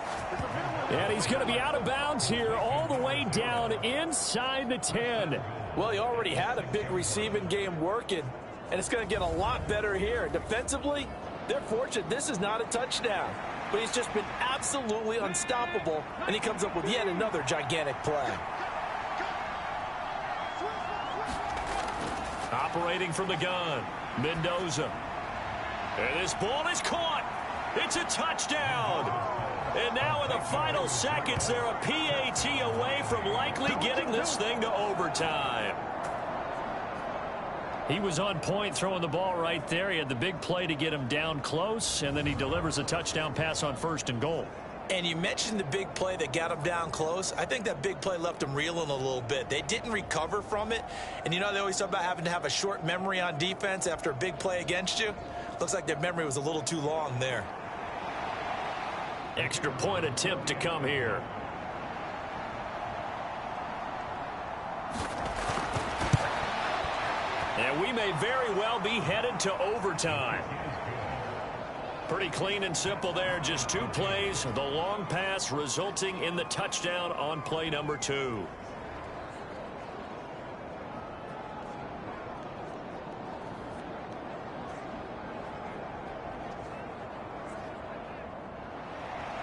And he's going to be out of bounds here all the way down inside the 10. Well, he already had a big receiving game working, and it's going to get a lot better here. Defensively, they're fortunate this is not a touchdown, but he's just been absolutely unstoppable, and he comes up with yet another gigantic play. Operating from the gun, Mendoza. And this ball is caught. It's a touchdown. And now in the final seconds, they're a PAT away from likely getting this thing to overtime. He was on point throwing the ball right there. He had the big play to get him down close, and then he delivers a touchdown pass on 1st and goal. And you mentioned the big play that got him down close. I think that big play left him reeling a little bit. They didn't recover from it. And you know they always talk about having to have a short memory on defense after a big play against you. Looks like their memory was a little too long there. Extra point attempt to come here. And we may very well be headed to overtime. Pretty clean and simple there. Just 2 plays. The long pass resulting in the touchdown on play number 2.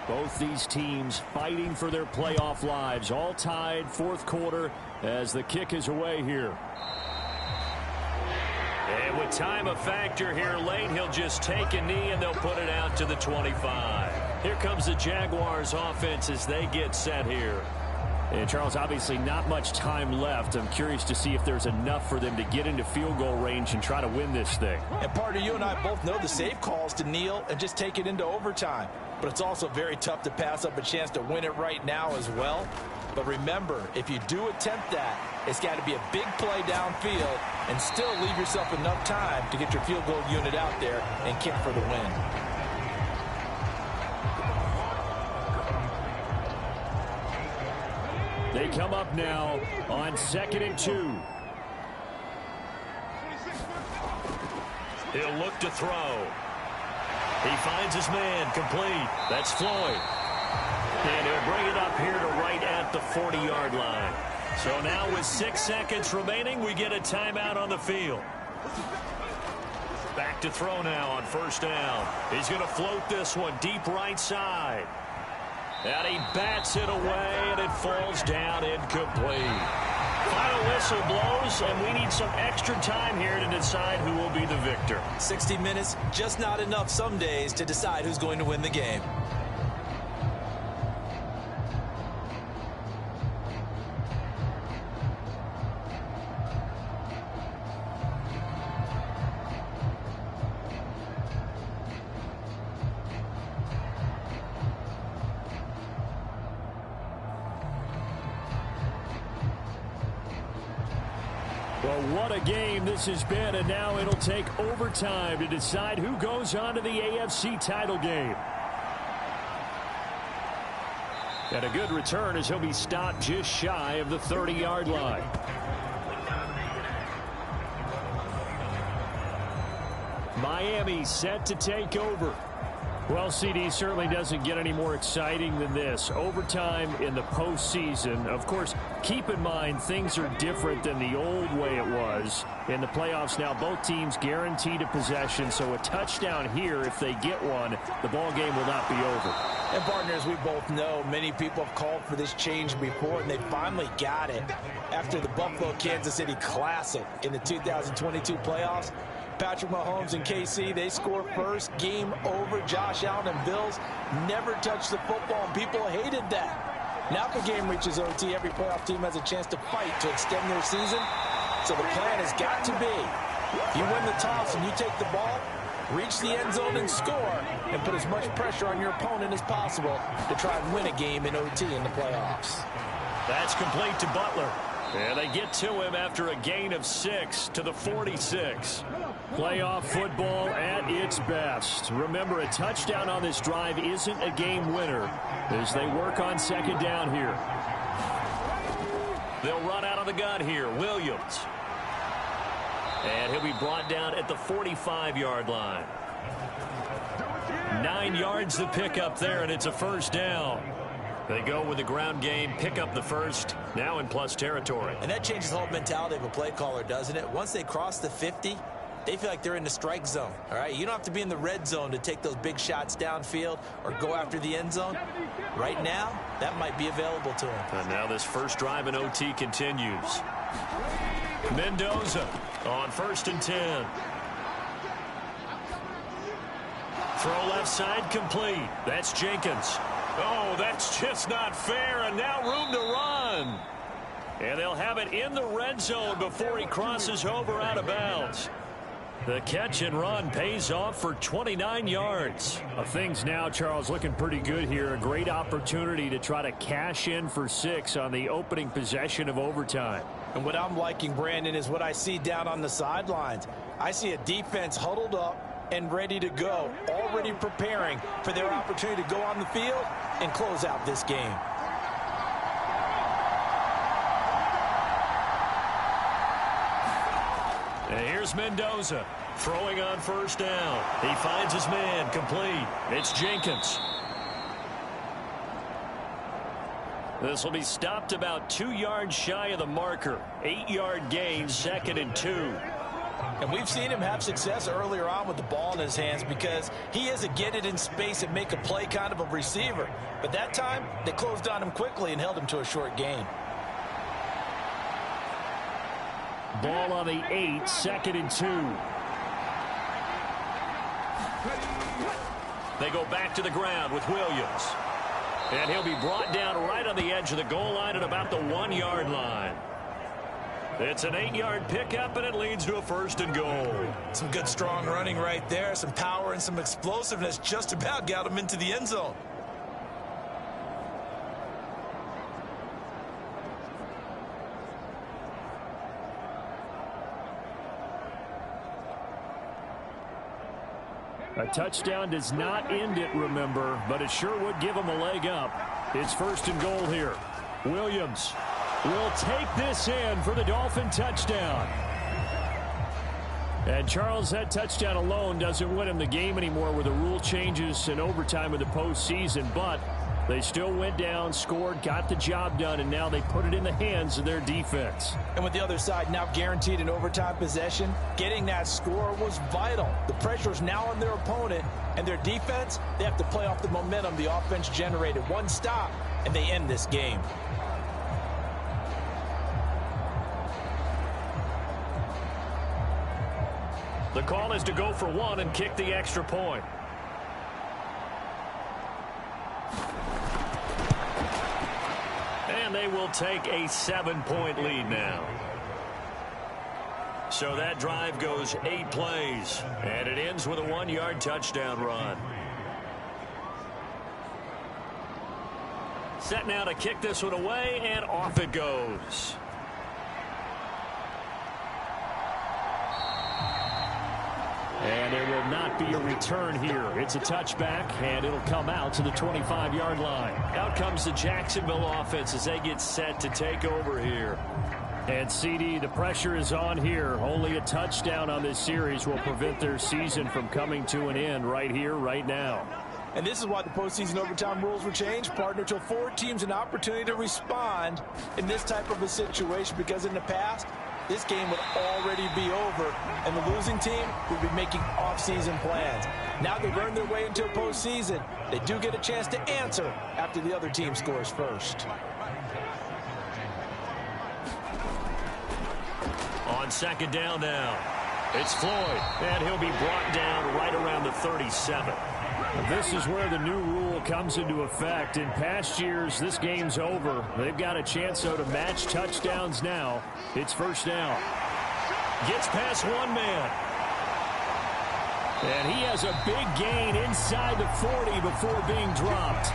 Both these teams fighting for their playoff lives. All tied, 4th quarter as the kick is away here. And with time a factor here late, he'll just take a knee and they'll put it out to the 25. Here comes the Jaguars offense as they get set here. And Charles, obviously not much time left. I'm curious to see if there's enough for them to get into field goal range and try to win this thing. And partner, you and I both know the safe calls to kneel and just take it into overtime. But it's also very tough to pass up a chance to win it right now as well. But remember, if you do attempt that, it's got to be a big play downfield and still leave yourself enough time to get your field goal unit out there and kick for the win. They come up now on 2nd and 2. He'll look to throw. He finds his man complete. That's Floyd. And he'll bring it up here to right at the 40-yard line. So now with 6 seconds remaining, we get a timeout on the field. Back to throw now on 1st down. He's going to float this one deep right side. And he bats it away, and it falls down incomplete. Final whistle blows, and we need some extra time here to decide who will be the victor. 60 minutes, just not enough some days to decide who's going to win the game. Well, what a game this has been, and now it'll take overtime to decide who goes on to the AFC title game. And a good return as he'll be stopped just shy of the 30-yard line. Miami set to take over. Well, CD, certainly doesn't get any more exciting than this. Overtime in the postseason. Of course, keep in mind things are different than the old way it was. In the playoffs now, both teams guaranteed a possession, so a touchdown here, if they get one, the ball game will not be over. And partners, we both know many people have called for this change before, and they finally got it after the Buffalo-Kansas City Classic in the 2022 playoffs. Patrick Mahomes and KC, they score first. Game over. Josh Allen and Bills never touched the football, and people hated that. Now if the game reaches OT, every playoff team has a chance to fight to extend their season. So the plan has got to be, you win the toss and you take the ball, reach the end zone and score, and put as much pressure on your opponent as possible to try and win a game in OT in the playoffs. That's complete to Butler. And they get to him after a gain of 6 to the 46. Playoff football at its best. Remember, a touchdown on this drive isn't a game winner as they work on 2nd down here. They'll run out of the gun here. Williams. And he'll be brought down at the 45-yard line. 9 yards to pick up there, and it's a 1st down. They go with the ground game, pick up the first, now in plus territory. And that changes the whole mentality of a play caller, doesn't it? Once they cross the 50, they feel like they're in the strike zone, all right? You don't have to be in the red zone to take those big shots downfield or go after the end zone. Right now, that might be available to them. And now this first drive in OT continues. Mendoza on 1st and 10. Throw left side complete. That's Jenkins. Oh, that's just not fair, and now room to run. And they'll have it in the red zone before he crosses over out of bounds. The catch and run pays off for 29 yards. Things now, Charles, looking pretty good here. A great opportunity to try to cash in for 6 on the opening possession of overtime. And what I'm liking, Brandon, is what I see down on the sidelines. I see a defense huddled up and ready to go, already preparing for their opportunity to go on the field and close out this game. And here's Mendoza throwing on first down. He finds his man complete. It's Jenkins. This will be stopped about 2 yards shy of the marker. 8-yard gain, 2nd and 2. And we've seen him have success earlier on with the ball in his hands because he is a get it in space and make a play kind of a receiver. But that time, they closed on him quickly and held him to a short gain. Ball on the 8, 2nd and 2. They go back to the ground with Williams. And he'll be brought down right on the edge of the goal line at about the 1-yard line. It's an 8-yard pickup, and it leads to a 1st and goal. Some good strong running right there. Some power and some explosiveness just about got him into the end zone. A touchdown does not end it, remember, but it sure would give him a leg up. It's 1st and goal here. Williams will take this in for the Dolphin touchdown. And Charles, that touchdown alone doesn't win him the game anymore with the rule changes in overtime of the postseason, but they still went down, scored, got the job done, and now they put it in the hands of their defense. And with the other side now guaranteed an overtime possession, getting that score was vital. The pressure is now on their opponent, and their defense, they have to play off the momentum the offense generated. One stop, and they end this game. The call is to go for 1 and kick the extra point. And they will take a 7-point lead now. So that drive goes 8 plays, and it ends with a 1-yard touchdown run. Set now to kick this one away, and off it goes. And there will not be a return here. It's a touchback, and it'll come out to the 25-yard line. Out comes the Jacksonville offense as they get set to take over here. And CD, the pressure is on here. Only a touchdown on this series will prevent their season from coming to an end right here, right now. And this is why the postseason overtime rules were changed, partner, to afford teams an opportunity to respond in this type of a situation, because in the past, this game would already be over, and the losing team would be making off-season plans. Now they've earned their way into a postseason. They do get a chance to answer after the other team scores first. On 2nd down now, it's Floyd, and he'll be brought down right around the 37. This is where the new rule comes into effect. In past years, this game's over. They've got a chance, though, to match touchdowns now. It's 1st down. Gets past one man. And he has a big gain inside the 40 before being dropped.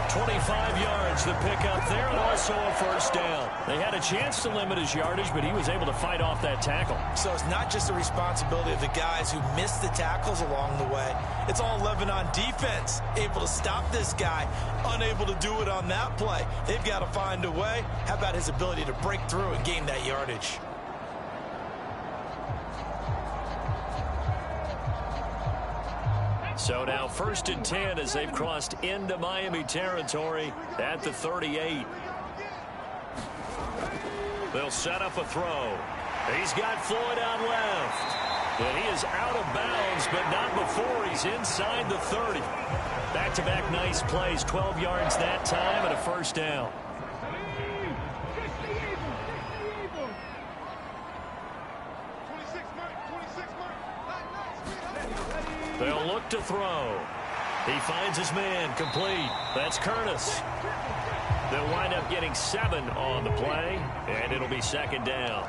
25 yards the pickup there, and also a 1st down. They had a chance to limit his yardage, but he was able to fight off that tackle. So it's not just the responsibility of the guys who missed the tackles along the way. It's all 11 on defense, able to stop this guy, unable to do it on that play. They've got to find a way. How about his ability to break through and gain that yardage? So now 1st and 10 as they've crossed into Miami territory at the 38. They'll set up a throw. He's got Floyd out left. And he is out of bounds, but not before he's inside the 30. Back-to-back nice plays, 12 yards that time and a 1st down. They'll look to throw. He finds his man complete. That's Curtis. They'll wind up getting 7 on the play, and it'll be second down.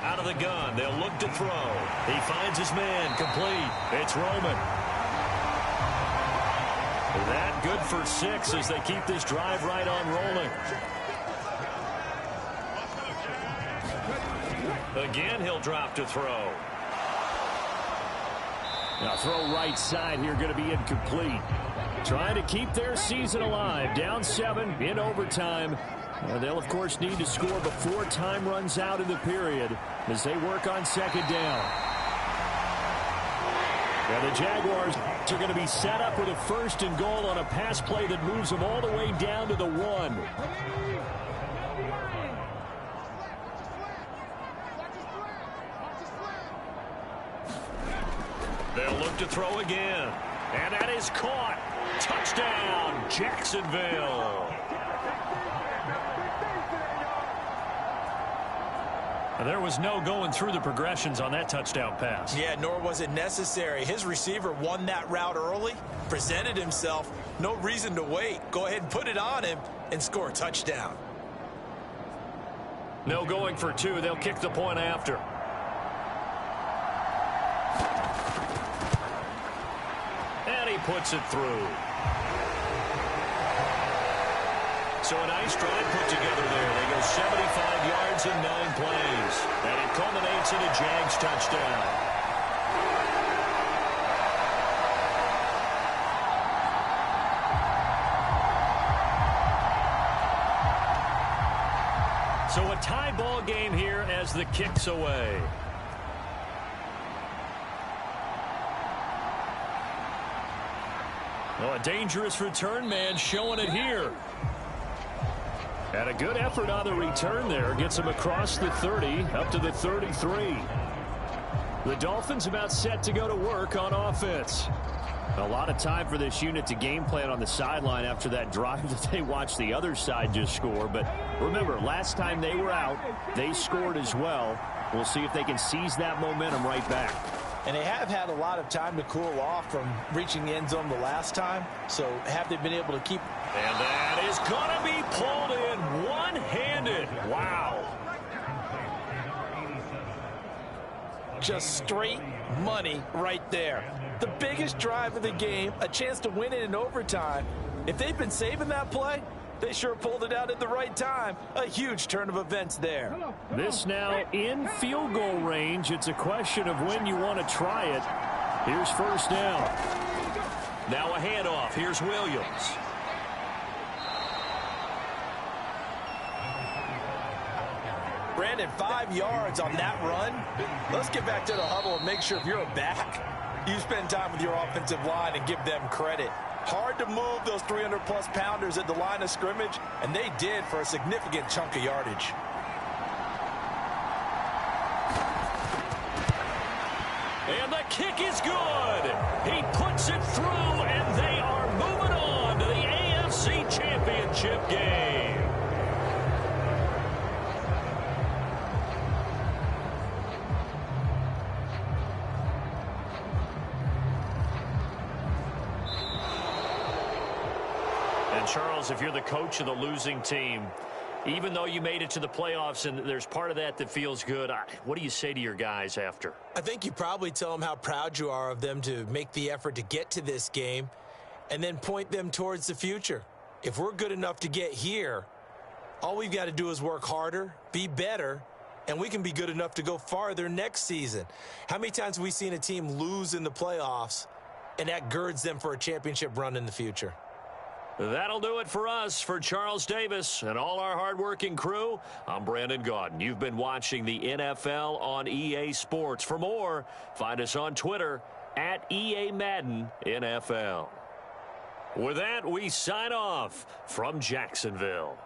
Out of the gun, they'll look to throw. He finds his man complete. It's Roman. That good for 6 as they keep this drive right on rolling. Again, he'll drop to throw. Now throw right side here, going to be incomplete. Trying to keep their season alive. Down 7 in overtime. They'll, of course, need to score before time runs out in the period as they work on second down. Now the Jaguars are going to be set up with a 1st and goal on a pass play that moves them all the way down to the 1. They'll look to throw again. And that is caught. Touchdown, Jacksonville. There was no going through the progressions on that touchdown pass. Yeah, nor was it necessary. His receiver won that route early, presented himself. No reason to wait. Go ahead and put it on him and score a touchdown. No going for 2. They'll kick the point after. And he puts it through. So a nice drive put together there. They go 75 yards in 9 plays. And it culminates in a Jags touchdown. So a tie ball game here as the kick's away. Oh, a dangerous return man showing it here. And a good effort on the return there. Gets him across the 30, up to the 33. The Dolphins about set to go to work on offense. A lot of time for this unit to game plan on the sideline after that drive that they watched the other side just score. But remember, last time they were out, they scored as well. We'll see if they can seize that momentum right back. And they have had a lot of time to cool off from reaching the end zone the last time. So have they been able to keep... And that is going to be pulled in one-handed. Wow. Just straight money right there. The biggest drive of the game, a chance to win it in overtime. If they've been saving that play, they sure pulled it out at the right time. A huge turn of events there. This now in field goal range. It's a question of when you want to try it. Here's first down. Now a handoff. Here's Williams. Brandon, 5 yards on that run. Let's get back to the huddle and make sure if you're a back, you spend time with your offensive line and give them credit. Hard to move those 300-plus pounders at the line of scrimmage, and they did for a significant chunk of yardage. And the kick is good. He puts it through, and they are moving on to the AFC Championship game. Charles, if you're the coach of the losing team, even though you made it to the playoffs and there's part of that that feels good, what do you say to your guys after? I think you probably tell them how proud you are of them to make the effort to get to this game and then point them towards the future. If we're good enough to get here, all we've got to do is work harder, be better, and we can be good enough to go farther next season. How many times have we seen a team lose in the playoffs and that girds them for a championship run in the future? That'll do it for us. For Charles Davis and all our hardworking crew, I'm Brandon Gaudin. You've been watching the NFL on EA Sports. For more, find us on Twitter at EA Madden NFL. With that, we sign off from Jacksonville.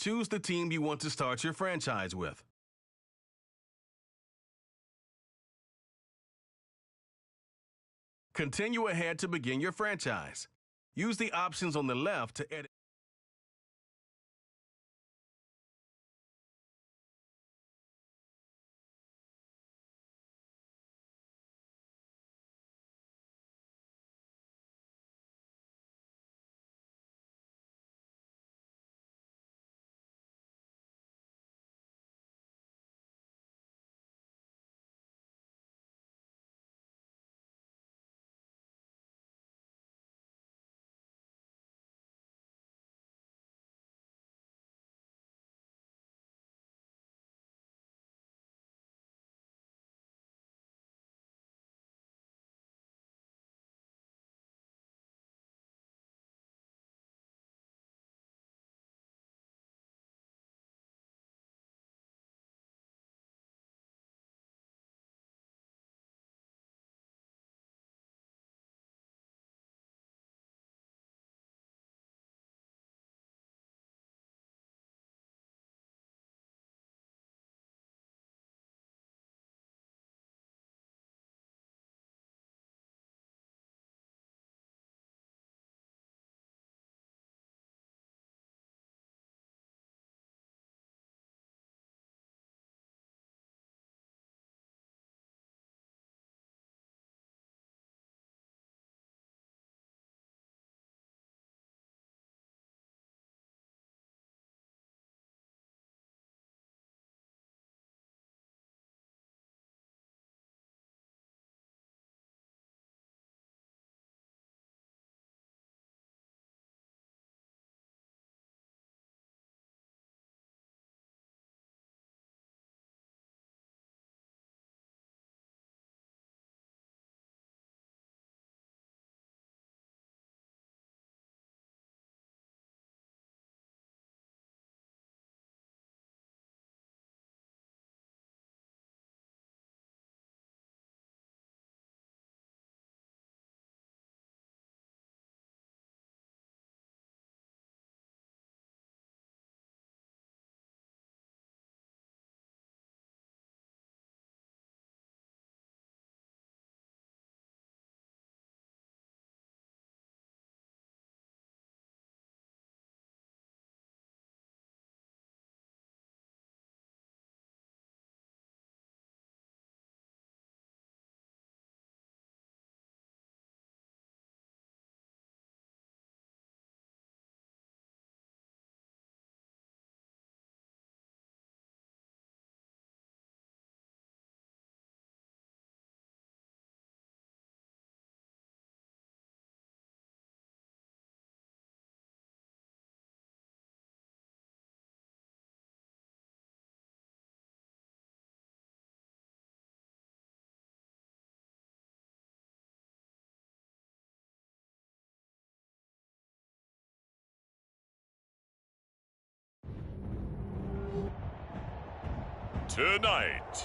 choose the team you want to start your franchise with. Continue ahead to begin your franchise. Use the options on the left to edit. Tonight,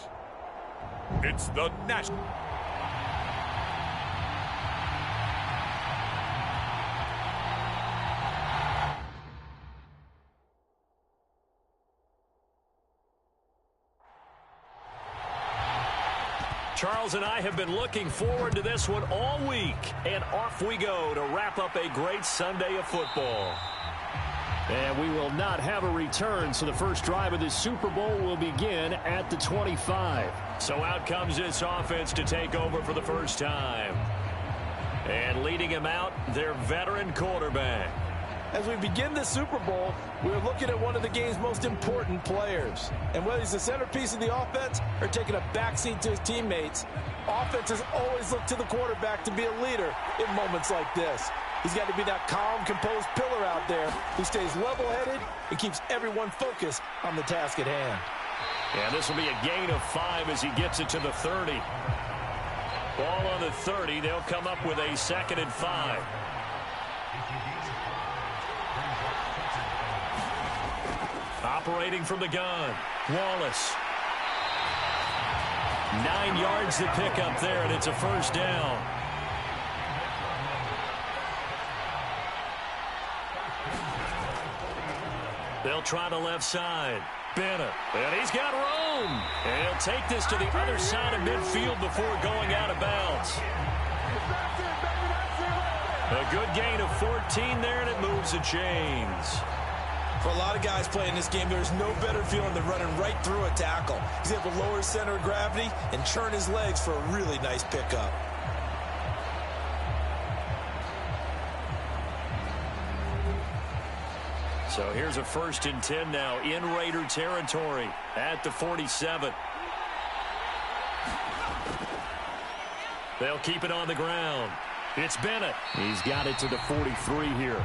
it's the national. Charles and I have been looking forward to this one all week, and off we go to wrap up a great Sunday of football. And we will not have a return, so the first drive of this Super Bowl will begin at the 25. So out comes this offense to take over for the first time. And leading him out, their veteran quarterback. As we begin the Super Bowl, we're looking at one of the game's most important players. And whether he's the centerpiece of the offense or taking a backseat to his teammates, offenses always look to the quarterback to be a leader in moments like this. He's got to be that calm, composed pillar out there who stays level-headed and keeps everyone focused on the task at hand. And this will be a gain of 5 as he gets it to the 30. Ball on the 30. They'll come up with a 2nd and 5. Operating from the gun, Wallace. 9 yards to pick up there, and it's a first down. They'll try the left side. Bennett, and he's got room. And he'll take this to the other side of midfield before going out of bounds. A good gain of 14 there, and it moves the chains. For a lot of guys playing this game, there's no better feeling than running right through a tackle. He's able to lower his center of gravity and churn his legs for a really nice pickup. So here's a 1st and 10 now in Raider territory at the 47. They'll keep it on the ground. It's Bennett. He's got it to the 43 here.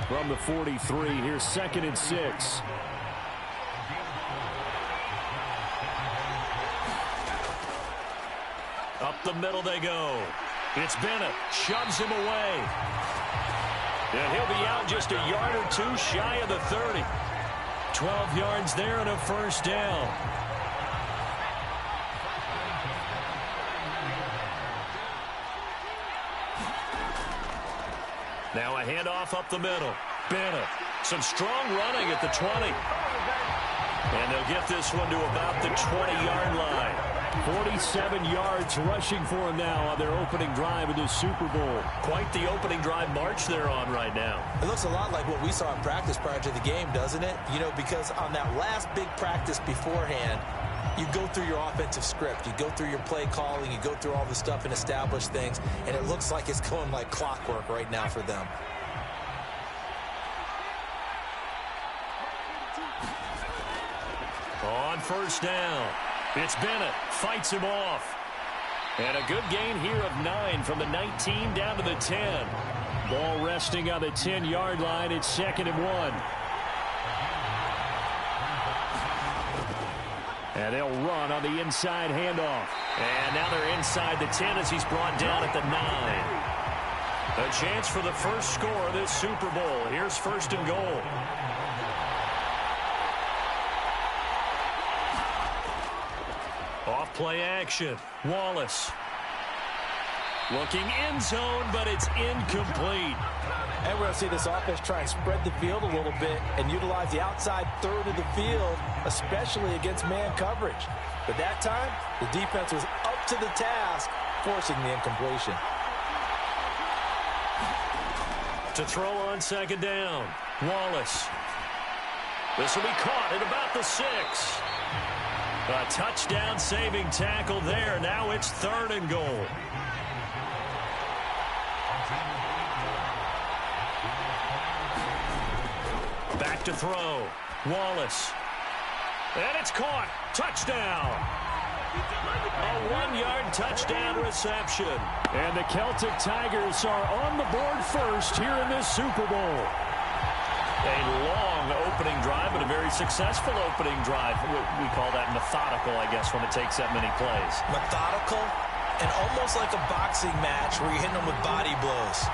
From the 43, here's 2nd and 6. Up the middle they go. It's Bennett. Shoves him away. And he'll be out just a yard or two shy of the 30. 12 yards there and a 1st down. Now a handoff up the middle. Bennett. Some strong running at the 20. And they'll get this one to about the 20-yard line. 47 yards rushing for him now on their opening drive of this Super Bowl. Quite the opening drive march they're on right now. It looks a lot like what we saw in practice prior to the game, doesn't it? You know, because on that last big practice beforehand, you go through your offensive script. You go through your play calling. You go through all the stuff and establish things. And it looks like it's going like clockwork right now for them. On 1st down, it's Bennett. Fights him off. And a good gain here of 9 from the 19 down to the 10. Ball resting on the 10-yard line. It's 2nd and 1. And they'll run on the inside handoff. And now they're inside the 10 as he's brought down at the 9. A chance for the first score of this Super Bowl. Here's 1st and goal. Off play action. Wallace. Looking end zone, but it's incomplete. And we're going to see this offense try and spread the field a little bit and utilize the outside third of the field, especially against man coverage. But that time, the defense was up to the task, forcing the incompletion. To throw on 2nd down. Wallace. This will be caught at about the 6. A touchdown saving tackle there. Now it's 3rd and goal. Back to throw. Wallace. And it's caught. Touchdown. A 1-yard touchdown reception. And the Celtic Tigers are on the board first here in this Super Bowl. A long opening drive, but a very successful opening drive. We call that methodical, I guess, when it takes that many plays. Methodical and almost like a boxing match where you're hitting them with body blows.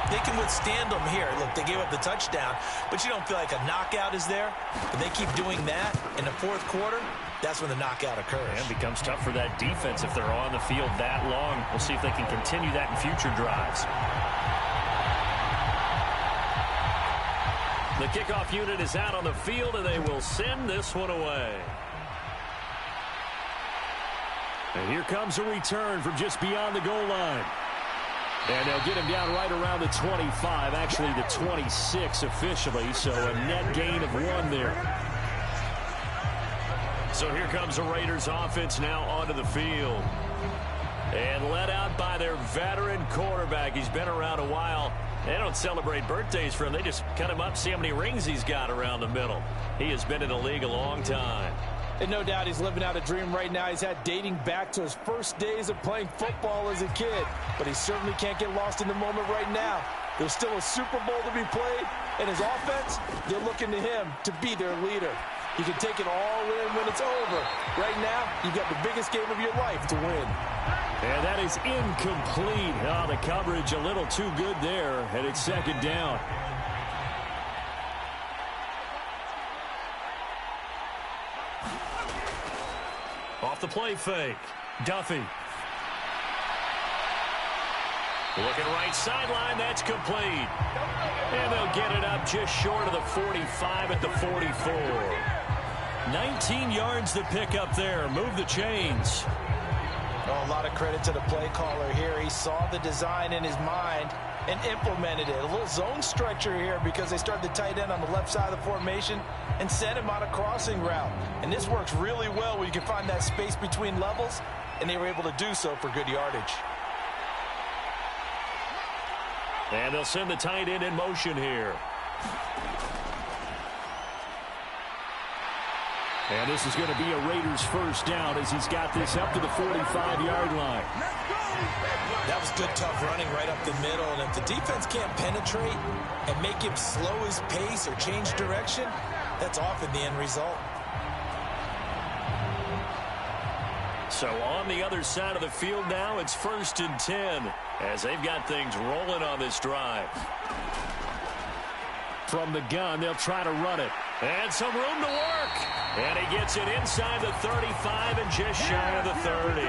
They can withstand them here. Look, they gave up the touchdown, but you don't feel like a knockout is there. But they keep doing that in the 4th quarter. That's when the knockout occurs. And it becomes tough for that defense if they're on the field that long. We'll see if they can continue that in future drives. The kickoff unit is out on the field, and they will send this one away. And here comes a return from just beyond the goal line. And they'll get him down right around the 25, actually the 26 officially, so a net gain of 1 there. So here comes the Raiders offense now onto the field. And led out by their veteran quarterback. He's been around a while. They don't celebrate birthdays for him. They just cut him up, see how many rings he's got around the middle. He has been in the league a long time. And no doubt he's living out a dream right now. He's had dating back to his first days of playing football as a kid. But he certainly can't get lost in the moment right now. There's still a Super Bowl to be played. And his offense, they're looking to him to be their leader. He can take it all in when it's over. Right now, you've got the biggest game of your life to win. And that is incomplete. Oh, the coverage a little too good there. And it's 2nd down. Off the play fake. Duffy. Looking right sideline, that's complete. And they'll get it up just short of the 45 at the 44. 19 yards to pick up there. Move the chains. Oh, a lot of credit to the play caller here. He saw the design in his mind and implemented it. A little zone stretcher here because they started the tight end on the left side of the formation and sent him on a crossing route. And this works really well where you can find that space between levels, and they were able to do so for good yardage. And they'll send the tight end in motion here. And this is going to be a Raiders first down as he's got this up to the 45-yard line. That was good, tough running right up the middle. And if the defense can't penetrate and make him slow his pace or change direction, that's often the end result. So on the other side of the field now, it's 1st and 10 as they've got things rolling on this drive. From the gun, they'll try to run it. And some room to work. And he gets it inside the 35 and just shy of the 30.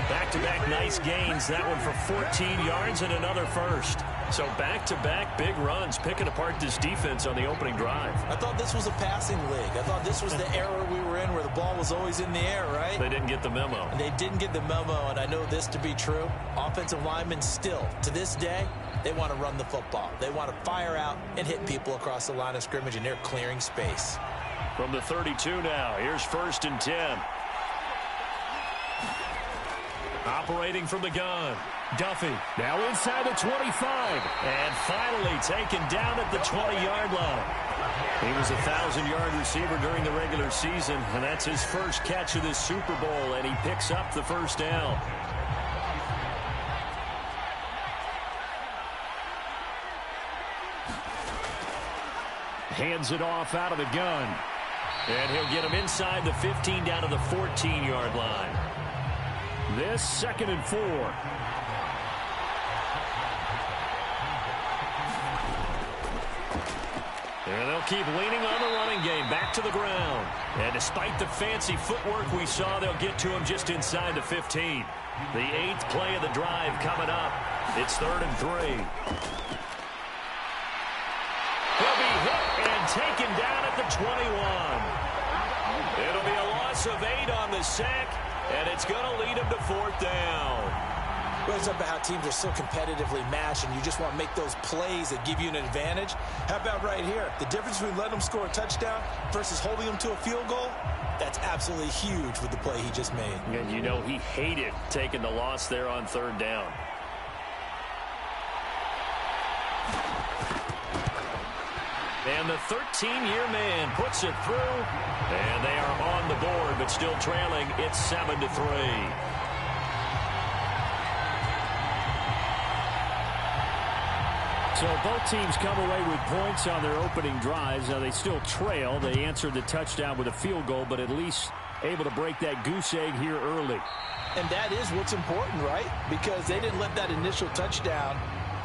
Back-to-back nice gains. That one for 14 yards and another first. So back-to-back big runs, picking apart this defense on the opening drive. I thought this was a passing league. I thought this was the era we were in where the ball was always in the air, right? They didn't get the memo. They didn't get the memo, and I know this to be true. Offensive linemen still, to this day, they want to run the football. They want to fire out and hit people across the line of scrimmage, and they're clearing space. From the 32 now, here's 1st and 10. Operating from the gun. Duffy now inside the 25. And finally taken down at the 20-yard line. He was a 1,000-yard receiver during the regular season, and that's his first catch of this Super Bowl, and he picks up the first down. Hands it off out of the gun. And he'll get him inside the 15 down to the 14-yard line. This 2nd and 4. And they'll keep leaning on the running game back to the ground. And despite the fancy footwork we saw, they'll get to him just inside the 15. The 8th play of the drive coming up. It's 3rd and 3. He'll be hit and taken down at the 21. It'll be a loss of 8 on the sack, and it's going to lead him to 4th down. Well, it's about how teams are so competitively matched, and you just want to make those plays that give you an advantage. How about right here? The difference between letting them score a touchdown versus holding them to a field goal, that's absolutely huge with the play he just made. And you know he hated taking the loss there on 3rd down. And the 13-year man puts it through. And they are on the board, but still trailing. It's 7-3. So both teams come away with points on their opening drives. Now they still trail. They answered the touchdown with a field goal, but at least able to break that goose egg here early. And that is what's important, right? Because they didn't let that initial touchdown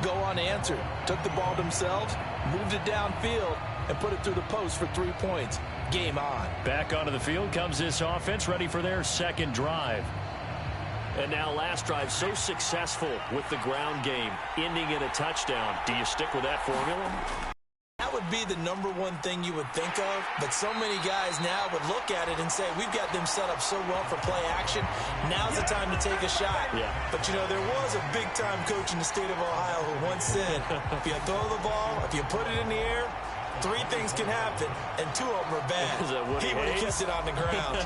go unanswered. Took the ball themselves, moved it downfield, and put it through the post for 3 points. Game on. Back onto the field comes this offense, ready for their 2nd drive. And now last drive so successful with the ground game, ending in a touchdown. Do you stick with that formula? That would be the #1 thing you would think of, but so many guys now would look at it and say, we've got them set up so well for play action. Now's the time to take a shot. Yeah. But, you know, there was a big-time coach in the state of Ohio who once said, if you throw the ball, if you put it in the air, 3 things can happen, and 2 of them are bad. He would have kept it on the ground.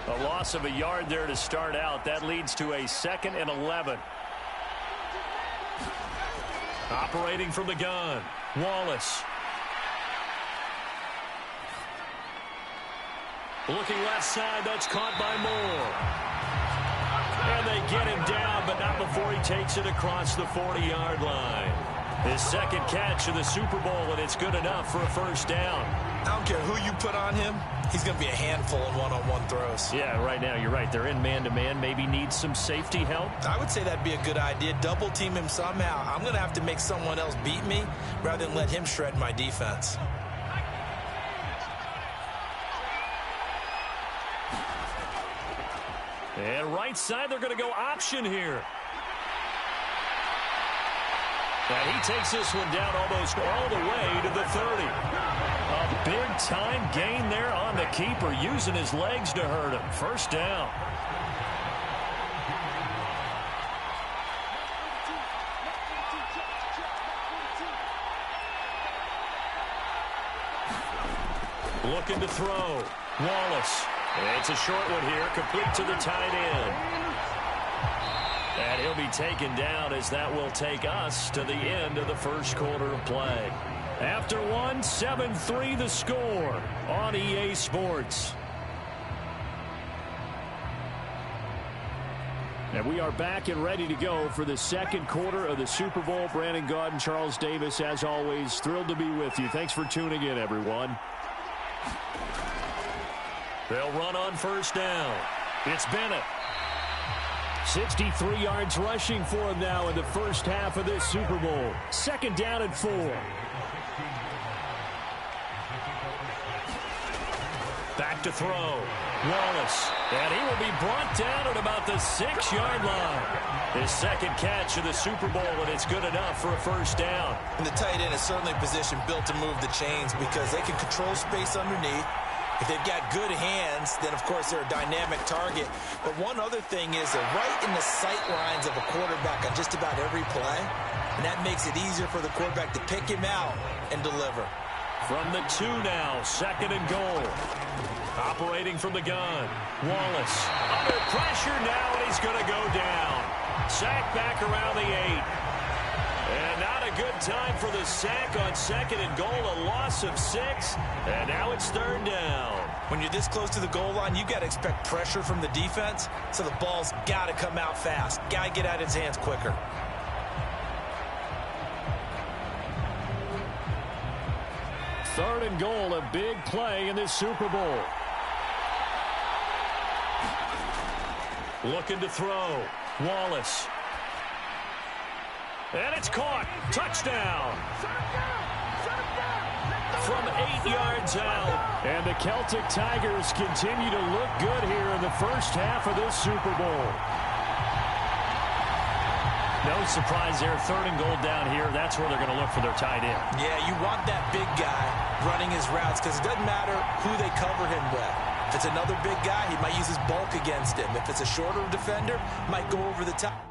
A loss of a yard there to start out. That leads to a 2nd and 11. Operating from the gun, Wallace. Looking left side, that's caught by Moore. And they get him down, but not before he takes it across the 40-yard line. His second catch of the Super Bowl, and it's good enough for a first down. I don't care who you put on him. He's going to be a handful in one-on-one throws. Yeah, right now you're right. They're in man-to-man. Maybe needs some safety help. I would say that'd be a good idea. Double team him somehow. I'm going to have to make someone else beat me rather than let him shred my defense. And right side, they're going to go option here. And he takes this one down almost all the way to the 30. A big-time gain there on the keeper, using his legs to hurt him. First down. Looking to throw. Wallace. It's a short one here, complete to the tight end. And he'll be taken down as that will take us to the end of the first quarter of play. After one, 7-3 the score on EA Sports. And we are back and ready to go for the second quarter of the Super Bowl. Brandon Gaud and Charles Davis, as always, thrilled to be with you. Thanks for tuning in, everyone. They'll run on first down. It's Bennett. 63 yards rushing for him now in the first half of this Super Bowl. Second down and 4. Back to throw. Wallace. And he will be brought down at about the 6-yard line. His second catch of the Super Bowl, and it's good enough for a first down. And the tight end is certainly a position built to move the chains because they can control space underneath. If they've got good hands, then, of course, they're a dynamic target. But one other thing is they're right in the sight lines of a quarterback on just about every play, and that makes it easier for the quarterback to pick him out and deliver. From the 2 now, second and goal. Operating from the gun. Wallace under pressure now, and he's going to go down. Sack back around the 8. And not a good time for the sack on second and goal, a loss of 6. And now it's third down. When you're this close to the goal line, you've got to expect pressure from the defense, so the ball's got to come out fast. Got to get out of his hands quicker. Third and goal, a big play in this Super Bowl. Looking to throw. Wallace. And it's caught. Touchdown. From 8 yards out. And the Celtic Tigers continue to look good here in the first half of this Super Bowl. No surprise there. Third and goal down here. That's where they're going to look for their tight end. Yeah, you want that big guy running his routes because it doesn't matter who they cover him with. If it's another big guy, he might use his bulk against him. If it's a shorter defender, might go over the top.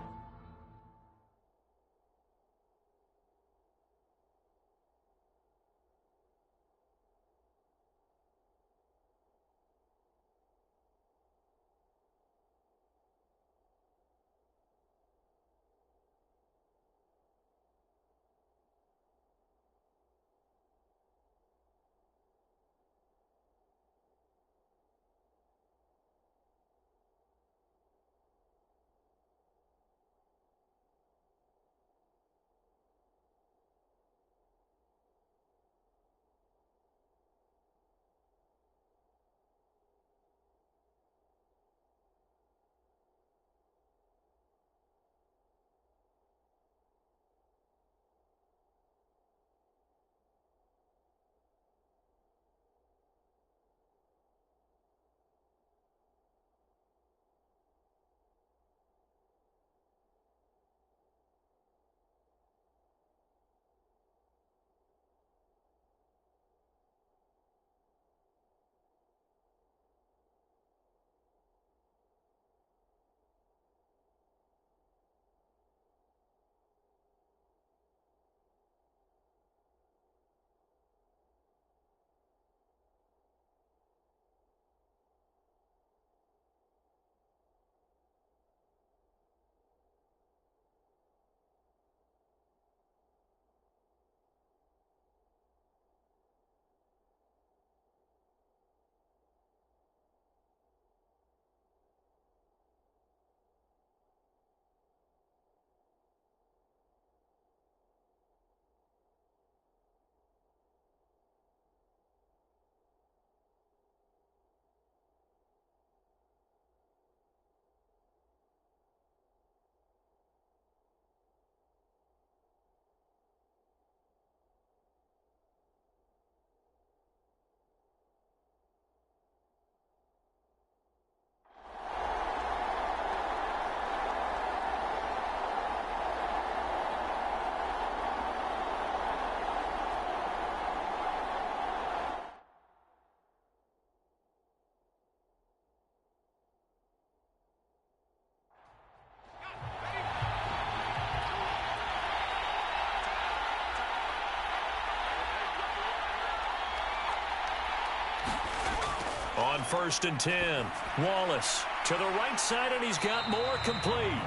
first and 10. Wallace to the right side, and he's got more complete.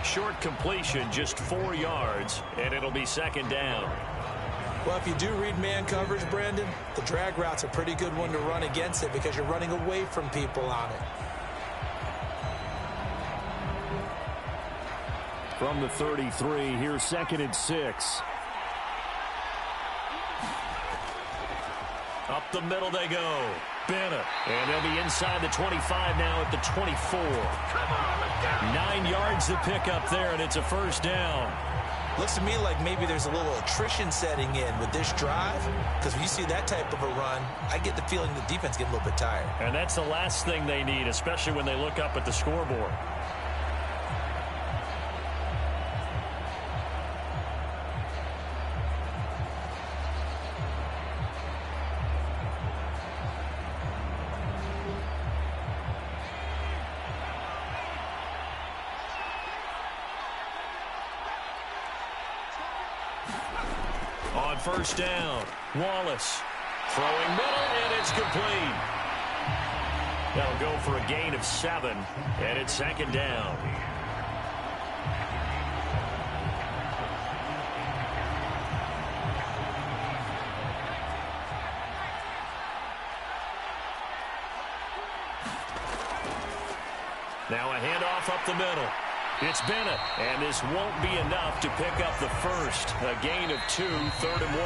Short completion, just 4 yards, and it'll be second down. Well, if you do read man coverage, Brandon, the drag route's a pretty good one to run against it because you're running away from people on it. From the 33, here's second and 6. Up the middle they go. Bennett. And they'll be inside the 25 now at the 24. 9 yards to pick up there, and it's a first down. Looks to me like maybe there's a little attrition setting in with this drive, because when you see that type of a run, I get the feeling the defense getting a little bit tired. And that's the last thing they need, especially when they look up at the scoreboard. On first down, Wallace throwing middle, and it's complete. That'll go for a gain of 7, and it's second down. Now a handoff up the middle. It's Bennett, and this won't be enough to pick up the first. A gain of 2, third and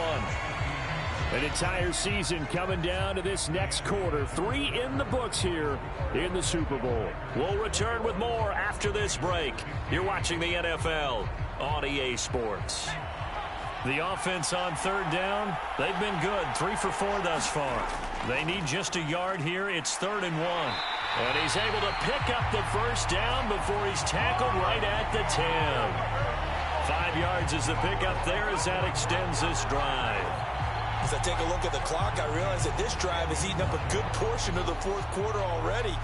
1. An entire season coming down to this next quarter. 3 in the books here in the Super Bowl. We'll return with more after this break. You're watching the NFL on EA Sports. The offense on third down, they've been good. 3 for 4 thus far. They need just a yard here. It's third and 1. And he's able to pick up the first down before he's tackled right at the 10. 5 yards is the pickup there as that extends this drive. As I take a look at the clock, I realize that this drive has eaten up a good portion of the fourth quarter already.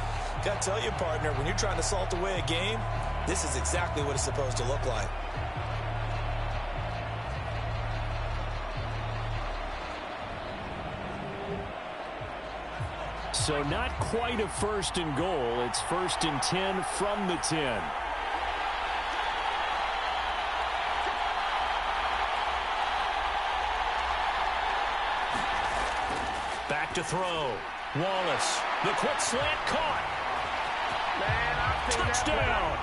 Got to tell you, partner, when you're trying to salt away a game, this is exactly what it's supposed to look like. So not quite a first and goal. It's first and 10 from the 10. Back to throw. Wallace. The quick slant caught. Touchdown.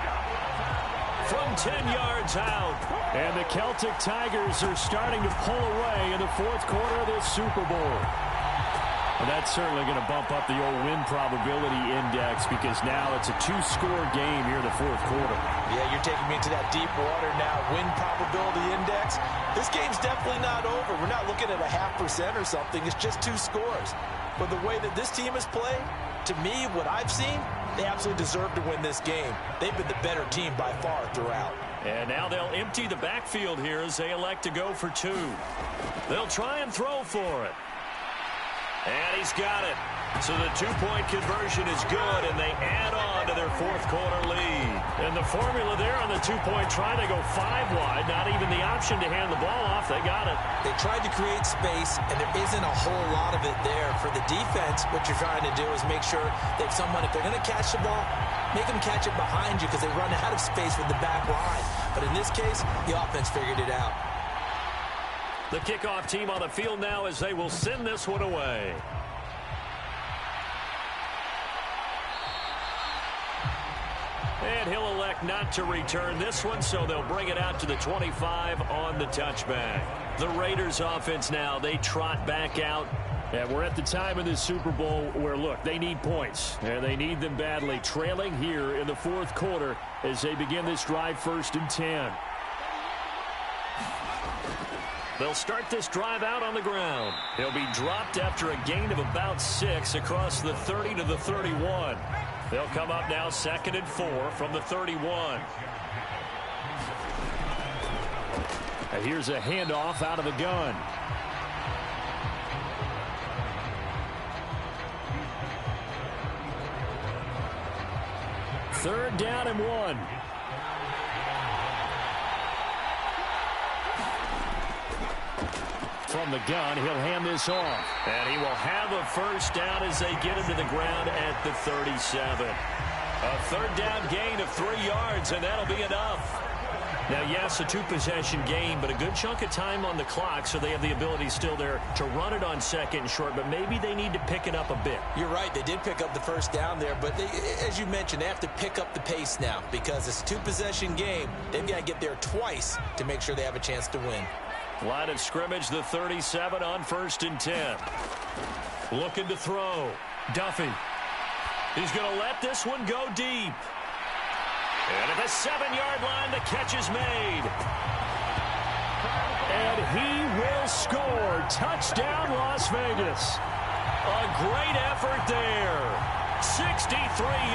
From 10 yards out. And the Celtic Tigers are starting to pull away in the fourth quarter of this Super Bowl. And that's certainly going to bump up the old win probability index because now it's a 2-score game here in the fourth quarter. Yeah, you're taking me into that deep water now. Win probability index. This game's definitely not over. We're not looking at a 0.5% or something. It's just 2 scores. But the way that this team has played, to me, what I've seen, they absolutely deserve to win this game. They've been the better team by far throughout. And now they'll empty the backfield here as they elect to go for 2. They'll try and throw for it. And he's got it. So the 2-point conversion is good, and they add on to their fourth quarter lead. And the formula there on the 2-point try, they go 5 wide. Not even the option to hand the ball off. They got it. They tried to create space, and there isn't a whole lot of it there. For the defense, what you're trying to do is make sure that someone, if they're going to catch the ball, make them catch it behind you because they run out of space with the back line. But in this case, the offense figured it out. The kickoff team on the field now as they will send this one away. And he'll elect not to return this one, so they'll bring it out to the 25 on the touchback. The Raiders offense now, they trot back out. And we're at the time of this Super Bowl where, look, they need points. And they need them badly. Trailing here in the fourth quarter as they begin this drive first and 10. They'll start this drive out on the ground. He'll be dropped after a gain of about 6 across the 30 to the 31. They'll come up now 2nd and 4 from the 31. And here's a handoff out of the gun. Third down and 1. From from the gun. He'll hand this off. And he will have a first down as they get him to the ground at the 37. A third down gain of 3 yards, and that'll be enough. Now, yes, a 2-possession game, but a good chunk of time on the clock, so they have the ability still there to run it on second and short, but maybe they need to pick it up a bit. You're right. They did pick up the first down there, but as you mentioned, they have to pick up the pace now because it's a 2-possession game. They've got to get there twice to make sure they have a chance to win. Line of scrimmage, the 37 on 1st and 10. Looking to throw. Duffy. He's going to let this one go deep. And at the 7-yard line, the catch is made. And he will score. Touchdown, Las Vegas. A great effort there. 63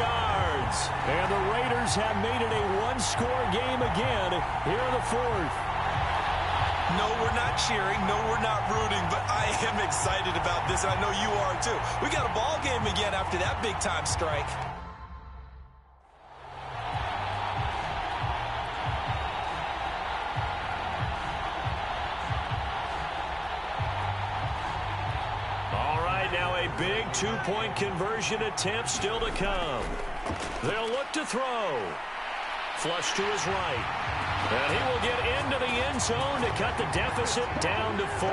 yards. And the Raiders have made it a one-score game again here in the fourth. No, we're not cheering. No, we're not rooting, but I am excited about this, and I know you are too. We got a ball game again after that big-time strike. Big 2-point conversion attempt still to come. They'll look to throw. Flush to his right. And he will get into the end zone to cut the deficit down to 4.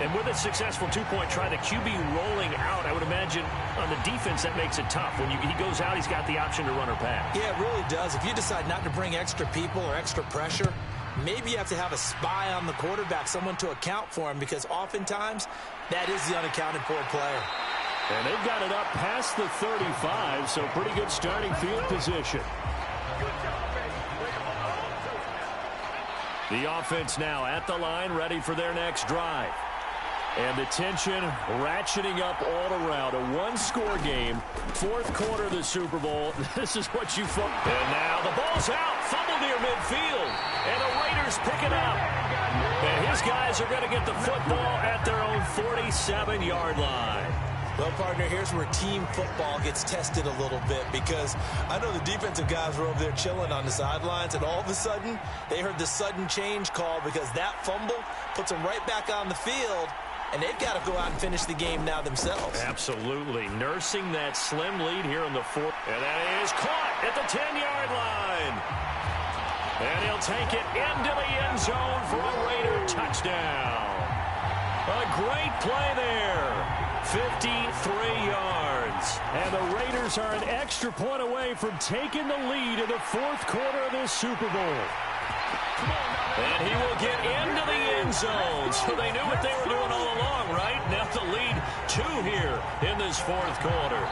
And with a successful 2-point try, the QB rolling out, I would imagine on the defense that makes it tough. When he goes out, he's got the option to run or pass. Yeah, it really does. If you decide not to bring extra people or extra pressure, maybe you have to have a spy on the quarterback, someone to account for him, because oftentimes that is the unaccounted for player. And they've got it up past the 35, so pretty good starting field position. The offense now at the line, ready for their next drive. And the tension ratcheting up all around. A one-score game, fourth quarter of the Super Bowl. This is what you fought. And now the ball's out, fumble near midfield. And the Raiders pick it up. And his guys are going to get the football at their own 47-yard line. Well, partner, here's where team football gets tested a little bit, because I know the defensive guys were over there chilling on the sidelines, and all of a sudden they heard the sudden change call because that fumble puts them right back on the field. And they've got to go out and finish the game now themselves. Absolutely. Nursing that slim lead here in the fourth. And that is caught at the 10-yard line. And he'll take it into the end zone for a Raider touchdown. A great play there. 53 yards. And the Raiders are an extra point away from taking the lead in the fourth quarter of this Super Bowl. And he will get into the end zone. So they knew what they were doing all along, right? Now the lead 2 here in this fourth quarter.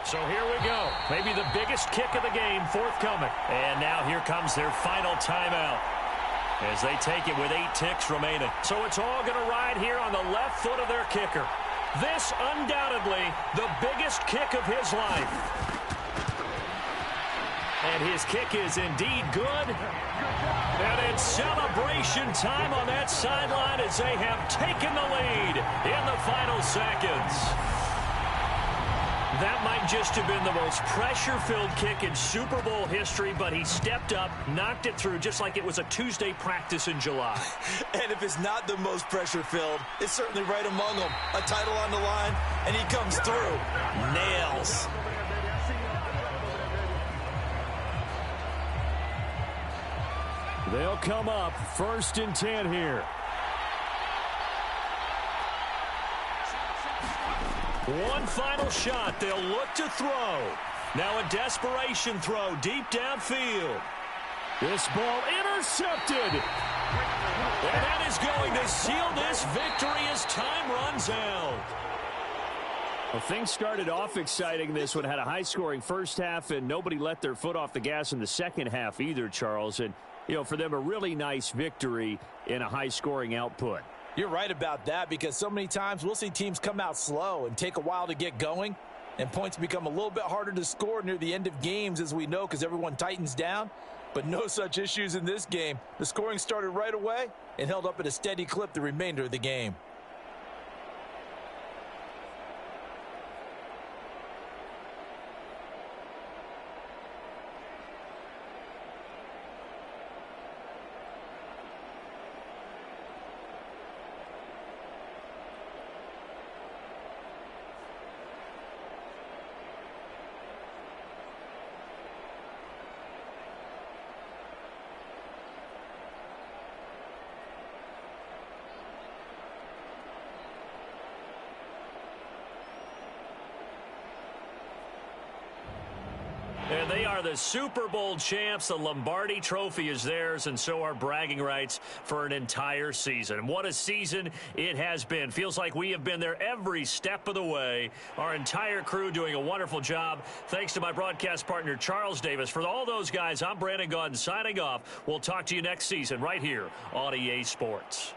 So here we go. Maybe the biggest kick of the game forthcoming. And now here comes their final timeout as they take it with 8 ticks remaining. So it's all going to ride here on the left foot of their kicker. This undoubtedly the biggest kick of his life. And his kick is indeed good. And it's celebration time on that sideline as they have taken the lead in the final seconds. That might just have been the most pressure-filled kick in Super Bowl history, but he stepped up, knocked it through just like it was a Tuesday practice in July. And if it's not the most pressure-filled, it's certainly right among them. A title on the line, and he comes through. Nails. They'll come up 1st and 10 here. One final shot. They'll look to throw. Now a desperation throw deep downfield. This ball intercepted. And that is going to seal this victory as time runs out. Well, things started off exciting. This one had a high-scoring first half, and nobody let their foot off the gas in the second half either, Charles. And, you know, for them, a really nice victory in a high-scoring output. You're right about that, because so many times we'll see teams come out slow and take a while to get going, and points become a little bit harder to score near the end of games, as we know, because everyone tightens down. But no such issues in this game. The scoring started right away and held up at a steady clip the remainder of the game. And they are the Super Bowl champs. The Lombardi Trophy is theirs, and so are bragging rights for an entire season. What a season it has been. Feels like we have been there every step of the way. Our entire crew doing a wonderful job. Thanks to my broadcast partner, Charles Davis. For all those guys, I'm Brandon Gaudin signing off. We'll talk to you next season right here on EA Sports.